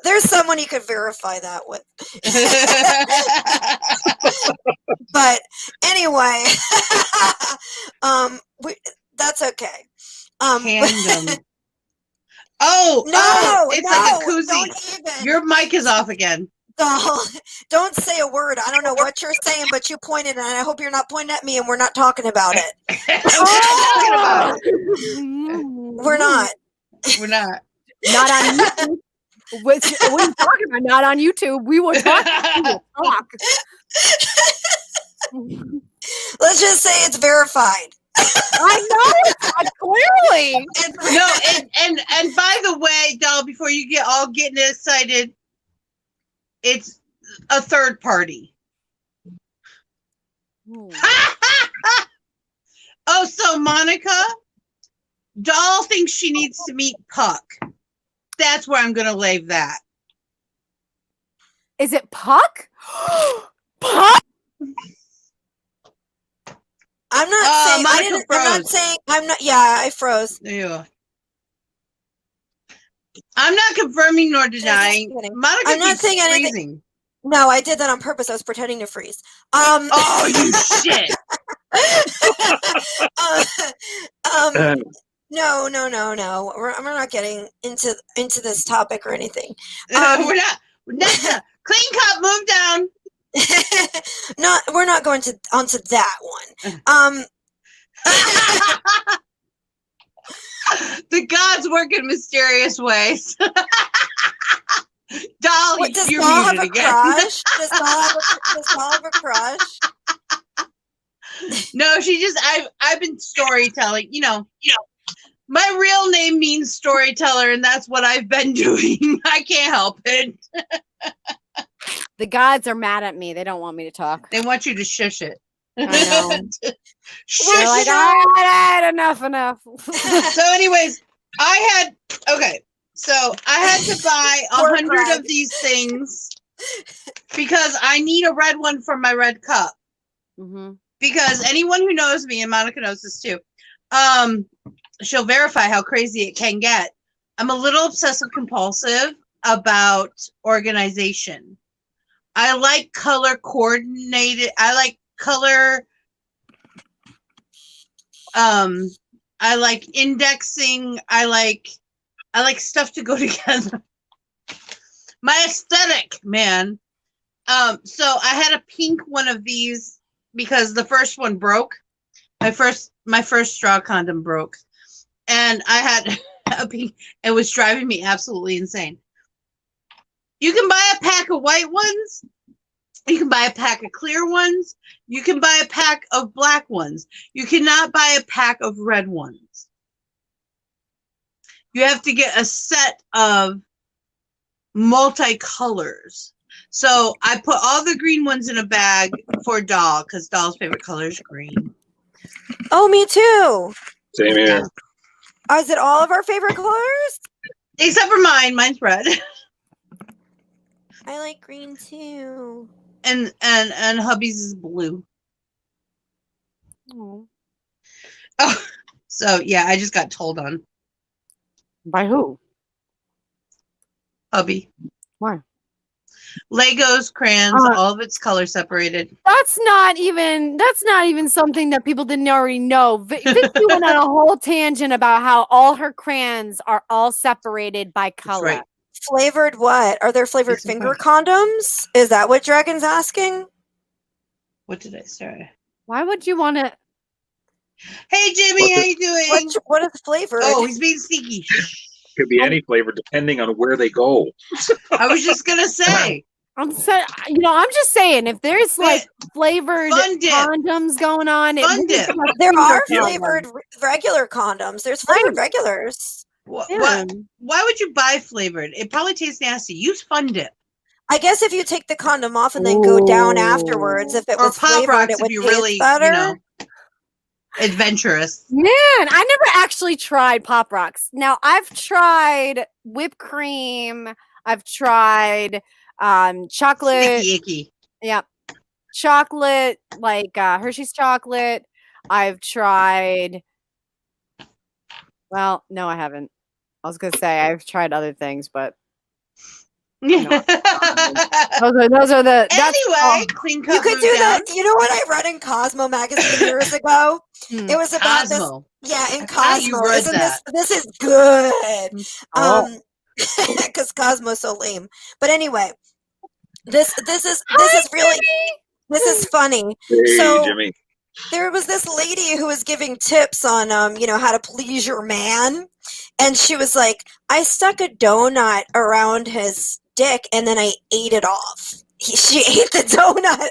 There's someone you could verify that with. But anyway, that's okay.
Tandem. It's like a koozie. Your mic is off again.
Don't say a word. I don't know what you're saying, but you pointed, and I hope you're not pointing at me and we're not talking about it. We're not.
We're not.
Not on YouTube. What are you talking about? Not on YouTube. We will talk.
Let's just say it's verified.
I know it clearly.
No, and by the way, doll, before you get all getting excited, it's a third party. Oh, so Monica, doll thinks she needs to meet Puck. That's where I'm going to lay that.
Is it Puck? Puck?
I'm not saying.
Monica
I'm not saying. I'm not. Yeah, I froze.
Yeah. I'm not confirming nor denying. Monica
I'm not saying anything.
freezing.
No, I did that on purpose. I was pretending to freeze.
Oh, you shit.
No. We're not getting into this topic or anything.
We're not. Clean cut, move down.
We're not going onto that one.
The gods work in mysterious ways. Doll,
Does
you're
Doll have
muted
a
again.
crush? Does Doll have a crush?
No, I've been storytelling. My real name means storyteller, and that's what I've been doing. I can't help it.
The gods are mad at me. They don't want me to talk.
They want you to shush it.
I know.
Shush
They're like,
it.
all right, enough.
So anyways, I had to buy 100 of these things because I need a red one for my red cup.
Mm-hmm.
Because anyone who knows me, and Monica knows this too, she'll verify how crazy it can get. I'm a little obsessive compulsive about organization. I like color coordinated. I like color. I like indexing. I like stuff to go together. My aesthetic, man. So I had a pink one of these because the first one broke. My first straw condom broke, and I had a pink. It was driving me absolutely insane. You can buy a pack of white ones. You can buy a pack of clear ones. You can buy a pack of black ones. You cannot buy a pack of red ones. You have to get a set of multicolors. So I put all the green ones in a bag for Doll because Doll's favorite color is green.
Oh, me too.
Same here.
Is it all of our favorite colors?
Except for mine. Mine's red.
I like green too.
And hubby's is blue.
Oh.
Oh, so yeah, I just got told on
By who?
hubby.
Why?
Legos, crayons, all of it's color separated.
That's not even something that people didn't already know. Vicky went on a whole tangent about how all her crayons are all separated by color.
Right.
Flavored what? Are there flavored
Yes,
finger condoms? Is that what Dragon's asking?
What did I say?
Why would you want to?
Hey Jimmy, how you doing?
What is flavored?
Oh, he's being sneaky.
Could be any flavor depending on where they go.
I was just gonna say.
I'm just saying if there's like flavored
Fun dip.
condoms going on,
Fun dip.
There are
Yeah.
flavored regular condoms. There's flavored regulars.
Yeah.
Why would you buy flavored? It probably tastes nasty. Use Fun Dip.
I guess if you take the condom off and then go down afterwards, if it
Or
was
Pop
flavored,
Rocks
it
if
would
you
taste
really,
better.
Adventurous.
Man, I never actually tried Pop Rocks. Now I've tried whipped cream. I've tried chocolate.
Sticky icky.
Yeah, chocolate like Hershey's chocolate. I've tried. Well, no, I haven't. I was gonna say I've tried other things, but those are the.
Anyway, clean cut.
You could do that. You know what I read in Cosmo magazine years ago? It was about
Cosmo.
this. Yeah, in
How you
Cosmo.
read
Isn't
that?
this is good.
Oh.
Because Cosmo's so lame. But anyway, this is really this is funny.
Hey,
So
Jimmy.
there was this lady who was giving tips on how to please your man, and she was like, I stuck a donut around his dick and then I ate it off. She ate the donut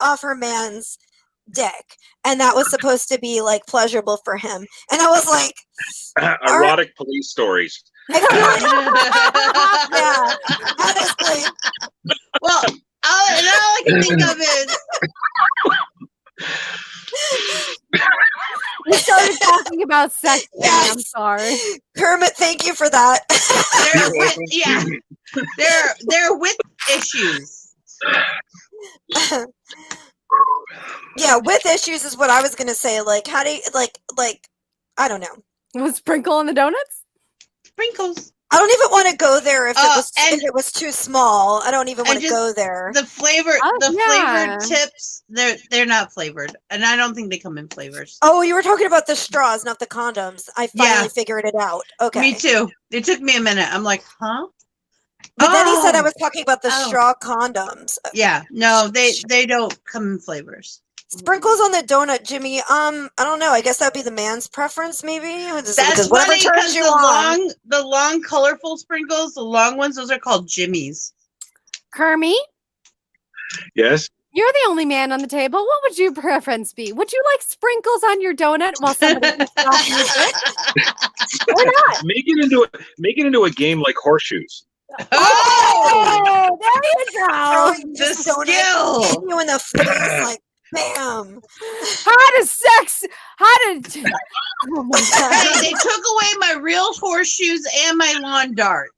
off her man's dick, and that was supposed to be like pleasurable for him. And I was like,
Erotic police stories.
yeah, honestly.
Well, all I can think of is
We started talking about sex.
Yes.
I'm sorry.
Kermit, thank you for that.
there are width issues.
Yeah, with issues is what I was gonna say. Like, how do you like I don't know.
Was sprinkle on the donuts?
Sprinkles.
I don't even want to go there if
And-
it was too small. I don't even want to
just-
go there.
The flavored
yeah.
tips, they're not flavored. And I don't think they come in flavors.
Oh, you were talking about the straws, not the condoms. I finally
Yeah.
figured it out. Okay.
Me too. It took me a minute. I'm like, huh?
But then he said I
Oh.
was talking about the
Oh.
straw condoms.
Yeah. No, they don't come in flavors.
Sprinkles on the donut, Jimmy. I don't know. I guess that'd be the man's preference, maybe.
That's
whatever
funny
turns
because
you on.
the long colorful sprinkles, the long ones, those are called Jimmys.
Kermit,
Yes.
you're the only man on the table. What would your preference be? Would you like sprinkles on your donut while somebody gets off your dick? Or not?
Make it into a game like horseshoes.
Oh,
There you go.
Throwing
the
this donut,
skill.
hitting you in the face, like bam.
Oh my God.
Hey, they took away my real horseshoes and my lawn darts.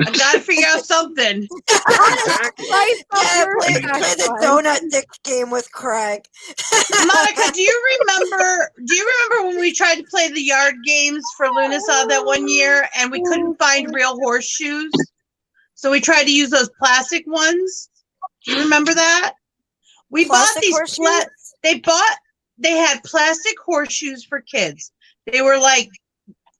I gotta figure out something.
Exactly.
Yeah, play the donut dick game with Craig.
Monica, do you remember when we tried to play the yard games for Lunasaw that one year and we couldn't find real horseshoes? So we tried to use those plastic ones. Do you remember that? We
Plastic
bought these
horseshoes?
they had plastic horseshoes for kids. They were like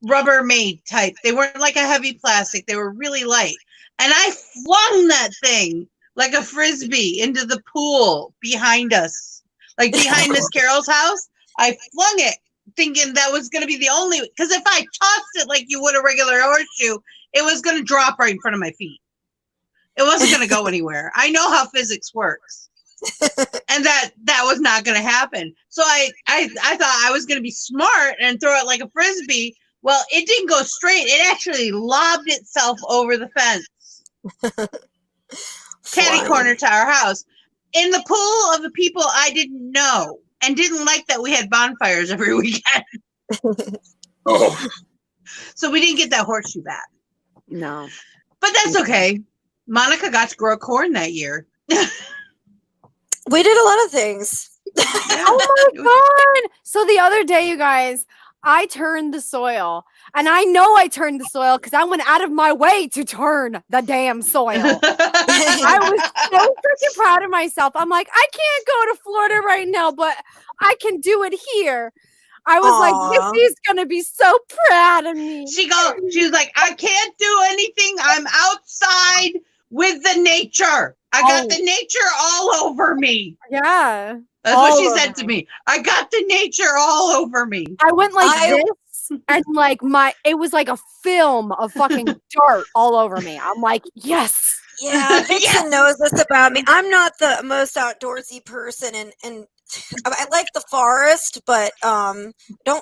Rubbermaid type. They weren't like a heavy plastic. They were really light. And I flung that thing like a frisbee into the pool behind us, like behind Miss Carol's house. I flung it thinking that was going to be the only, because if I tossed it like you would a regular horseshoe, it was going to drop right in front of my feet. It wasn't going to go anywhere. I know how physics works. And that was not going to happen. So I thought I was going to be smart and throw it like a frisbee. Well, it didn't go straight. It actually lobbed itself over the fence. Catty corner to our house. In the pool of the people I didn't know and didn't like that we had bonfires every weekend.
Oh,
So we didn't get that horseshoe back.
No.
But that's okay. Monica got to grow corn that year.
We did a lot of things.
Oh my god! So the other day, you guys, I turned the soil, and I know I turned the soil because I went out of my way to turn the damn soil. I was so freaking proud of myself. I'm like, I can't go to Florida right now, but I can do it here. I was like,
Aw.
Missy's gonna be so proud of me.
She was like, I can't do anything. I'm outside with the nature. I got the nature all over me.
Yeah.
That's
All
what she
over
said to me. I got the nature all over me.
I went like this, and like it was like a film of fucking dirt all over me. I'm like, yes.
Yeah, Vixen knows this about me. I'm not the most outdoorsy person, and I like the forest, but don't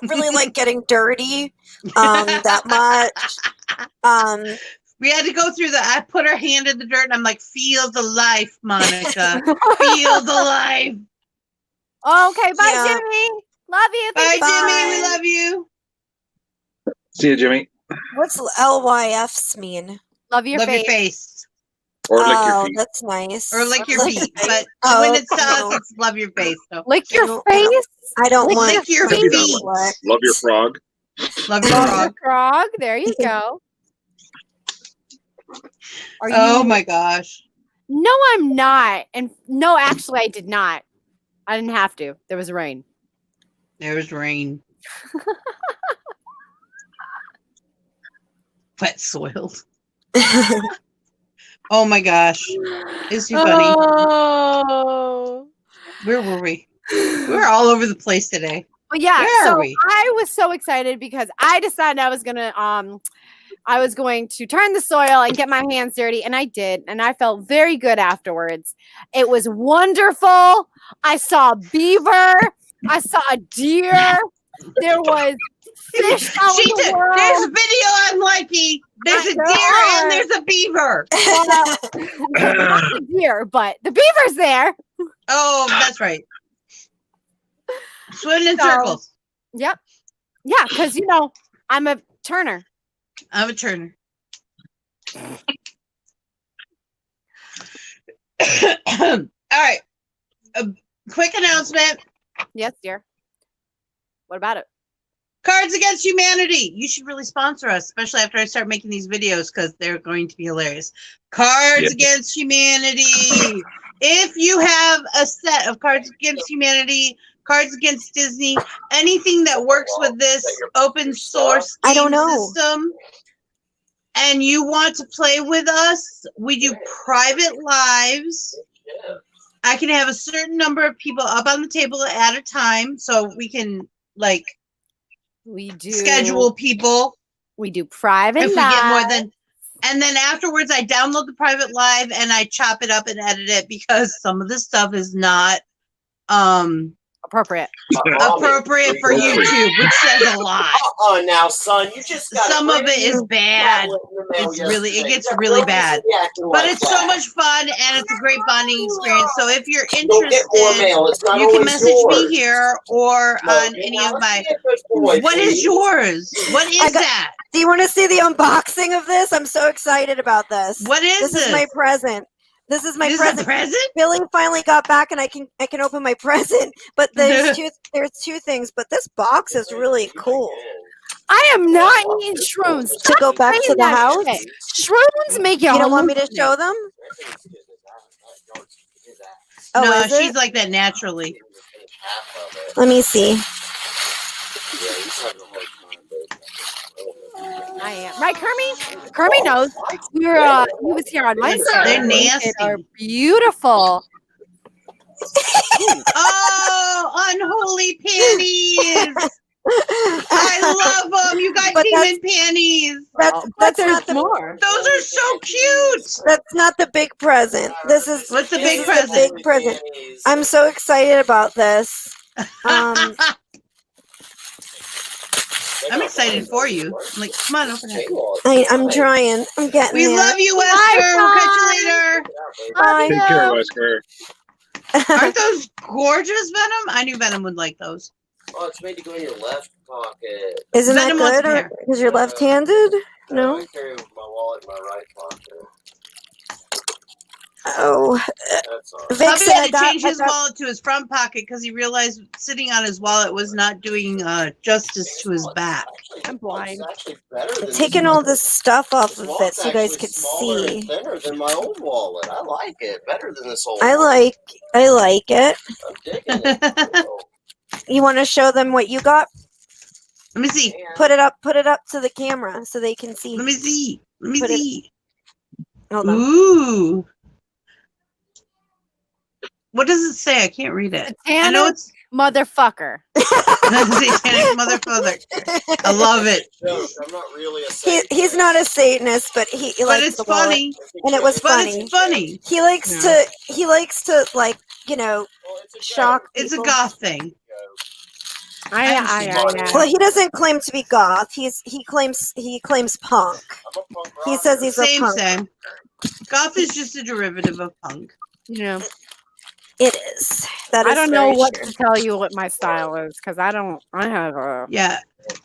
really like getting dirty that much.
We had to go through I put her hand in the dirt and I'm like, feel the life, Monica. Feel the life.
Okay, bye,
Yeah.
Jimmy. Love you.
Bye,
Thank you.
Jimmy. We love you.
see you, Jimmy.
What's LYFs mean?
Love your
Love
face.
your face.
Or lick your
Oh,
feet.
that's nice.
Or lick your feet. But
Oh,
when it's us,
no.
it's love your face. So
Lick your
don't-
face.
I don't
Lick
want
your
to be
feet.
licked.
Love your frog.
love your
Love
frog.
your frog. There you go. Are
Oh
you?
my gosh.
No, I'm not. And no, actually, I did not. I didn't have to. There was rain.
There's rain. Wet soiled. Oh my gosh. It's too funny.
Oh.
Where were we? We're all over the place today.
But yeah,
Where
so
are we?
I was so excited because I decided I was going to turn the soil and get my hands dirty, and I did, and I felt very good afterwards. It was wonderful. I saw a beaver. I saw a deer. There was fish out in the world.
There's video on Likey. There's a deer and there's a beaver.
Well, not the deer, but the beaver's there.
Oh, that's right. Swimming in
So-
circles.
Yep. Yeah, because I'm a turner.
I'm a turner. All right. A quick announcement.
Yes, dear. What about it?
Cards Against Humanity. You should really sponsor us, especially after I start making these videos because they're going to be hilarious. Cards
Yeah.
Against Humanity. If you have a set of Cards Against Humanity, Cards Against Disney, anything that works with this open source
I don't
game
know.
system, and you want to play with us, we do private lives. I can have a certain number of people up on the table at a time, so we can
We do
schedule people
We do private
if we get more
live.
than. And then afterwards, I download the private live and I chop it up and edit it because some of the stuff is not
appropriate.
Appropriate for YouTube, which says a lot.
Now, son, you just got
Some of it is bad. It gets really bad. But it's so much fun and it's a great bonding experience. So if you're interested, you can message me here or on any of my. What is yours? What is that?
Do you want to see the unboxing of this? I'm so excited about this.
What is this?
This is my present. This is my present.
A present?
Billy finally got back, and I can open my present. But there's two things. But this box is really cool.
I am not eating shrooms.
To go back to the house.
Shit. Shrooms make you.
You don't want me to show them? Oh,
no,
is
she's like that naturally.
Let me see.
I am right, Kermie. Kermie knows. He was here on Wednesday.
They're nasty.
They're beautiful.
Oh, unholy panties! I love them. You got demon panties.
That's not the
more.
Those are so cute.
That's not the big present. This is
what's the big present?
The big present. I'm so excited about this.
I'm excited for you. I'm like, come on, open it.
I'm trying. I'm getting
We
there.
love you, Wesker. We'll catch you later.
Bye.
Take care, Wesker.
Aren't those gorgeous, Venom? I knew Venom would like those.
Oh, it's made to go in your left pocket.
Isn't
Venom
that
wants
good?
a pair.
Because you're left-handed? No.
I carry my wallet in my right pocket.
Oh.
That's all right.
Vic
Puppy
said
had to
I
change
got-
his wallet to his front pocket because he realized sitting on his wallet was not doing justice to his back.
I'm blind.
It's actually better than
taking all this stuff off of it so you guys could
smaller
see.
and thinner than my old wallet. I like it better than this old.
I like it.
I'm digging it.
You want to show them what you got?
Let me see.
Put it up to the camera so they can see.
Let me see. Let me
Put it-
see.
Hold on.
Ooh. What does it say? I can't read it. I know it's
Motherfucker.
satanic motherfucker. I love it.
I'm not really a
He's not a Satanist, but he
But
likes
it's
the wallet.
funny.
And it was
But
funny.
it's funny.
He likes to like, shock
It's a
people.
goth thing.
I
Well, he doesn't claim to be goth. He claims punk. He says he's a punk.
Same. Goth is just a derivative of punk.
Yeah.
It is. That is
I don't know
very
what
true.
to tell you what my style is because I have a.
Yeah.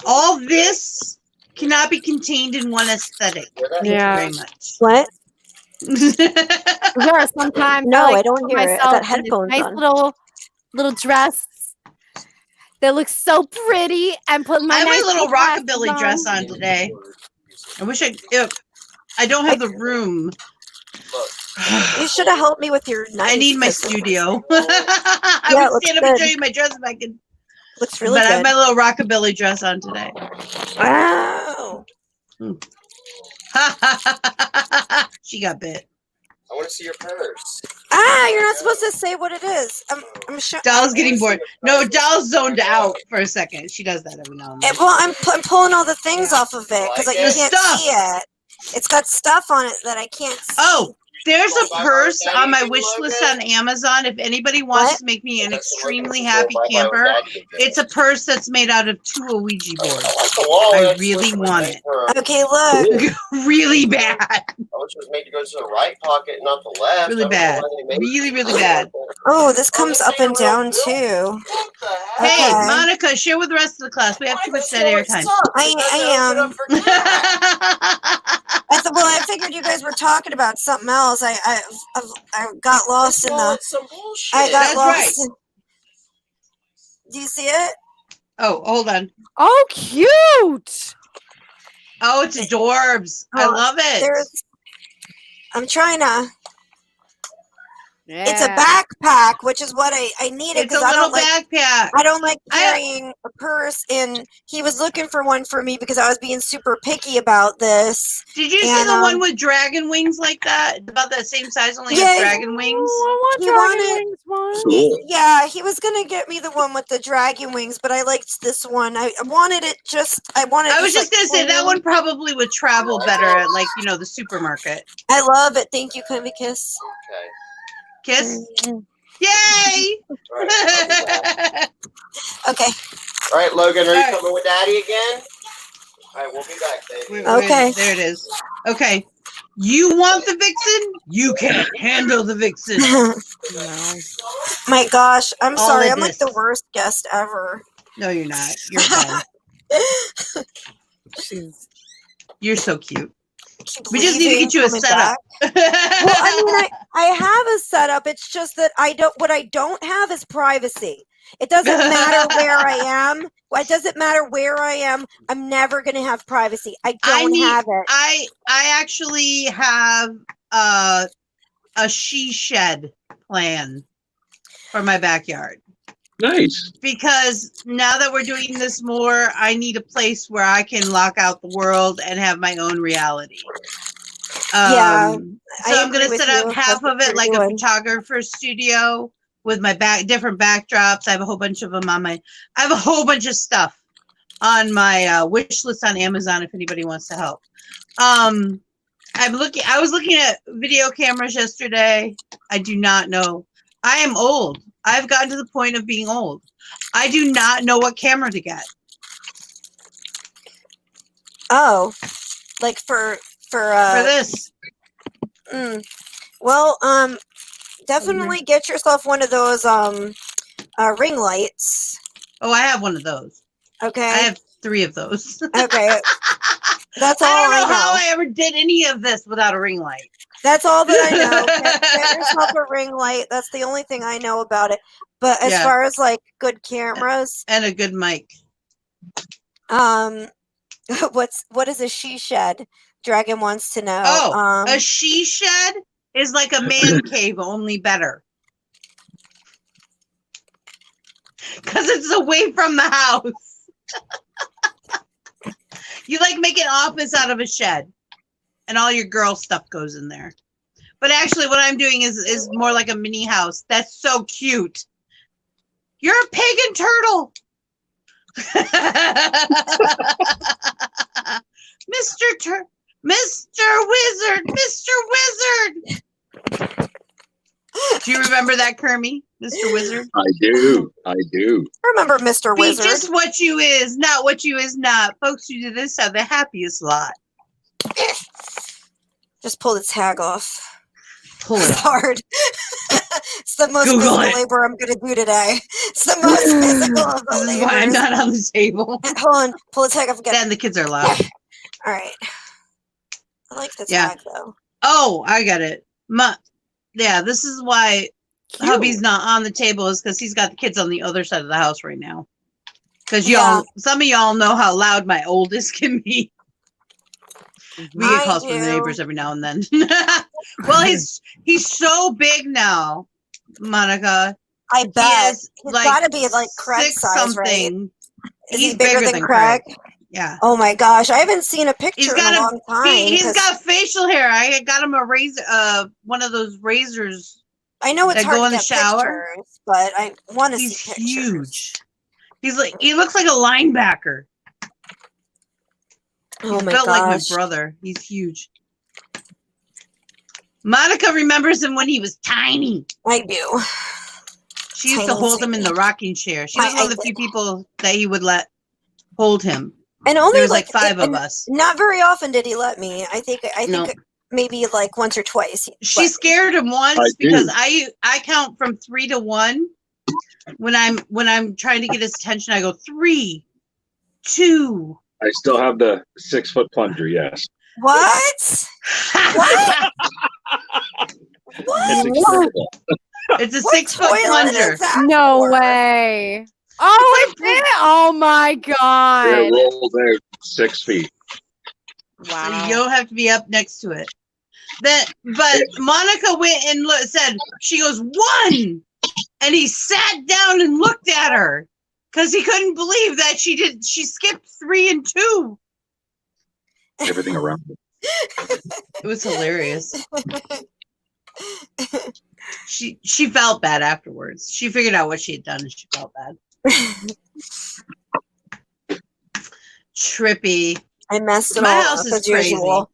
All this cannot be contained in one aesthetic. Thank
Yeah.
you very much.
What?
There are sometimes
No,
I
I don't hear it. I
myself
got
in this
headphones
nice
on.
little dress that looks so pretty and put my
I have
nice
my little
glasses
rockabilly dress on today. I wish I don't have the room.
You should have helped me with your knife.
I need my
'cause
studio.
Yeah,
I
it
would
looks
stand up and
good.
show you my dress if I could.
Looks really
But I have
good.
my little rockabilly dress on today.
Wow.
She got bit.
I want to see your purse.
You're not supposed to say what it is. I'm sure.
Doll's getting bored. No, Doll's zoned out for a second. She does that every now and then.
Well, I'm pulling all the things off of it because
Like
you
it?
can't
Stuff.
see it. It's got stuff on it that I can't see.
Oh, there's a purse on my wish list on Amazon. If anybody wants
What?
to make me an extremely happy camper, it's a purse that's made out of 2 Ouija boards. I really want it.
Okay, look.
Really bad.
I wish it was made to go to the right pocket, not the left.
Really
I don't know
bad.
why they made
Really,
it.
really bad.
Oh, this comes up and down too.
What the heck?
Hey,
Okay.
Monica, share with the rest of the class. We have too much dead air time.
I figured you guys were talking about something else. I got lost in the. I got
That's
lost.
right.
Do you see it?
Oh, hold on.
Oh, cute!
Oh, it's adorbs. I
Oh,
love it.
There's. I'm trying to.
Yeah.
It's a backpack, which is what I needed
It's a
because I
little
don't like.
backpack.
I don't like carrying a purse, and he was looking for one for me because I was being super picky about this.
Did you see
And,
the one with dragon wings like that? About that same size, only has
Yeah.
dragon wings.
Oh, I want
You
dragon
want it?
wings one.
Cool.
Yeah, he was gonna get me the one with the dragon wings, but I liked this one. I wanted it just. I wanted.
I was just
like,
gonna say that
plain.
one probably would travel better at the supermarket.
I love it. Thank you. Can we kiss?
Okay.
Kiss. Yay!
All right, I'll be back.
Okay.
All right, Logan, are you
All right.
coming with Daddy again? All right, we'll be back, baby.
Okay.
There it is. Okay. You want the vixen? You can't handle the vixen.
No.
My gosh, I'm
All
sorry.
of
I'm like the
this.
worst guest ever.
No, you're not. You're fine.
She's
You're so cute.
Keep
We just need to
leaving,
get you a
coming
setup.
back. Well, I mean, I have a setup. It's just that what I don't have is privacy. It doesn't matter where I am. It doesn't matter where I am. I'm never going to have privacy. I don't have it.
I actually have a she shed plan for my backyard.
Nice.
Because now that we're doing this more, I need a place where I can lock out the world and have my own reality.
Yeah,
So
I
I'm going
agree
to
with
set up
you.
half
That's what
of it
you're
like a
doing.
photographer studio with my different backdrops. I have a whole bunch of them on I have a whole bunch of stuff on my wish list on Amazon if anybody wants to help. I was looking at video cameras yesterday. I do not know. I am old. I've gotten to the point of being old. I do not know what camera to get.
Oh, like for
this.
Well, definitely get yourself one of those ring lights.
Oh, I have one of those.
Okay.
I have 3 of those.
Okay. That's all
I don't know
I know.
how I ever did any of this without a ring light.
That's all that I know. Get yourself a ring light. That's the only thing I know about it. But as far as like good cameras
and a good mic.
What is a she shed? Dragon wants to know.
Oh, a she shed is like a man cave, only better. Because it's away from the house. You like make an office out of a shed. And all your girl stuff goes in there. But actually what I'm doing is more like a mini house. That's so cute. You're a pagan turtle. Mr. Wizard. Do you remember that, Kermie? Mr. Wizard?
I do.
I remember Mr.
Be
Wizard.
just what you is, not what you is not. Folks who do this have the happiest lot.
Just pull the tag off.
Pull it
It's
off.
hard. It's the most
Google
physical
it.
labor I'm going to do today. It's the most physical of the
This is why I'm
labors.
not on the table.
Hold on. Pull the tag off again.
Then the kids are loud.
All right. I like the
Yeah.
tag, though.
Oh, I got it. Yeah, this is why
cute.
hubby's not on the table, is because he's got the kids on the other side of the house right now. Because
Yeah.
some of y'all know how loud my oldest can be. We get
I
calls from the
do.
neighbors every now and then. Well, he's so big now, Monica.
I bet.
He's
He's got to be like Craig
6
size, right?
something.
Is
He's
he bigger than Craig?
Yeah.
Oh my gosh, I haven't seen a picture
He's
in
got
a
a-
long time.
He's
'cause
got facial hair. I got him a razor, one of those razors.
I know it's
that
hard
go
to
in the
get
shower.
pictures, but I want to see
He's
pictures.
huge. He looks like a linebacker.
Oh
He's
my
built like my
gosh.
brother. He's huge. Monica remembers him when he was tiny.
I do.
She used to
Tiny,
hold him in
tiny.
the rocking chair. She
My-
was one of
I
the few
did.
people that he would let hold him.
And only
There was like 5 of
and
us.
Not very often did he let me. I think
No.
maybe like once or twice. he
She
let me.
scared him once
I
because
do.
I count from 3 to 1. When I'm trying to get his attention, I go 3, 2.
I still have the 6-foot plunger. Yes.
What? What? What?
It's incredible.
It's a
What
6-foot
toilet
plunger.
is that
No
for?
way. Oh, it's it. Oh my
It
god.
rolls out 6 feet.
So
Wow.
you'll have to be up next to it. But Monica went and said, she goes, 1! And he sat down and looked at her because he couldn't believe that she skipped 3 and 2.
Everything around it.
It was hilarious. She felt bad afterwards. She figured out what she had done and she felt bad. Trippy.
I messed it
My
all
house
up
is
as
crazy.
usual.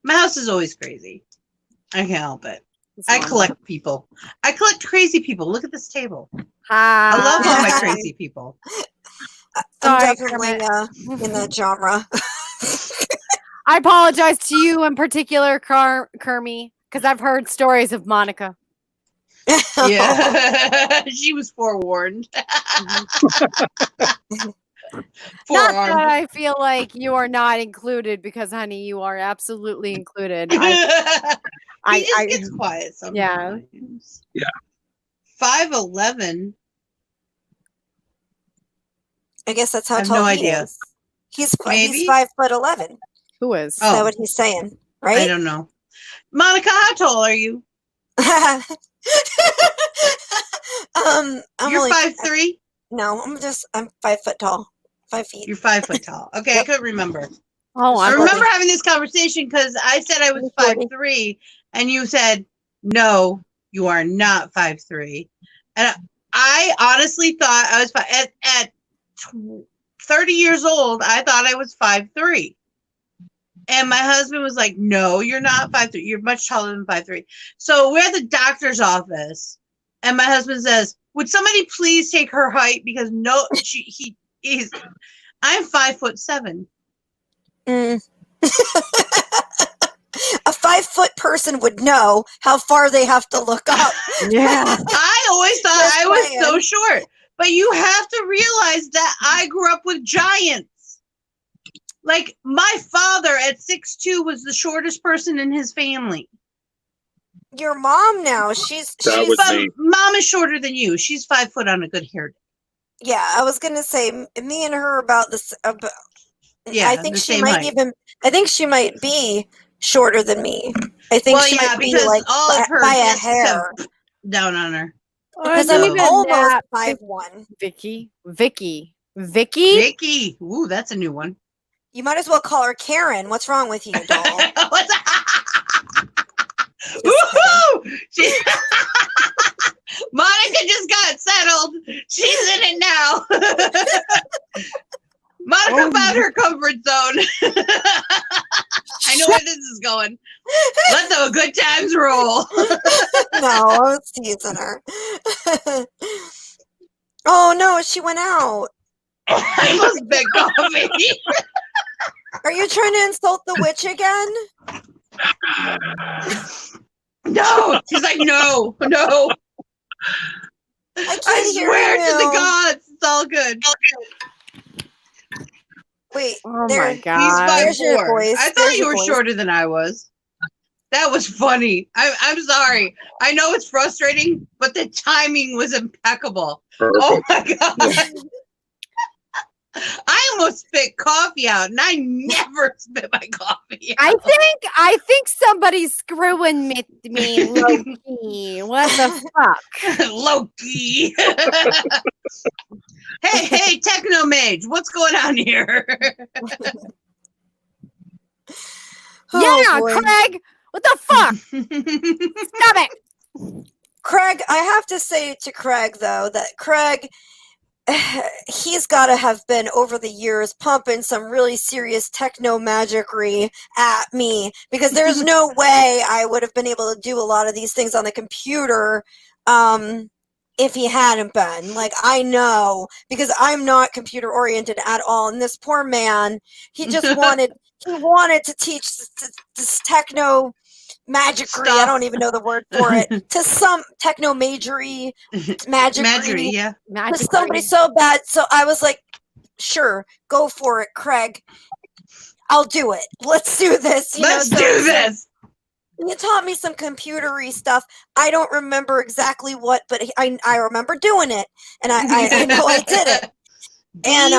My house is always crazy. I can't help it. I collect people. I collect crazy people. Look at this table.
I
I love all my crazy people.
I'm
Sorry,
definitely
Kermit.
in that genre.
I apologize to you in particular, Kermie, because I've heard stories of Monica.
Yeah, she was forewarned.
Not that
Forearmed.
I feel like you are not included, because, honey, you are absolutely included.
He just gets quiet sometimes.
Yeah.
5'11".
I guess that's how
I have
tall
no
he
idea.
is. He's
Maybe?
5'11".
Who is?
Is that what he's saying? Right?
I don't know. Monica, how tall are you?
I'm
You're
only
5'3"?
no. I'm 5 foot tall. 5 feet.
You're 5 foot tall. Okay, I
Yep.
couldn't remember.
Oh,
I
I'm
remember having this conversation because I said I was 5'3", and you said, no, you are not 5'3". And I honestly thought I was at 30 years old, I thought I was 5'3". And my husband was like, no, you're not 5'3". You're much taller than 5'3". So we're at the doctor's office, and my husband says, would somebody please take her height? Because no, I'm 5'7".
Mm. A 5 foot person would know how far they have to look up.
Yeah.
I always thought
Just
I was
saying.
so short, but you have to realize that I grew up with giants. Like my father at 6'2" was the shortest person in his family.
Your mom now, she's
was
But
me.
mom is shorter than you. She's 5 foot on a good hair day.
yeah. I was gonna say me and her about this.
Yeah,
I think
the
she
same
might
height.
I think she might be shorter than me. I think
Well,
she
yeah,
might be
because
like
all of her
by a
discs
hair.
have down on her.
Because
So-
I'm
Even
almost
that,
5'1".
Vicky.
Vicky. Ooh, that's a new one.
You might as well call her Karen. What's wrong with you, doll?
What's
Just
Woohoo! Monica just got settled. She's in it now. Monica found her comfort zone. I know where this is going. Let the good times roll.
No, I was teasing her. Oh no, she went out.
I must spit coffee.
Are you trying to insult the witch again?
No. She's like, no.
I can't
I
hear
swear
you.
to the gods, it's all good.
Wait,
Oh
there-
my
He's
god.
There's your
5'4".
voice.
I thought
There's
you
your
were
voice.
shorter than I was. That was funny. I'm sorry. I know it's frustrating, but the timing was impeccable.
Perfect.
Oh my god.
Yeah.
I almost spit coffee out, and I never spit my coffee out.
I think somebody's screwing with me, Loki. What the fuck?
Loki. hey, Techno Mage, what's going on here?
Oh,
yeah,
boy.
Craig. What the fuck? Stop it.
Craig, I have to say to Craig though that Craig, he's got to have been over the years pumping some really serious techno magicry at me, because there's no way I would have been able to do a lot of these things on the computer if he hadn't been. Like, I know, because I'm not computer oriented at all, and this poor man, he just wanted to teach this techno magicry. I don't even know the word for it. To some techno majory magicry.
yeah.
To somebody so bad. So I was like, sure, go for it, Craig. I'll do it. Let's do this.
Let's do this.
You taught me some computery stuff. I don't remember exactly what, but I remember doing it, and I know I did it. And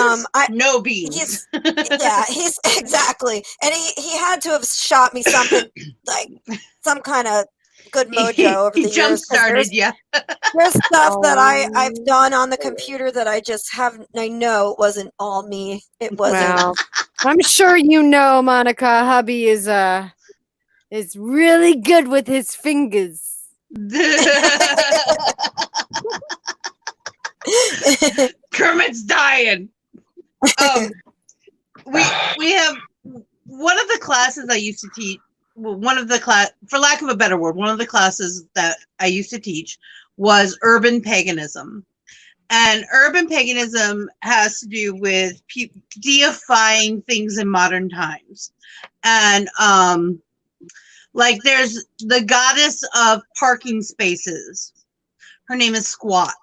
no beans.
He's exactly, and he had to have shot me something like some kind of good mojo over the
He jump
years.
started, yeah.
There's stuff that I've done on the computer that I just haven't. I know it wasn't all me. It wasn't.
Well, I'm sure you know, Monica, hubby is really good with his fingers.
Kermit's dying. We have one of the classes I used to teach one of the class, for lack of a better word, one of the classes that I used to teach was urban paganism. And urban paganism has to do with deifying things in modern times. And like there's the goddess of parking spaces. Her name is Squat.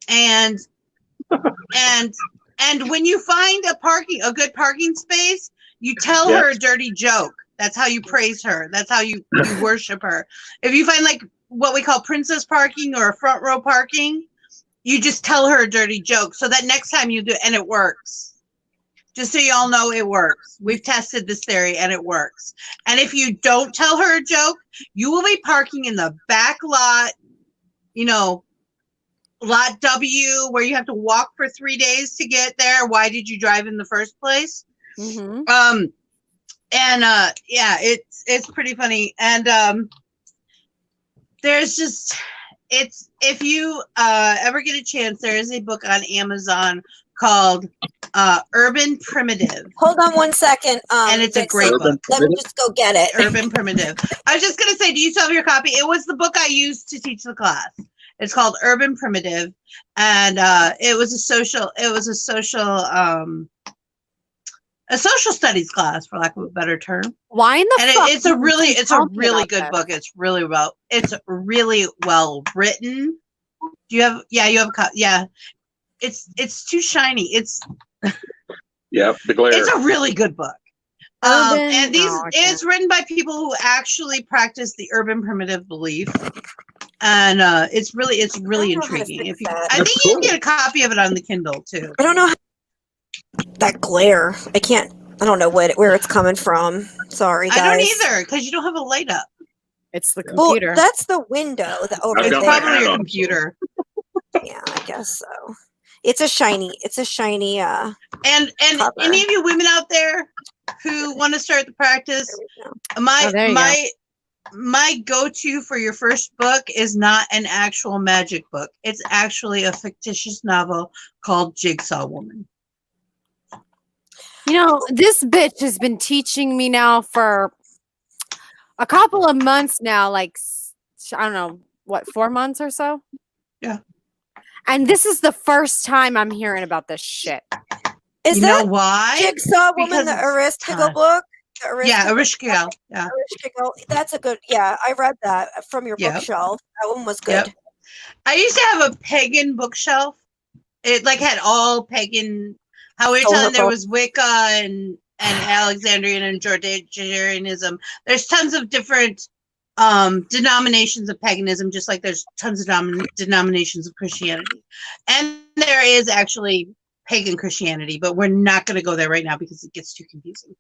And when you find a good parking space, you tell her a dirty joke. That's how you praise her. That's how you worship her. If you find like what we call princess parking or a front row parking, you just tell her a dirty joke so that next time you do, and it works. Just so you all know, it works. We've tested this theory and it works. And if you don't tell her a joke, you will be parking in the back lot, lot W, where you have to walk for 3 days to get there. Why did you drive in the first place?
Mm-hmm.
It's pretty funny. And there's just, if you ever get a chance, there is a book on Amazon called Urban Primitive.
Hold on one second.
And it's a great book.
Let me just go get it.
Urban Primitive. I was just gonna say, do you still have your copy? It was the book I used to teach the class. It's called Urban Primitive, and it was a social studies class, for lack of a better term.
Why in the fuck?
It's a really good book. It's really well written. Do you have? Yeah, you have. Yeah, it's too shiny. It's
the glare.
It's a really good book. It's written by people who actually practice the urban primitive belief. And it's really intriguing. I think you can get a copy of it on the Kindle too.
I don't know that glare. I don't know where it's coming from. Sorry, guys.
I don't either, because you don't have a light up.
It's the computer.
Well, that's the window over there.
It's probably your computer.
Yeah, I guess so. It's a shiny. And
cover. Any of you women out there who want to start the practice, my go-to for your first book is not an actual magic book. It's actually a fictitious novel called Jigsaw Woman.
This bitch has been teaching me now for a couple of months now, like, I don't know, 4 months or so?
Yeah.
And this is the first time I'm hearing about this shit.
Is
know why?
Jigsaw Woman, the Aristotle book?
Aristotle. Yeah.
Aristotle. That's a good, I read that from your bookshelf. That one was good. Yep.
I used to have a pagan bookshelf. It like had all pagan, how we were telling there was Wicca and Alexandrian and Jordanianism. There's tons of different denominations of paganism, just like there's tons of denominations of Christianity. And there is actually pagan Christianity, but we're not going to go there right now because it gets too confusing.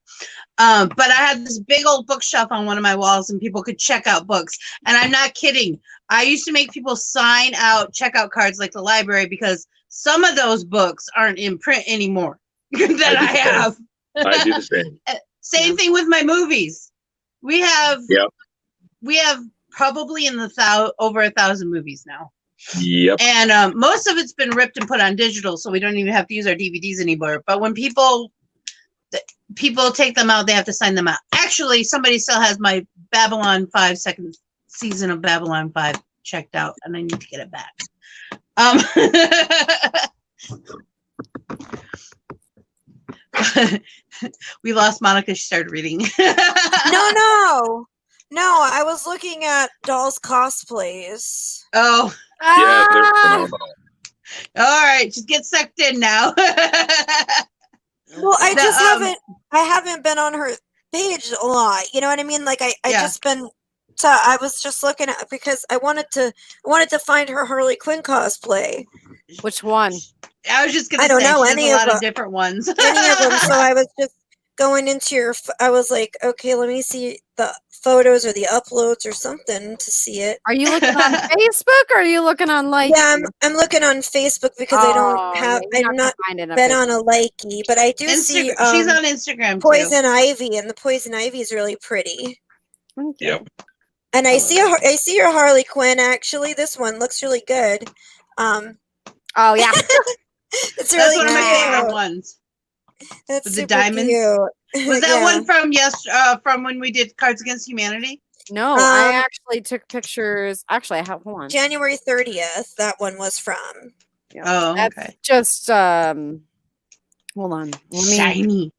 But I had this big old bookshelf on one of my walls and people could check out books. And I'm not kidding. I used to make people sign out checkout cards like the library because some of those books aren't in print anymore that I have.
I do the same.
Same thing with my movies. We have probably over 1,000 movies now.
Yep.
And most of it's been ripped and put on digital, so we don't even have to use our DVDs anymore. But when people take them out, they have to sign them out. Actually, somebody still has my Babylon 5 second season of Babylon 5 checked out, and I need to get it back. We lost Monica. She started reading.
No, I was looking at dolls cosplays.
Oh.
Yeah, they're phenomenal.
All right, just get sucked in now.
Well, I haven't been on her page a lot. You know what I mean? Like I was just looking at, because I wanted to find her Harley Quinn cosplay.
Which one?
I was just gonna say,
I don't know,
she
any
has a
of
lot of
them.
different ones.
Any of them. So I was just going into I was like, okay, let me see the photos or the uploads or something to see it.
Are you looking on Facebook or are you looking on Likey?
Yeah, I'm looking on Facebook because I've not been on a Likey, but I do see
she's on Instagram
Poison
too.
Ivy, and the Poison Ivy is really pretty.
Okay.
Yep.
And I see your Harley Quinn. Actually, this one looks really good.
Oh yeah,
it's really
That's one of my favorite ones.
That's
With the
super
diamonds?
cute.
Was that
Yeah.
one from when we did Cards Against Humanity?
No, I
Um,
actually took pictures. Actually, I have one.
January 30th, that one was from.
Oh,
That's
okay.
just hold on. Let me
Shiny.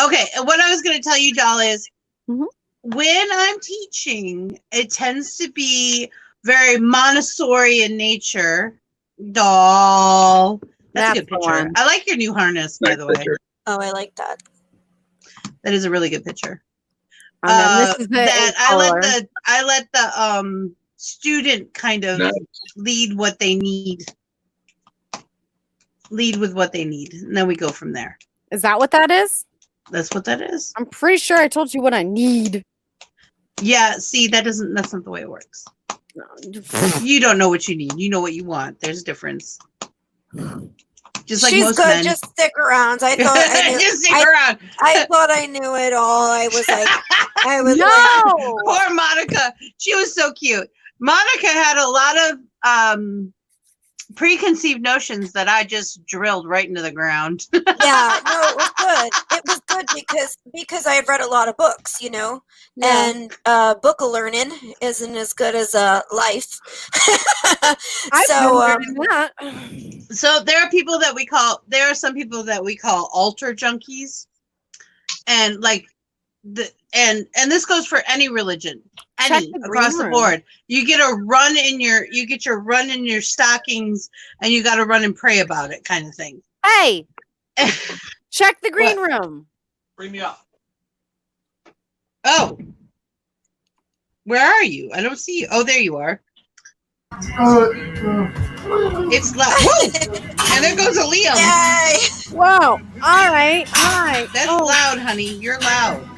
Okay, and what I was going to tell you, doll, is
Mhm.
when I'm teaching, it tends to be very Montessori in nature. Doll. That's a good
the
picture.
one.
I like your new harness, by
Nice
the way.
picture.
Oh, I like that.
That is a really good picture.
And then this is the
That
in color.
I let the student kind of
Nice.
lead what they need. Lead with what they need, and then we go from there.
Is that what that is?
That's what that is.
I'm pretty sure I told you what I need.
Yeah, see, that's not the way it works. You don't know what you need. You know what you want. There's a difference. Just like
She's
most
good.
men.
Just stick around. I thought I knew.
Just stick around.
I thought I knew it all. I was like,
No!
Poor Monica. She was so cute. Monica had a lot of preconceived notions that I just drilled right into the ground.
yeah, no, it was good. It was good because I had read a lot of books, you know, and book learning isn't as good as life.
I've
So
been learning that.
So there are some people that we call altar junkies, and like and this goes for any religion,
Check
any
the
across
green
the
room.
board. You get your run in your stockings, and you got to run and pray about it, kind of thing.
Hey, check the green room.
Bring me up. Oh, where are you? I don't see you. Oh, there you are. It's loud. Whoa! And there goes a Liam.
yay!
Whoa! All right.
That's
Oh.
loud, honey. You're loud.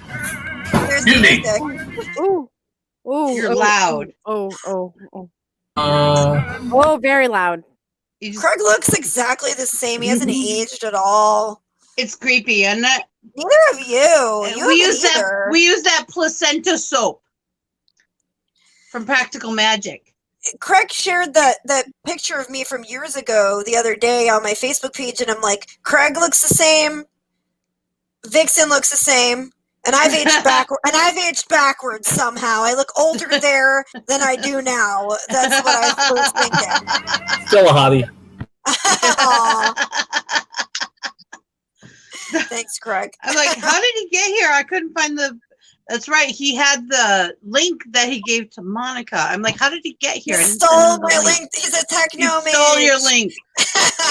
There's the music.
Ooh. Ooh.
You're loud.
Oh. Oh, very loud.
You just,
Craig looks exactly the same. He hasn't aged at all.
it's creepy, isn't it?
Neither of you. You
we
haven't
use that.
either.
We use that placenta soap from Practical Magic.
Craig shared that picture of me from years ago the other day on my Facebook page, and I'm like, Craig looks the same, Vixen looks the same, and I've aged backwards somehow. I look older there than I do now. That's what I was thinking.
Still a hottie.
Aw, thanks, Craig.
I'm like, how did he get here? I couldn't find the. That's right. He had the link that he gave to Monica. I'm like, how did he get
He
here? I didn't
stole
send him the
my link. He's a
He
techno mage.
stole your link.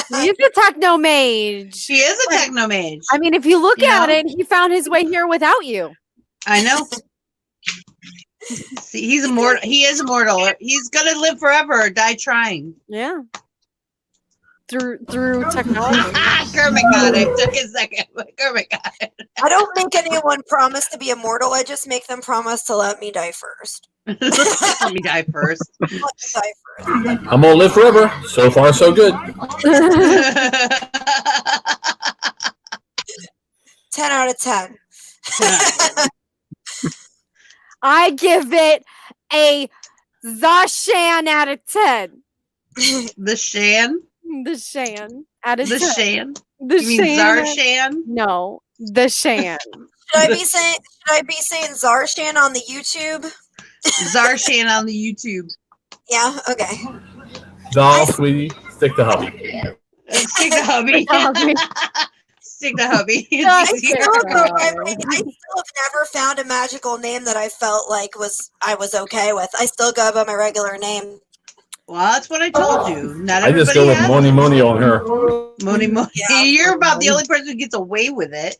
He's a techno mage.
He is a techno mage.
I mean, if you look
You
at
know?
it, he found his way here without you.
I know. See, he's immortal. He is immortal. He's gonna live forever or die trying.
Yeah. Through technology.
Kermit got it. Took a second, but Kermit got it.
I don't make anyone promise to be immortal. I just make them promise to let me die first.
Let me die first.
Let me die first.
I'm gonna live forever. So far, so good.
10 out of 10.
I give it a Zashan out of 10.
The Shan?
The Shan out of
The
10.
Shan?
The
You mean Zarshan?
No, the Shan.
Should I be saying Zarshan on the YouTube?
Zarshan on the YouTube.
Yeah, okay.
Doll, sweetie, stick to hubby.
Stick to hubby.
Hubby.
Stick to hubby.
I
It's easier.
still have never found a magical name that I felt like I was okay with. I still go by my regular name.
Well, that's what I told you. Not
I just
everybody
go with
has
Moni
it.
Moni on her.
Moni Moni.
Yeah.
You're about the only person who gets away with it.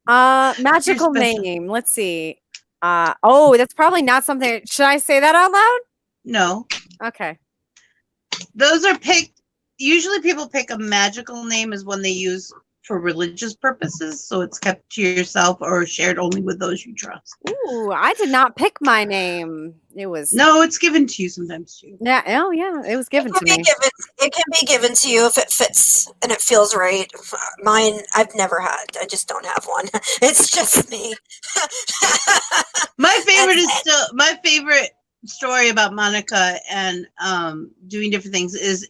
Magical
You're special.
name. Let's see. That's probably not something. Should I say that out loud?
No.
Okay.
Those are picked. Usually people pick a magical name as one they use for religious purposes. So it's kept to yourself or shared only with those you trust.
Ooh, I did not pick my name. It was
No, it's given to you sometimes too.
Yeah. Oh, yeah. It was given to me.
It can be given to you if it fits and it feels right. Mine, I've never had. I just don't have one. It's just me.
My favorite story about Monica and doing different things is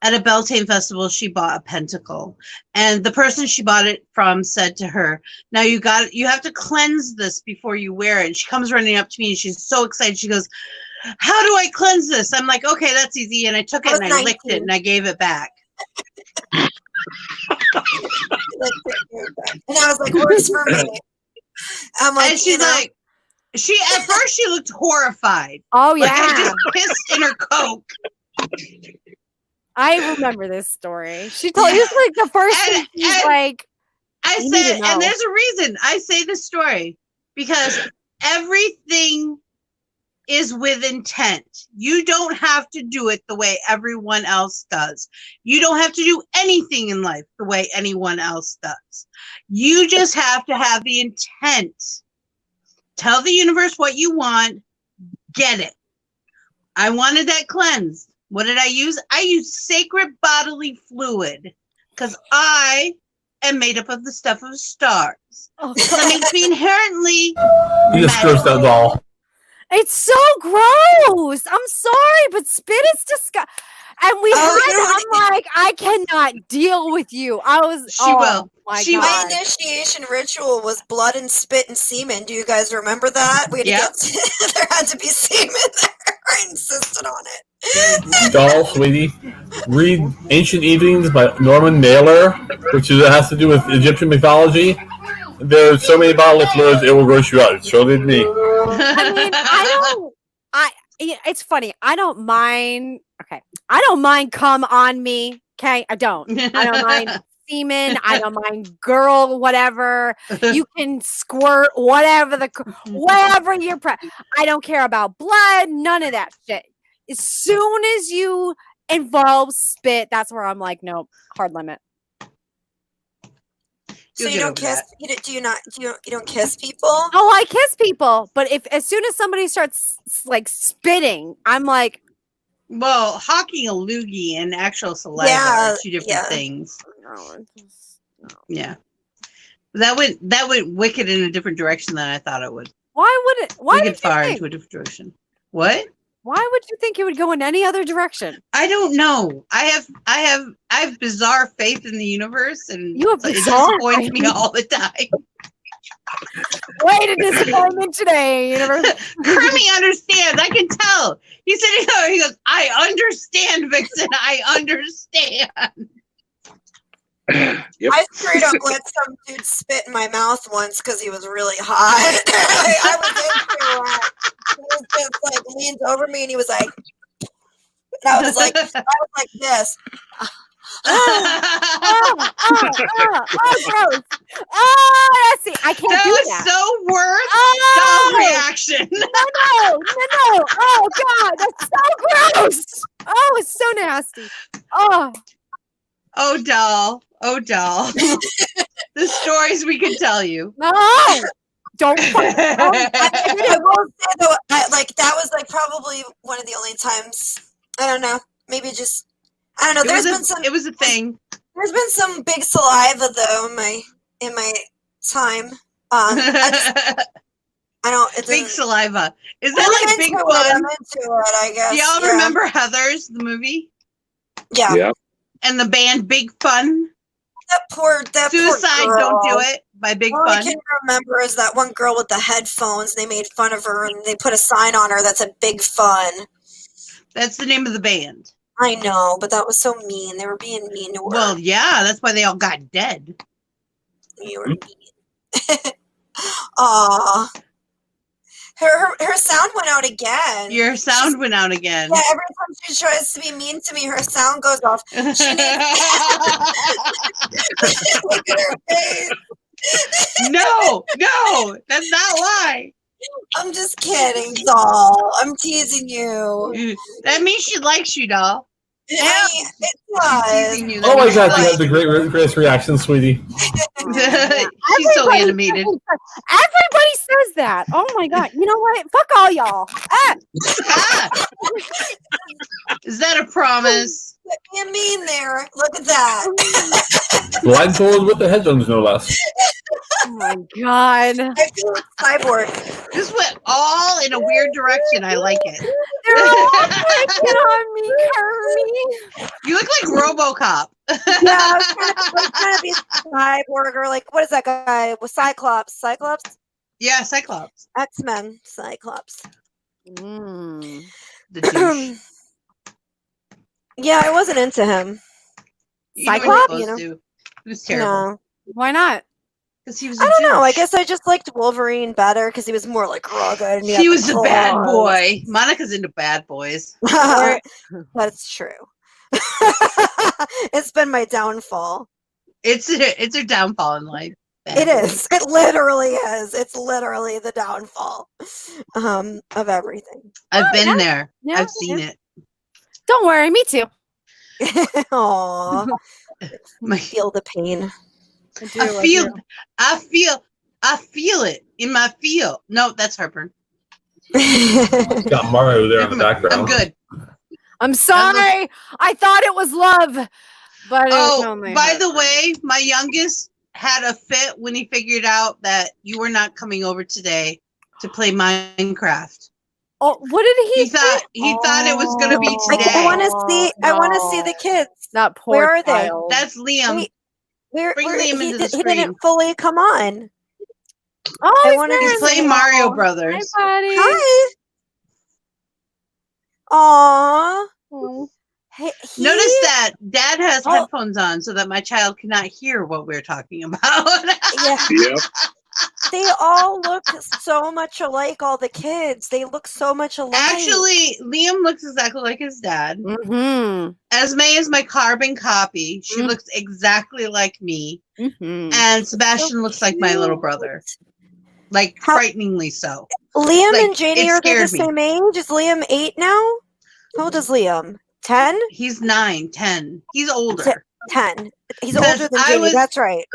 at a Beltane festival, she bought a pentacle, and the person she bought it from said to her, "Now you have to cleanse this before you wear it." And she comes running up to me, and she's so excited. She goes, "How do I cleanse this?" I'm like, "Okay, that's easy." And I took it and I licked it and I gave it back.
And I was like, "Works for me." I'm like,
and she's like, at first she looked horrified.
Oh
Like I
yeah,
just pissed in her Coke.
I remember this story. She told you like the first thing she's like.
I
You need
said,
to know.
and there's a reason I say this story, because everything is with intent. You don't have to do it the way everyone else does. You don't have to do anything in life the way anyone else does. You just have to have the intent. Tell the universe what you want. Get it. I wanted that cleansed. What did I use? I used sacred bodily fluid, because I am made up of the stuff of stars.
Oh,
So that makes me inherently
You just grossed that doll.
it's so gross. I'm sorry, but spit is disgusting. And we I'm like, I cannot deal with you. I was.
She will.
My
She
God.
my initiation ritual was blood and spit and semen. Do you guys remember that? We had
Yep.
to get, there had to be semen there. I insisted on it.
Doll, sweetie. Read Ancient Evenings by Norman Mailer, which has to do with Egyptian mythology. There's so many bodily fluids, it will gross you out. It sure did me.
I mean, it's funny. I don't mind. Okay. I don't mind come on me. Okay. I don't mind semen. I don't mind girl, whatever. You can squirt whatever you're I don't care about blood. None of that shit. As soon as you involve spit, that's where I'm like, nope, hard limit.
So you don't kiss? You don't kiss people?
Oh, I kiss people, but as soon as somebody starts like spitting, I'm like,
well, hawking a loogie and actual saliva are two different things.
no.
Yeah, that went wicked in a different direction than I thought it would.
Why would it? Why
Wicked
would you
far
think?
into a different direction. What?
Why would you think it would go in any other direction?
I don't know. I have bizarre faith in the universe, and
You have
it
bizarre
disappoints me
faith?
all the time.
Way to disappointment today, universe.
Kermie understands. I can tell. He's sitting there. He goes, "I understand, Vixen. I understand."
Yep.
I straight up let some dude spit in my mouth once because he was really hot. I was into it. He was just like leaned over me and he was like, and I was like this.
Oh, gross. Oh, that's it. I can't
That
do
was
that.
so worth
Oh,
the reaction.
no. Oh, God, that's so gross. Oh, it's so nasty. Oh,
Oh, doll. Oh, doll. The stories we could tell you.
no. Don't.
I will say though, that was like probably one of the only times. I don't know. Maybe just I don't know.
It was a thing.
There's been some big saliva though in my time. I don't. It's
Big saliva. Is that like big fun?
I'm into it. I guess.
Do y'all remember Heathers, the movie?
Yeah.
Yeah.
And the band Big Fun?
That poor
Suicide,
girl.
Don't Do It by Big
All
Fun.
I can remember is that one girl with the headphones. They made fun of her and they put a sign on her that said "Big Fun."
That's the name of the band.
I know, but that was so mean. They were being mean to her.
Well, yeah, that's why they all got dead.
You were mean. Aw. Her sound went out again.
Your sound went out again.
Yeah, every time she tries to be mean to me, her sound goes off. She needs look at her face.
No, that's not why.
I'm just kidding, doll. I'm teasing you.
That means she likes you, doll.
It does.
Teasing you.
Oh my
That
God,
means
you
she
have the greatest reaction, sweetie.
She's so animated.
Everybody says that. Oh my God. You know what? Fuck all y'all. Ah.
Ah! Is that a promise?
Being mean there. Look at that.
Blindfolded with the headphones, no less.
Oh my God.
I feel like cyborg.
This went all in a weird direction. I like it.
They're all picking on me, Kermie.
You look like RoboCop.
Yeah, I was trying to be Cyborg or like what is that guy with Cyclops? Cyclops?
Yeah, Cyclops.
X-Men Cyclops.
Mm.
The douche.
Yeah, I wasn't into him.
You weren't
Cyclops?
supposed to. He was terrible.
No.
Why not?
Because he was
I don't know. I
douche.
guess I just liked Wolverine better because he was more like rugged. And
He
had
was
the
a bad
claws.
boy. Monica's into bad boys.
That's true. It's been my downfall.
It's her downfall in life. Bad
It
boys.
is. It literally is. It's literally the downfall of everything.
I've been
yeah.
there.
Yeah,
I've seen it.
Don't worry, me too.
Aww.
My-
Feel the pain.
I do.
I feel it in my feel. No, that's heartburn.
Got Mario there in the background.
I'm good.
I'm sorry. I thought it was love, but
Oh, by the way, my youngest had a fit when he figured out that you were not coming over today to play Minecraft.
oh, what did
He thought it was gonna be today.
I want to see. I want to see the kids.
That poor
Where are they?
child.
That's Liam.
Wait, Where
Bring Liam into the
he didn't
screen.
fully come on.
Oh,
I
he's
wanna
there.
He's playing Mario Brothers.
Hi, buddy.
Hi. Aw.
Oh.
Hey,
Notice that Dad has
Oh.
headphones on so that my child cannot hear what we're talking about.
Yeah,
Yep.
they all look so much alike. All the kids, they look so much alike.
Actually, Liam looks exactly like his dad.
Mm-hmm.
Esme is my carbon copy. She
Mm.
looks exactly like me.
Mm-hmm.
And Sebastian looks like my little
cute.
brother. Like,
How-
frighteningly so.
Liam
like,
and Janie
it
are they the
scared
same age? Is Liam 8 now? How old is Liam? 10?
He's 9, 10. He's older.
10. He's
Because
older than
I
Janie.
was-
That's right.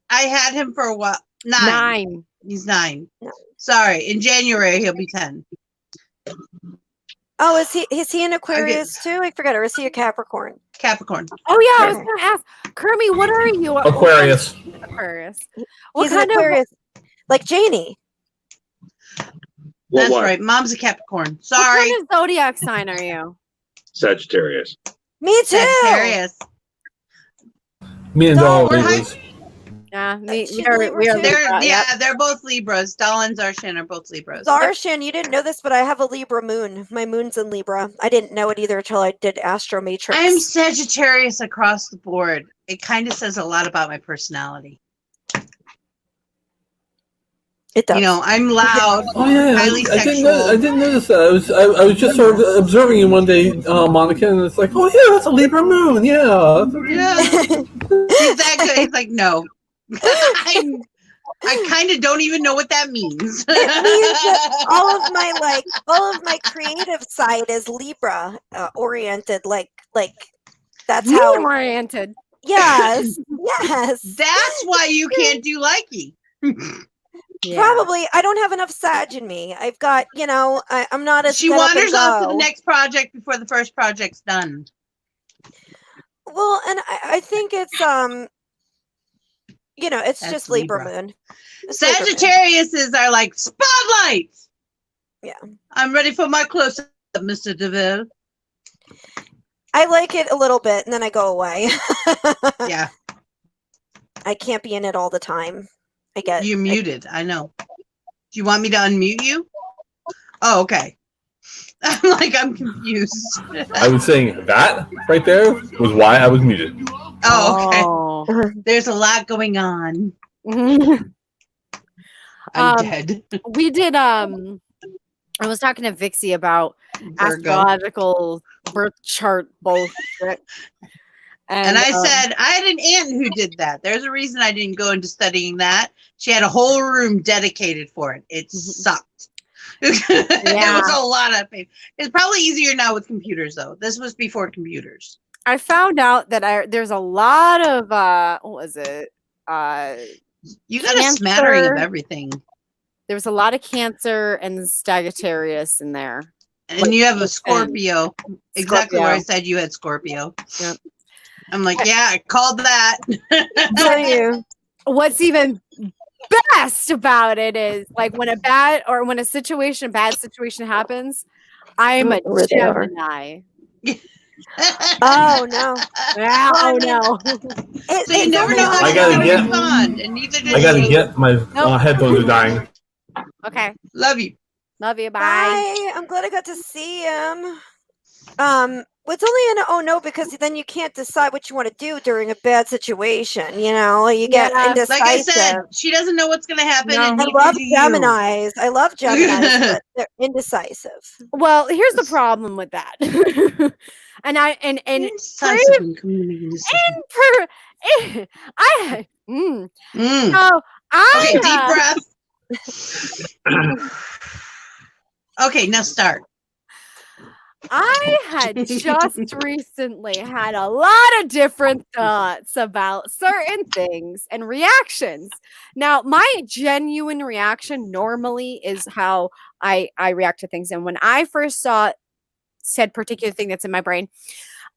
I had him for a while. 9.
9.
He's 9.
No.
Sorry. In January, he'll be 10.
Oh, is he an Aquarius too? I forget. Or is he a Capricorn?
Capricorn.
Oh yeah, I was
Okay.
gonna ask Kermie, what are you?
Aquarius.
Aquarius. What
He's an
kind of?
Aquarius, like Janie.
Well,
That's
what?
right. Mom's a Capricorn.
What
Sorry.
kind of zodiac sign are you?
Sagittarius.
Me too.
Sagittarius.
Me and
No,
Dawn
we're
are
high-
Libras.
Yeah,
She's
we are.
Libra
We are.
too.
Libra, yep.
They're both Libras. Doll and Zarshan are both Libras.
Zarshan, you didn't know this, but I have a Libra moon. My moon's in Libra. I didn't know it either until I did Astro Matrix.
I'm Sagittarius across the board. It kind of says a lot about my personality.
It does.
You know, I'm loud.
Oh yeah,
Highly
I didn't
sexual.
I didn't notice that. I was just sort of observing you one day, Monica, and it's like, oh yeah, that's a Libra moon. Yeah.
Yeah. He's that good. He's like, no. I kind of don't even know what that means.
It means that all of my creative side is Libra oriented. Like that's how.
Moon oriented.
Yes, yes.
That's why you can't do likey.
Yeah.
Probably, I don't have enough Sag in me. I've got, I'm not as.
She
get up and
wanders off to
go.
the next project before the first project's done.
Well, and I think it's it's
That's
just Libra
Libra.
moon. It's Libra moon.
Sagittariuses are like spotlights.
Yeah.
I'm ready for my close up, Mr. DeVille.
I like it a little bit, and then I go away.
Yeah,
I can't be in it all the time. I get
you're muted. I know. Do you want me to unmute you? Oh, okay. I'm confused.
I was saying that right there was why I was muted.
Oh, okay.
Oh.
There's a lot going on. I'm dead.
We did. I was talking to Vixie about
Virgo.
astrological birth chart bullshit.
And I said, I had an aunt who did that. There's a reason I didn't go into studying that. She had a whole room dedicated for it. It sucked. It was a lot of pain. It's probably easier now with computers, though. This was before computers.
I found out that there's a lot of what was it?
You got a smattering
Cancer.
of everything.
There was a lot of Cancer and Sagittarius in there.
And you have a Scorpio. Exactly where I
Scorpio.
said you had Scorpio.
Yep.
I'm like, yeah, I called that.
So you.
What's even best about it is like when a bad situation happens, I'm a
Where they are.
Gemini.
Oh no.
Yeah,
Well, I
oh
mean,
no.
So you never know how
I
she's
gotta
gonna
get-
respond, and neither does
I gotta
she.
get my headphones are dying.
Okay.
Love you.
Love you. Bye.
Bye. I'm glad I got to see him. It's only an oh no because then you can't decide what you want to do during a bad situation. You know, you get
Yeah,
indecisive.
Like I said, she doesn't know what's gonna happen,
No.
and
I
neither
love
do you.
Geminis. I love Geminis, but they're indecisive.
Well, here's the problem with that. and
Indecisive when coming to decision.
I
Mm.
so
Okay, deep
I
breath. Okay, now start.
I had just recently had a lot of different thoughts about certain things and reactions. Now, my genuine reaction normally is how I react to things. And when I first saw said particular thing that's in my brain,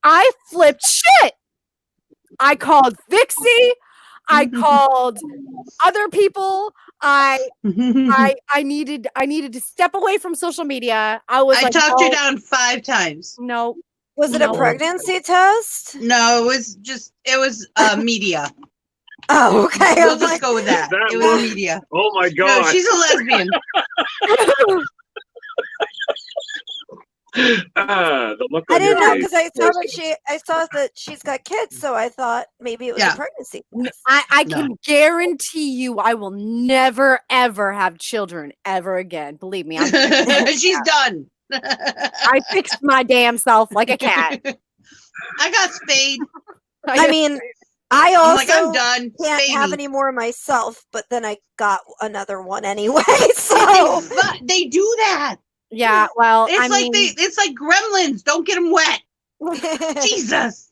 I flipped shit. I called Vixie. I called other people. I needed to step away from social media. I was
I
like,
talked
"Oh,
her down 5 times.
no."
Was it a
No.
pregnancy test?
No, it was media.
Oh, okay.
We'll
I'm
just
like,
go with that.
That
It was media.
Oh my
No,
god!
she's a lesbian.
The look
I
on your
didn't know
face.
because I saw that she's got kids, so I thought maybe it was
Yeah.
a pregnancy
N-
test.
I
No.
can guarantee you I will never ever have children ever again. Believe me,
She's done.
I fixed my damn self like a cat.
I got spayed.
I mean, I
I'm like, I'm
also
done.
can't
Spay
have
me.
any more myself, but then I got another one anyway. So
They do that.
Yeah, well,
It's
I
like
mean,
it's like gremlins. Don't get them wet. Jesus.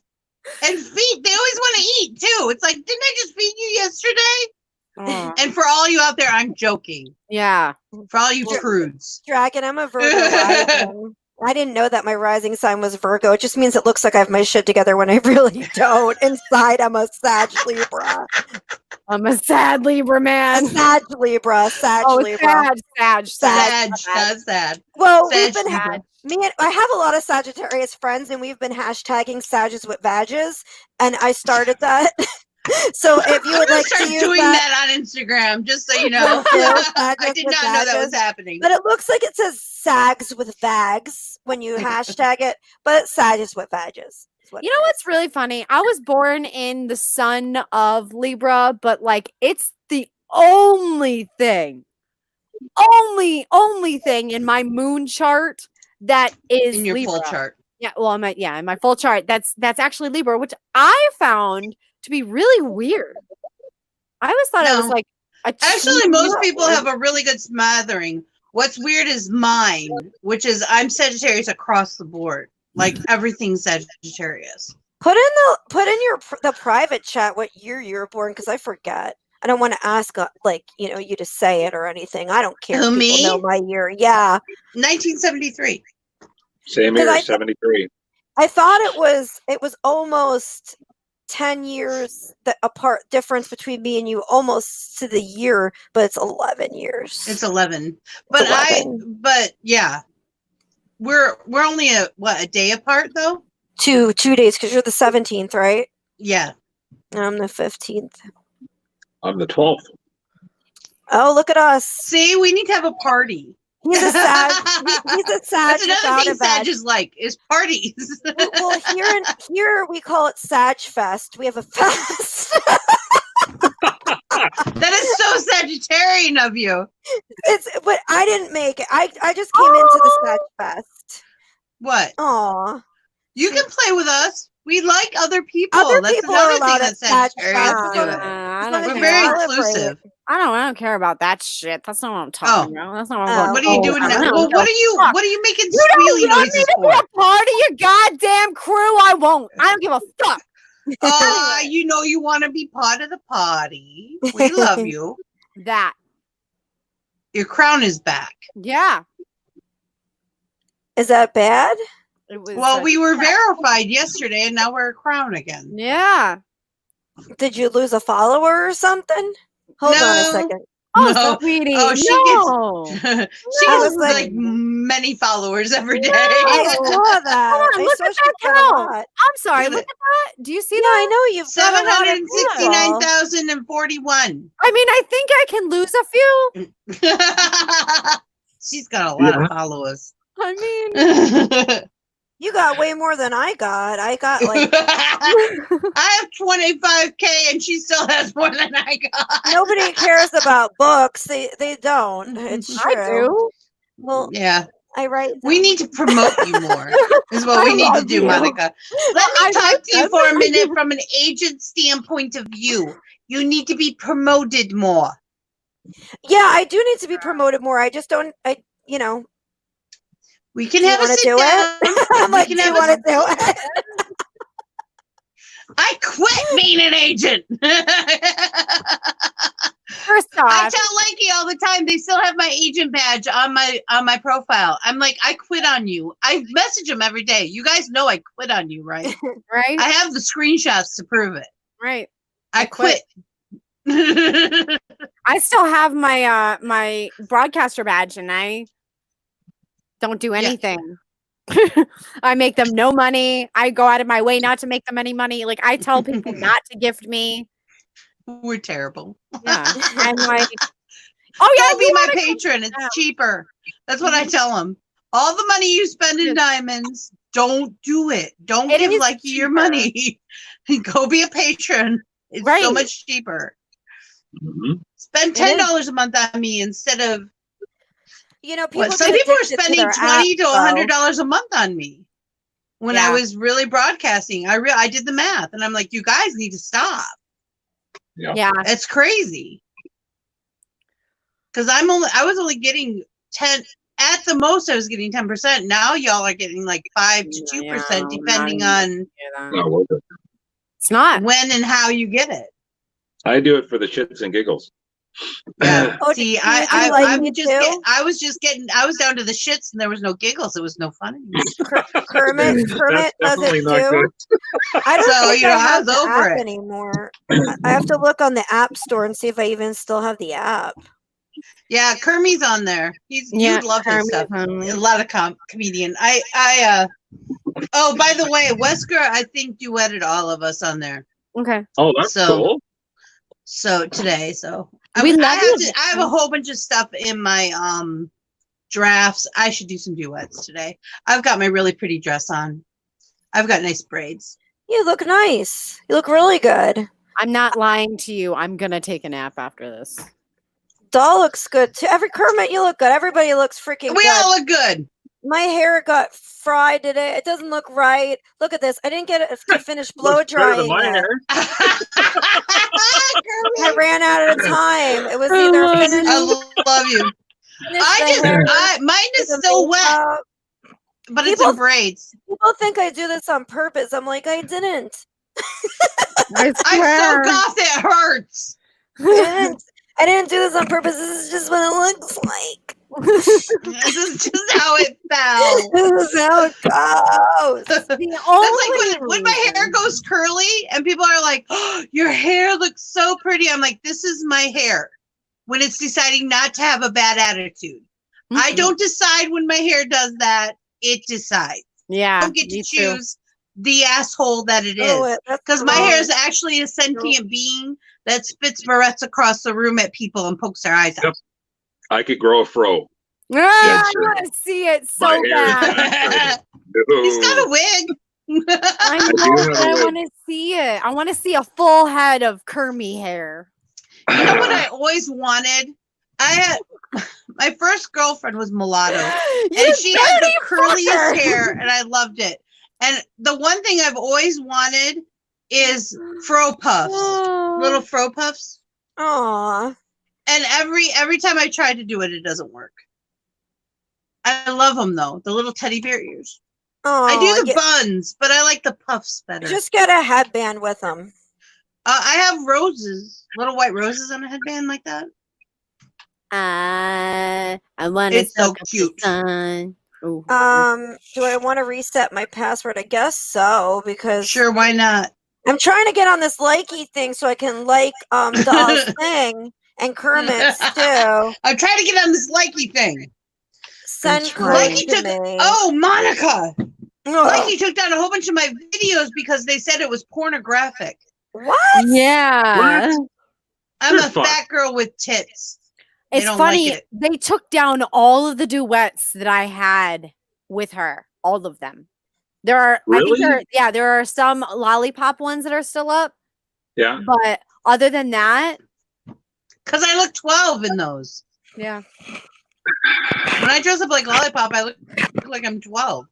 And feed. They always want to eat too. It's like, didn't I just feed you yesterday? And for all you out there, I'm joking.
yeah.
For all you prudes.
Dragon, I'm a Virgo rising. I didn't know that my rising sign was Virgo. It just means it looks like I have my shit together when I really don't. Inside, I'm a Sag Libra.
I'm a sad Libra man.
A Sag Libra. Sag
Oh,
Libra.
sad.
That's sad.
Well,
Sag
we've been
Libra.
I have a lot of Sagittarius friends, and we've been hashtagging Sages with Vages, and I started that. So if you
I'm
would
gonna
like to
start
use
doing
that,
that on Instagram, just so you know. I did not know that was happening.
but it looks like it says Sags with Vags when you hashtag it, but Sages with Vages.
You know what's really funny? I was born in the sun of Libra, but like it's the only thing in my moon chart that is
In your
Libra.
full chart.
Yeah, well, in my full chart, that's actually Libra, which I found to be really weird. I always thought it was
No.
like
Actually, most people have a really good smattering. What's weird is mine, which is I'm Sagittarius across the board. Like everything's Sagittarius.
Put in the private chat what year you were born, because I forget. I don't want to ask you to say it or anything. I don't care.
Who,
if people
me?
know my year. Yeah.
1973.
Same
'Cause
here,
I-
73.
I thought it was almost 10 years difference between me and you, almost to the year, but it's 11 years.
It's 11. But
11.
but yeah. We're only a day apart though?
2 days, because you're the 17th, right?
Yeah.
And I'm the 15th.
I'm the 12th.
Oh, look at us.
See, we need to have a party.
He's a Sag. He's a Sag.
That's another thing Sag is like, is parties.
Well, here we call it Sag Fest. We have a fest.
That is so Sagittarian of you.
But I didn't make it. I just came into the Sag Fest.
What?
Aw.
You can play with us. We like other people.
Other
That's
people are
another
allowed
thing
at
that
Sag
Sagittarius
Fest.
do.
I don't
We're
care.
very
Celebrate.
inclusive.
I don't care about that shit. That's not what I'm talking about. That's not what I'm
What are you doing
I
now?
don't
Well,
know.
what are you making
You don't
squealy
want me
noises
to be
for?
a part of your goddamn crew? I won't. I don't give a fuck.
You know you want to be part of the party. We love you.
That.
Your crown is back.
Yeah.
Is that bad?
It was.
Well, we were verified yesterday, and now we're a crown again.
Yeah.
Did you lose a follower or something? Hold on a
No.
second.
Oh,
No.
so sweetie.
Oh, she
no.
gets she
I
gets
was like-
like many followers every day.
I
No.
saw that.
Hold on,
I
look
saw
at
she
that
got a
count.
lot.
I'm sorry.
Look
Look
at
at that. Do you see
Yeah,
that?
I know you've got a lot of people.
769,041.
I mean, I think I can lose a few.
She's got a lot
Yeah.
of followers.
I mean,
You got way more than I got. I got like
I have 25K and she still has more than I got.
nobody cares about books. They don't. It's true.
I do.
Well,
Yeah,
I write.
we
them.
need to promote you more. Is what
I
we need to
love
do,
you.
Monica. Let
I
me talk
like
to you
them.
for a minute from an agent standpoint of view. You need to be promoted more.
Yeah, I do need to be promoted more. I just don't. You know.
We can
Do you
have a
want to
sit
do
down.
it? I'm
We
like,
can
do you
have a
want to do it?
I quit being an agent.
First
I
off,
tell Lakey all the time they still have my agent badge on my profile. I'm like, I quit on you. I message them every day. You guys know I quit on you, right?
right?
I have the screenshots to prove it.
Right.
I quit.
I still have my my broadcaster badge, and I don't do anything. I make them no money. I go out of my way not to make them any money. Like, I tell people not to gift me.
We're terrible.
Yeah, I'm like, oh yeah,
Don't be
you
my
wanna-
patron. It's
Yeah.
cheaper. That's what I tell them. All the money you spend in diamonds, don't do it. Don't
It
give
is
Likey your
cheaper.
money. Go be a patron. It's so
Right.
much cheaper.
Mhm.
Spend
It is.
$10 a month on me instead of
You know, people.
what? Some
get
people are
addicted to
spending
their
$20 to
apps, though.
$100 a month on me. When I
Yeah.
was really broadcasting, I did the math, and I'm like, you guys need to stop.
Yeah,
It's crazy. Because I was only getting 10 at the most. I was getting 10%. Now y'all are getting like 5 to 2%,
Yeah,
depending
not
on
Not worth it.
it's not.
when and how you get it.
I do it for the shits and giggles.
Yeah.
Oh,
See,
do you do
I
Likey too?
I was down to the shits, and there was no giggles. It was no fun anymore.
Kermit
That's
does
definitely
it
not
too.
good.
I don't
So,
think
you know,
I
I
have
was
the
over
app
it.
anymore. I have to look on the app store and see if I even still have the app.
Yeah, Kermie's on there. You'd love his stuff. A lot of comedian. Oh, by the way, Wesker, I think duetted all of us on there.
Okay.
Oh, that's
So-
cool.
So today,
We
I
love you.
have a whole bunch of stuff in my drafts. I should do some duets today. I've got my really pretty dress on. I've got nice braids.
You look nice. You look really good.
I'm not lying to you. I'm gonna take a nap after this.
Doll looks good too. Kermit, you look good. Everybody looks freaking
We
good.
all look good.
My hair got fried today. It doesn't look right. Look at this. I didn't get it to finish blow
Looks better than
drying
my
yet.
hair.
I ran out of time. It was either
love
finish,
I love you.
finish the hair,
Mine is
the
still wet,
makeup.
but it's
People-
in braids.
People think I do this on purpose. I'm like, I didn't.
I
I'm so
swear.
goth it hurts.
I didn't do this on purpose. This is just what it looks like.
This is just how it fell.
This is how it goes.
The
That's like
only
when my hair
reason-
goes curly and people are like, oh, your hair looks so pretty. I'm like, this is my hair when it's deciding not to have a bad attitude. I
Mhm.
don't decide when my hair does that. It decides.
Yeah.
I don't get to
me too.
choose the asshole that it
Oh,
is.
that's
Because my
wrong.
hair is actually a sentient being that spits barrettes across the room at people and pokes their eyes out.
Yep. I could grow a fro.
Ah,
Yeah,
I
sure.
want to see it so
My hair is
bad.
He's got a wig.
I
do
know,
have
but
a
I
wig.
want to see it. I want to see a full head of Kermie hair.
You know what I always wanted? I had my first girlfriend was mulatto, and she had the curliest hair, and I loved it. And the one thing I've always wanted is fro puffs, little fro puffs.
Aw.
And every time I try to do it, it doesn't work. I love them though, the little teddy bear ears.
Aw,
I do the buns, but I like the puffs better.
just get a headband with them.
I have roses, little white roses on a headband like that.
I want
It's so cute.
Do I want to reset my password? I guess so, because
Sure, why not?
I'm trying to get on this likey thing so I can like Doll's thing, And Kermit's too.
I'm trying to get on this likey thing.
Send
trying.
Kermit
Likey
to
took.
me.
Oh, Monica.
Ugh.
Likey took down a whole bunch of my videos because they said it was pornographic.
What?
Yeah.
I'm
You're
a
fine.
fat girl with tits. They
It's
don't
funny.
like it.
They took down all of the duets that I had with her. All of them. There are, I think
Really?
there are some lollipop ones that are still up.
Yeah.
But other than that,
Because I look 12 in those.
yeah.
When I dress up like Lollipop, I look like I'm 12.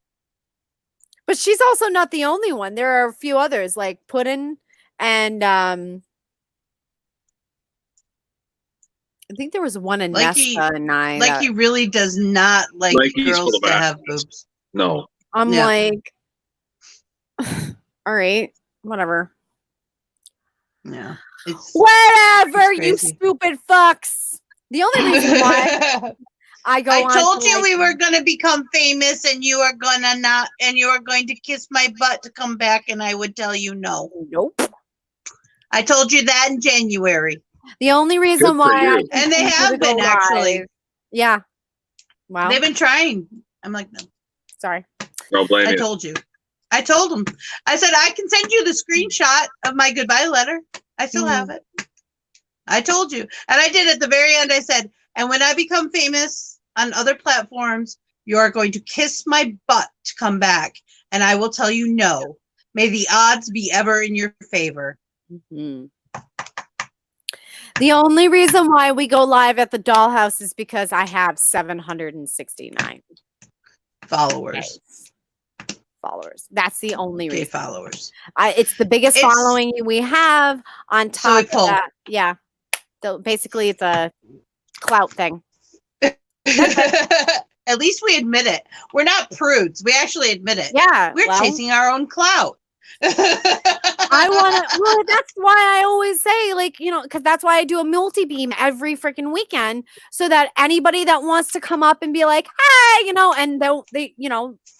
But she's also not the only one. There are a few others like Puddin' and I think there was one in
Likey-
Nesta and I.
Like he really does not like
Likey's
girls
full of
to have
assholes.
boobs.
No.
I'm
Yeah.
like, all right, whatever.
Yeah. It's
Whatever, you
crazy.
stupid fucks. The only reason why I go on
I told
to,
you
like,
we were gonna become famous and you are gonna not and you are going to kiss my butt to come back and I would tell you no.
nope.
I told you that in January.
The only reason
Good for
why I
you.
And they
continue
have
to go
been, actually.
live- Yeah. Wow.
They've been trying. I'm like, no.
Sorry.
Don't blame
I
you.
told you. I told them. I said I can send you the screenshot of my goodbye letter. I still have it. I told you. And I did at the very end. I said, and when I become famous on other platforms, you are going to kiss my butt to come back. And I will tell you no. May the odds be ever in your favor.
Mhm. The only reason why we go live at the dollhouse is because I have 769
Followers.
followers. That's the only
Okay,
reason.
followers.
It's the biggest
It's-
following we have on
So
top
we
of
pull.
that. Yeah. So basically it's a clout thing.
At least we admit it. We're not prudes. We actually admit it.
Yeah.
We're
well,
chasing our own clout.
I want to, well, that's why I always say, like, because that's why I do a multi-beam every freaking weekend so that anybody that wants to come up and be like, hey, and they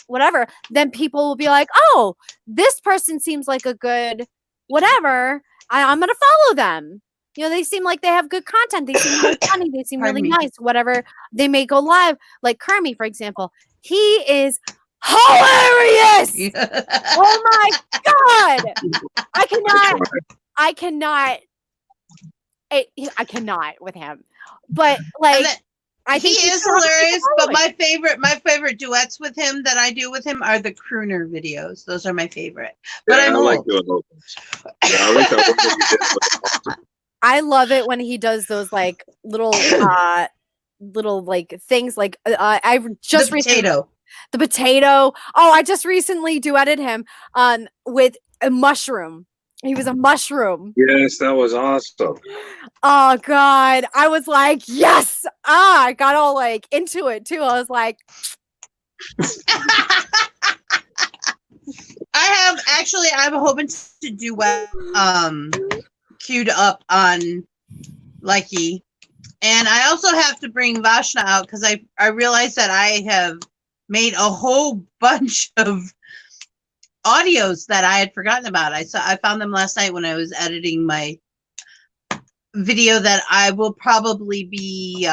whatever, then people will be like, oh, this person seems like a good whatever. I'm going to follow them. They seem like they have good content. They seem really funny. They seem really
Pardon me.
nice, whatever. They may go live. Like Kermie, for example. He is hilarious. Oh my God. I cannot with him. But like,
And then-
I
he
think
is
should have people
hilarious, but
following.
my favorite duets with him that I do with him are the crooner videos. Those are my favorite. But
Yeah,
I'm
I like
old.
doing those. Yeah, I like that one that you did with awesome.
I love it when he does those like little like things like I just
the
recently
potato.
the potato. Oh, I just recently duetted him with a mushroom. He was a mushroom.
Yes, that was awesome.
Oh God. I was like, yes. I got all like into it too. I was like,
I'm hoping to do well queued up on Likey. And I also have to bring Vashna out because I realized that I have made a whole bunch of audios that I had forgotten about. I found them last night when I was editing my video that I will probably be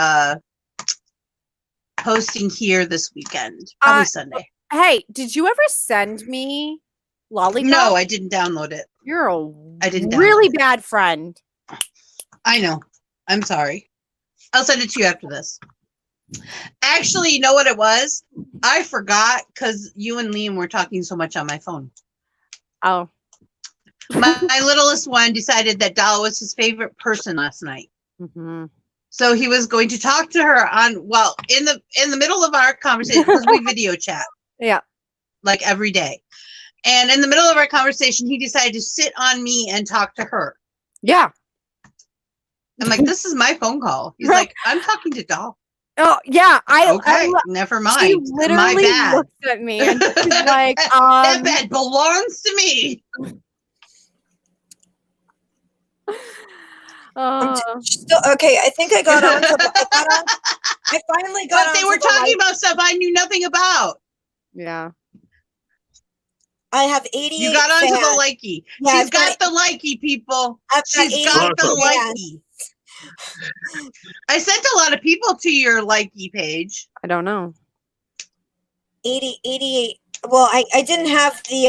posting here this weekend, probably Sunday.
hey, did you ever send me Lollipop?
No, I didn't download it.
You're a
I didn't
really
download it.
bad friend.
I know. I'm sorry. I'll send it to you after this. Actually, you know what it was? I forgot because you and Liam were talking so much on my phone.
Oh.
My littlest one decided that Dala was his favorite person last night.
Mm-hmm.
So he was going to talk to her in the middle of our conversation because we video chat.
Yeah.
Like every day. And in the middle of our conversation, he decided to sit on me and talk to her.
Yeah.
I'm like, this is my phone call. He's like, I'm talking to Doll.
Oh yeah.
Okay, never mind.
She
My
literally
bad.
looked at me and she's like,
that bed belongs to me.
Still, okay, I think I got on. I finally got on.
But they were talking about stuff I knew nothing about.
yeah.
I have 88
You got onto
fans.
the likey.
Yeah,
She's
I've got
got the likey, people.
I've got
She's got the
88 fans.
likey. I sent a lot of people to your likey page.
I don't know.
88. Well, I didn't have the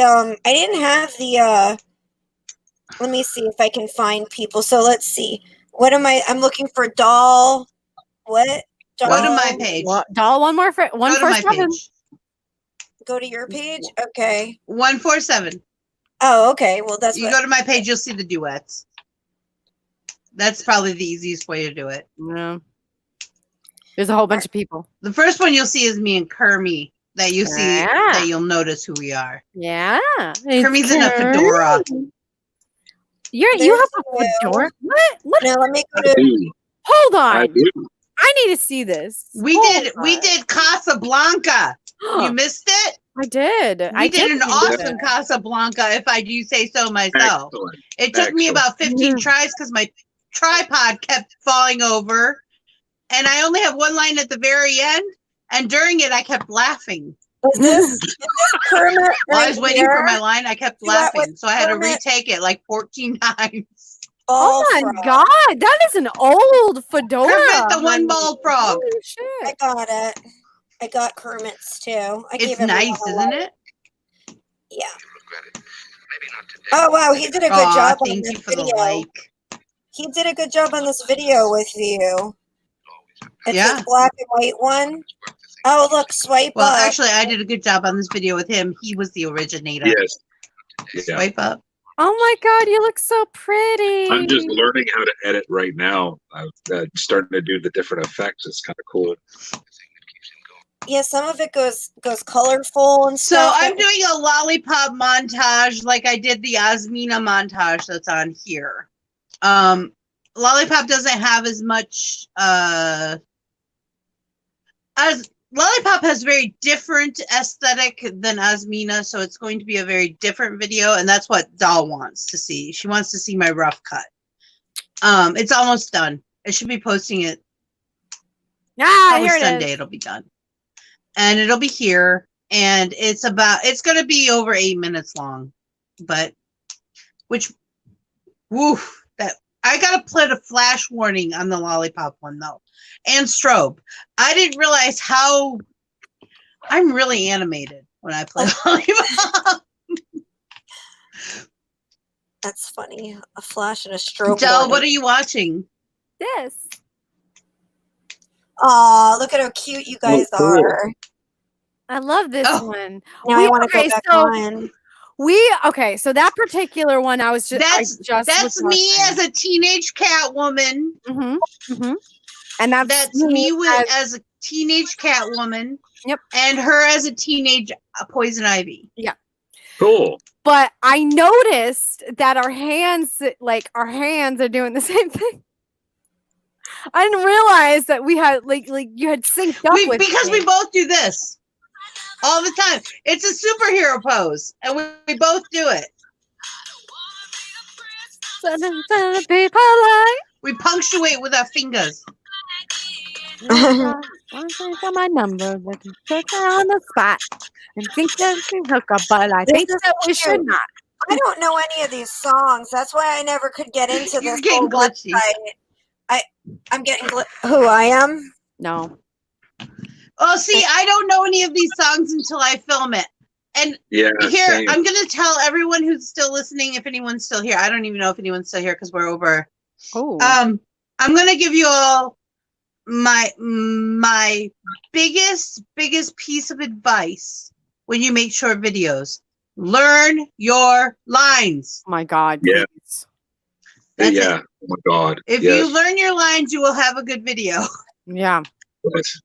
let me see if I can find people. So let's see. What am I'm looking for doll. What? Doll,
Go to my page.
Doll 147.
Go to my page.
Go to your page? Okay.
147.
Oh, okay. Well, that's
You go to my page, you'll see the duets. That's probably the easiest way to do it.
Yeah. There's a whole bunch of people.
The first one you'll see is me and Kermie. That you see, that you'll notice who we are.
Yeah.
Kermie's in a fedora.
You have a fedora? What?
Now let me go to.
Hold on.
I do.
I need to see this.
We did Casablanca. You missed it?
I did.
We did an awesome Casablanca, if I do say so myself.
Excellent.
It took me about 15 tries because my tripod kept falling over. And I only have one line at the very end. And during it, I kept laughing.
Is this Kermit?
While I was waiting for my line, I kept laughing. So I had to retake it like 14 times.
Oh my God. That is an old fedora.
Kermit the one bald frog.
Holy shit.
I got it. I got Kermit's too.
It's nice, isn't it?
Yeah. Oh wow, he did a good job on
Thank
this
you for
video.
the like.
He did a good job on this video with you. It's
Yeah.
a black and white one. Oh look, swipe
Well,
up.
actually, I did a good job on this video with him. He was the originator.
Yes. Yeah.
Swipe up.
Oh my God, you look so pretty.
I'm just learning how to edit right now. I'm starting to do the different effects. It's kind of cool.
Yeah, some of it goes colorful and
So
stuff.
I'm doing a lollipop montage like I did the Asmina montage that's on here. Lollipop doesn't have as much as Lollipop has very different aesthetic than Asmina, so it's going to be a very different video, and that's what Doll wants to see. She wants to see my rough cut. It's almost done. I should be posting it probably
here
Sunday. It'll be done. And it'll be here, and it's going to be over 8 minutes long, but I got to put a flash warning on the Lollipop one though, and strobe. I didn't realize how I'm really animated when I play Lollipop.
That's funny. A flash and a strobe.
Del, what are you watching?
This.
Aw, look at how cute you guys are.
I love this
Oh.
one.
Now I want to go back on.
So that particular one, I was just
That's me as a teenage Catwoman.
And
That's me as a teenage Catwoman.
Yep.
And her as a teenage Poison Ivy.
Yeah.
Cool.
But I noticed that our hands are doing the same thing. I didn't realize that we had like you had synced up with
because
me.
we both do this all the time. It's a superhero pose, and we both do it. We punctuate with our fingers.
My number, but check her on the spot and think that we hook up, but I think that we should not.
I don't know any of these songs. That's why I never could get into
You're
this
getting
whole
glitchy.
website. I'm getting who I am.
No.
Oh, see, I don't know any of these songs until I film it. And
Yeah.
here,
same.
I'm going to tell everyone who's still listening, if anyone's still here. I don't even know if anyone's still here because we're over.
Oh.
I'm going to give you all my biggest piece of advice when you make short videos. Learn your lines.
Oh my God.
Yeah.
Please.
That's
yeah.
it.
Oh my God.
If
yes.
you learn your lines, you will have a good video.
Yeah.
Yes.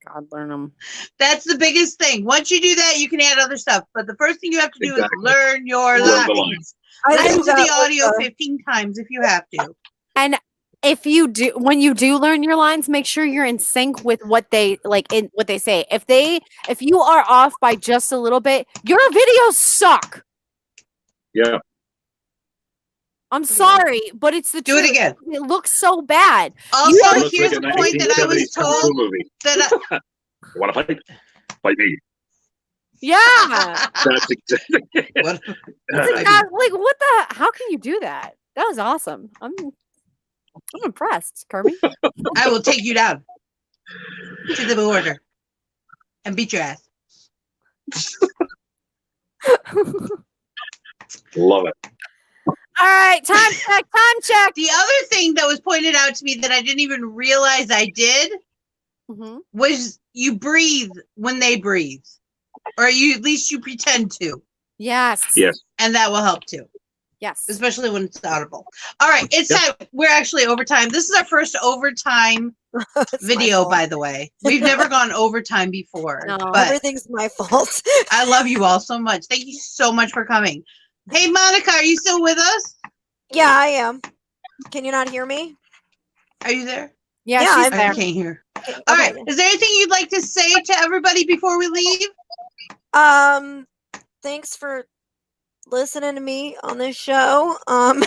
God, learn them.
That's the biggest thing. Once you do that, you can add other stuff. But the first thing you have to do
Exactly.
is learn your
Learn the
lines.
I
Listen
think
to
that
the
was
audio
the-
15 times if you have to.
And if you do, when you do learn your lines, make sure you're in sync with what they what they say. If you are off by just a little bit, your videos suck.
Yeah.
I'm sorry, but it's the
Do
truth.
it again.
It looks so bad.
Also,
It looks
here's
like
the
an
point that I
1970s
was
kung
told
fu movie.
that
Want to fight? Fight me.
Yeah.
That's exactly.
what,
It's like, what the? How can you do that? That was awesome. I'm impressed, Kirby.
I will take you down to the border and beat your ass.
Love it.
All right, time check. Time check.
The other thing that was pointed out to me that I didn't even realize I did was you breathe when they breathe, or you at least you pretend to.
Yes.
Yes.
And that will help too.
Yes.
Especially when it's audible. All right, it's time. We're actually overtime. This is our first overtime video, by the way. We've never gone overtime before.
No.
But
Everything's my fault.
I love you all so much. Thank you so much for coming. Hey, Monica, are you still with us?
Yeah, I am. Can you not hear me?
Are you there?
Yeah,
Yeah,
she's
I
there.
can't hear.
Okay.
All right. Is there anything you'd like to say to everybody before we leave?
Thanks for listening to me on this show. And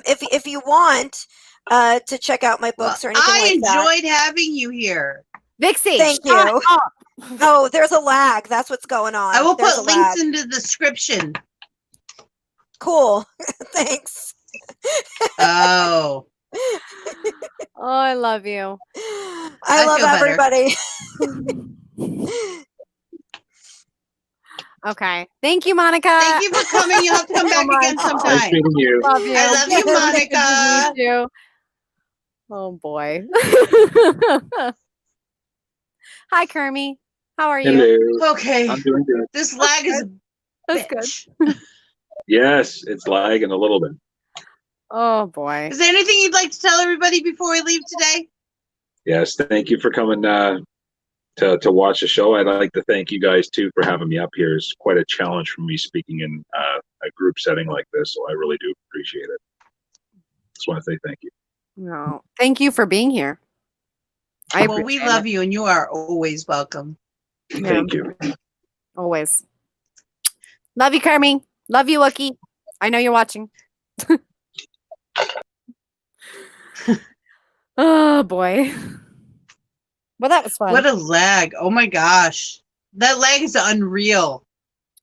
if you want to check out my books or anything
I
like that.
enjoyed having you here.
Vixie,
Thank
shut
you.
up.
Oh, there's a lag. That's what's going on.
I will
There's
put
a
links
lag.
in the description.
Cool. Thanks.
Oh.
Oh, I love you.
I love
feel better.
everybody.
Okay. Thank you, Monica.
Thank you for coming. You'll have to come back again
Nice
sometime.
meeting you.
Love you.
I love you, Monica.
Me too. Oh boy. Hi, Kermie. How are you?
Hello.
Okay.
I'm doing good.
This lag is a
That's
bitch.
Yes, it's lagging a little bit.
Oh boy.
Is there anything you'd like to tell everybody before we leave today?
Yes, thank you for coming to watch the show. I'd like to thank you guys too for having me up here. It's quite a challenge for me speaking in a group setting like this, so I really do appreciate it. Just want to say thank you.
No. Thank you for being here.
Well, we love you, and you are always welcome.
Yeah.
Thank you.
Always. Love you, Kermie. Love you, Wookie. I know you're watching. Oh boy. Well, that was fun.
What a lag. Oh my gosh. That lag is unreal.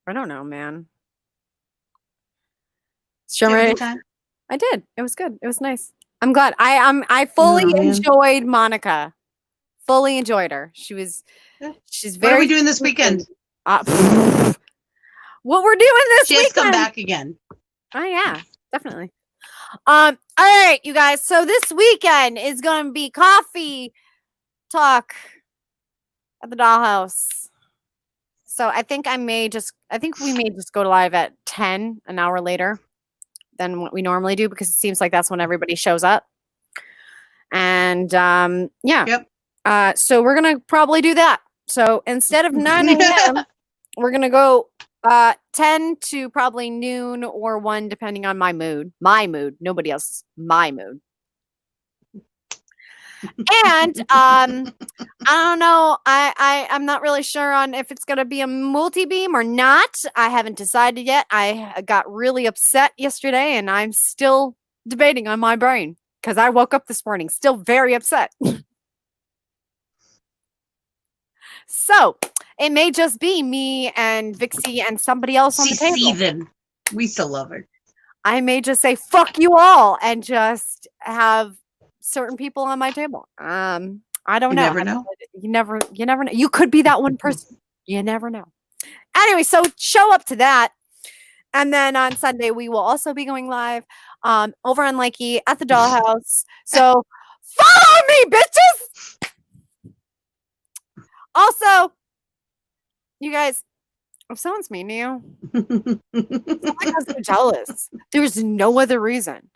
I don't know, man.
Did you have a
Sure,
good time?
I did. It was good. It was nice. I'm glad. I fully
Oh, man.
enjoyed Monica. Fully enjoyed her. She's very.
What are we doing this weekend?
What we're doing this
She has
weekend?
to come back again.
Oh yeah, definitely. All right, you guys. So this weekend is going to be coffee talk at the Dollhouse. So I think we may just go live at 10, an hour later than what we normally do, because it seems like that's when everybody shows up. And yeah.
Yep.
So we're gonna probably do that. So instead of 9 a.m., we're gonna go 10 to probably noon or 1, depending on my mood. My mood, nobody else's. My mood. And I don't know. I'm not really sure on if it's gonna be a multi-beam or not. I haven't decided yet. I got really upset yesterday, and I'm still debating on my brain because I woke up this morning still very upset. So it may just be me and Vixie and somebody else on the
She's
table.
seething. We still love her.
I may just say "fuck you all" and just have certain people on my table. I don't know.
Never know.
You never know. You could be that one person. You never know. Anyway, so show up to that. And then on Sunday, we will also be going live over on Likey at the Dollhouse. So follow me, bitches! Also, you guys, if someone's mean to you, because they're jealous. There's no other reason.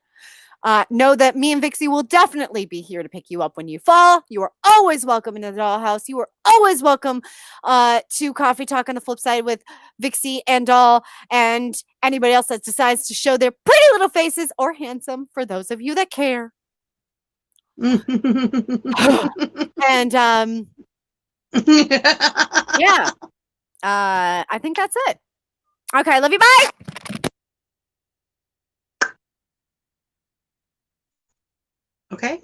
Know that me and Vixie will definitely be here to pick you up when you fall. You are always welcome in the Dollhouse. You are always welcome to Coffee Talk on the Flipside with Vixie and Doll and anybody else that decides to show their pretty little faces, or handsome for those of you that care. And yeah, I think that's it. Okay, love you. Bye.
Okay.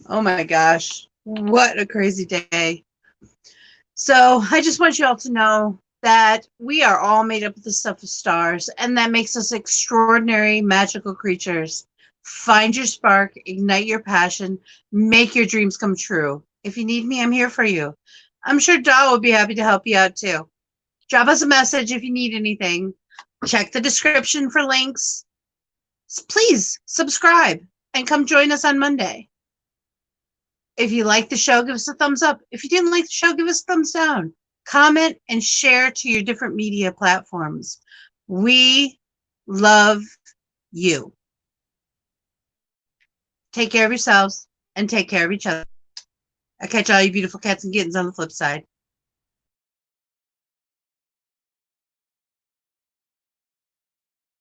Oh my gosh. What a crazy day. So I just want you all to know that we are all made up of the stuff of stars, and that makes us extraordinary, magical creatures. Find your spark, ignite your passion, make your dreams come true. If you need me, I'm here for you. I'm sure Daw will be happy to help you out too. Drop us a message if you need anything. Check the description for links. Please subscribe and come join us on Monday. If you like the show, give us a thumbs up. If you didn't like the show, give us a thumbs down. Comment and share to your different media platforms. We love you. Take care of yourselves and take care of each other. I'll catch all you beautiful cats and kittens on the flip side.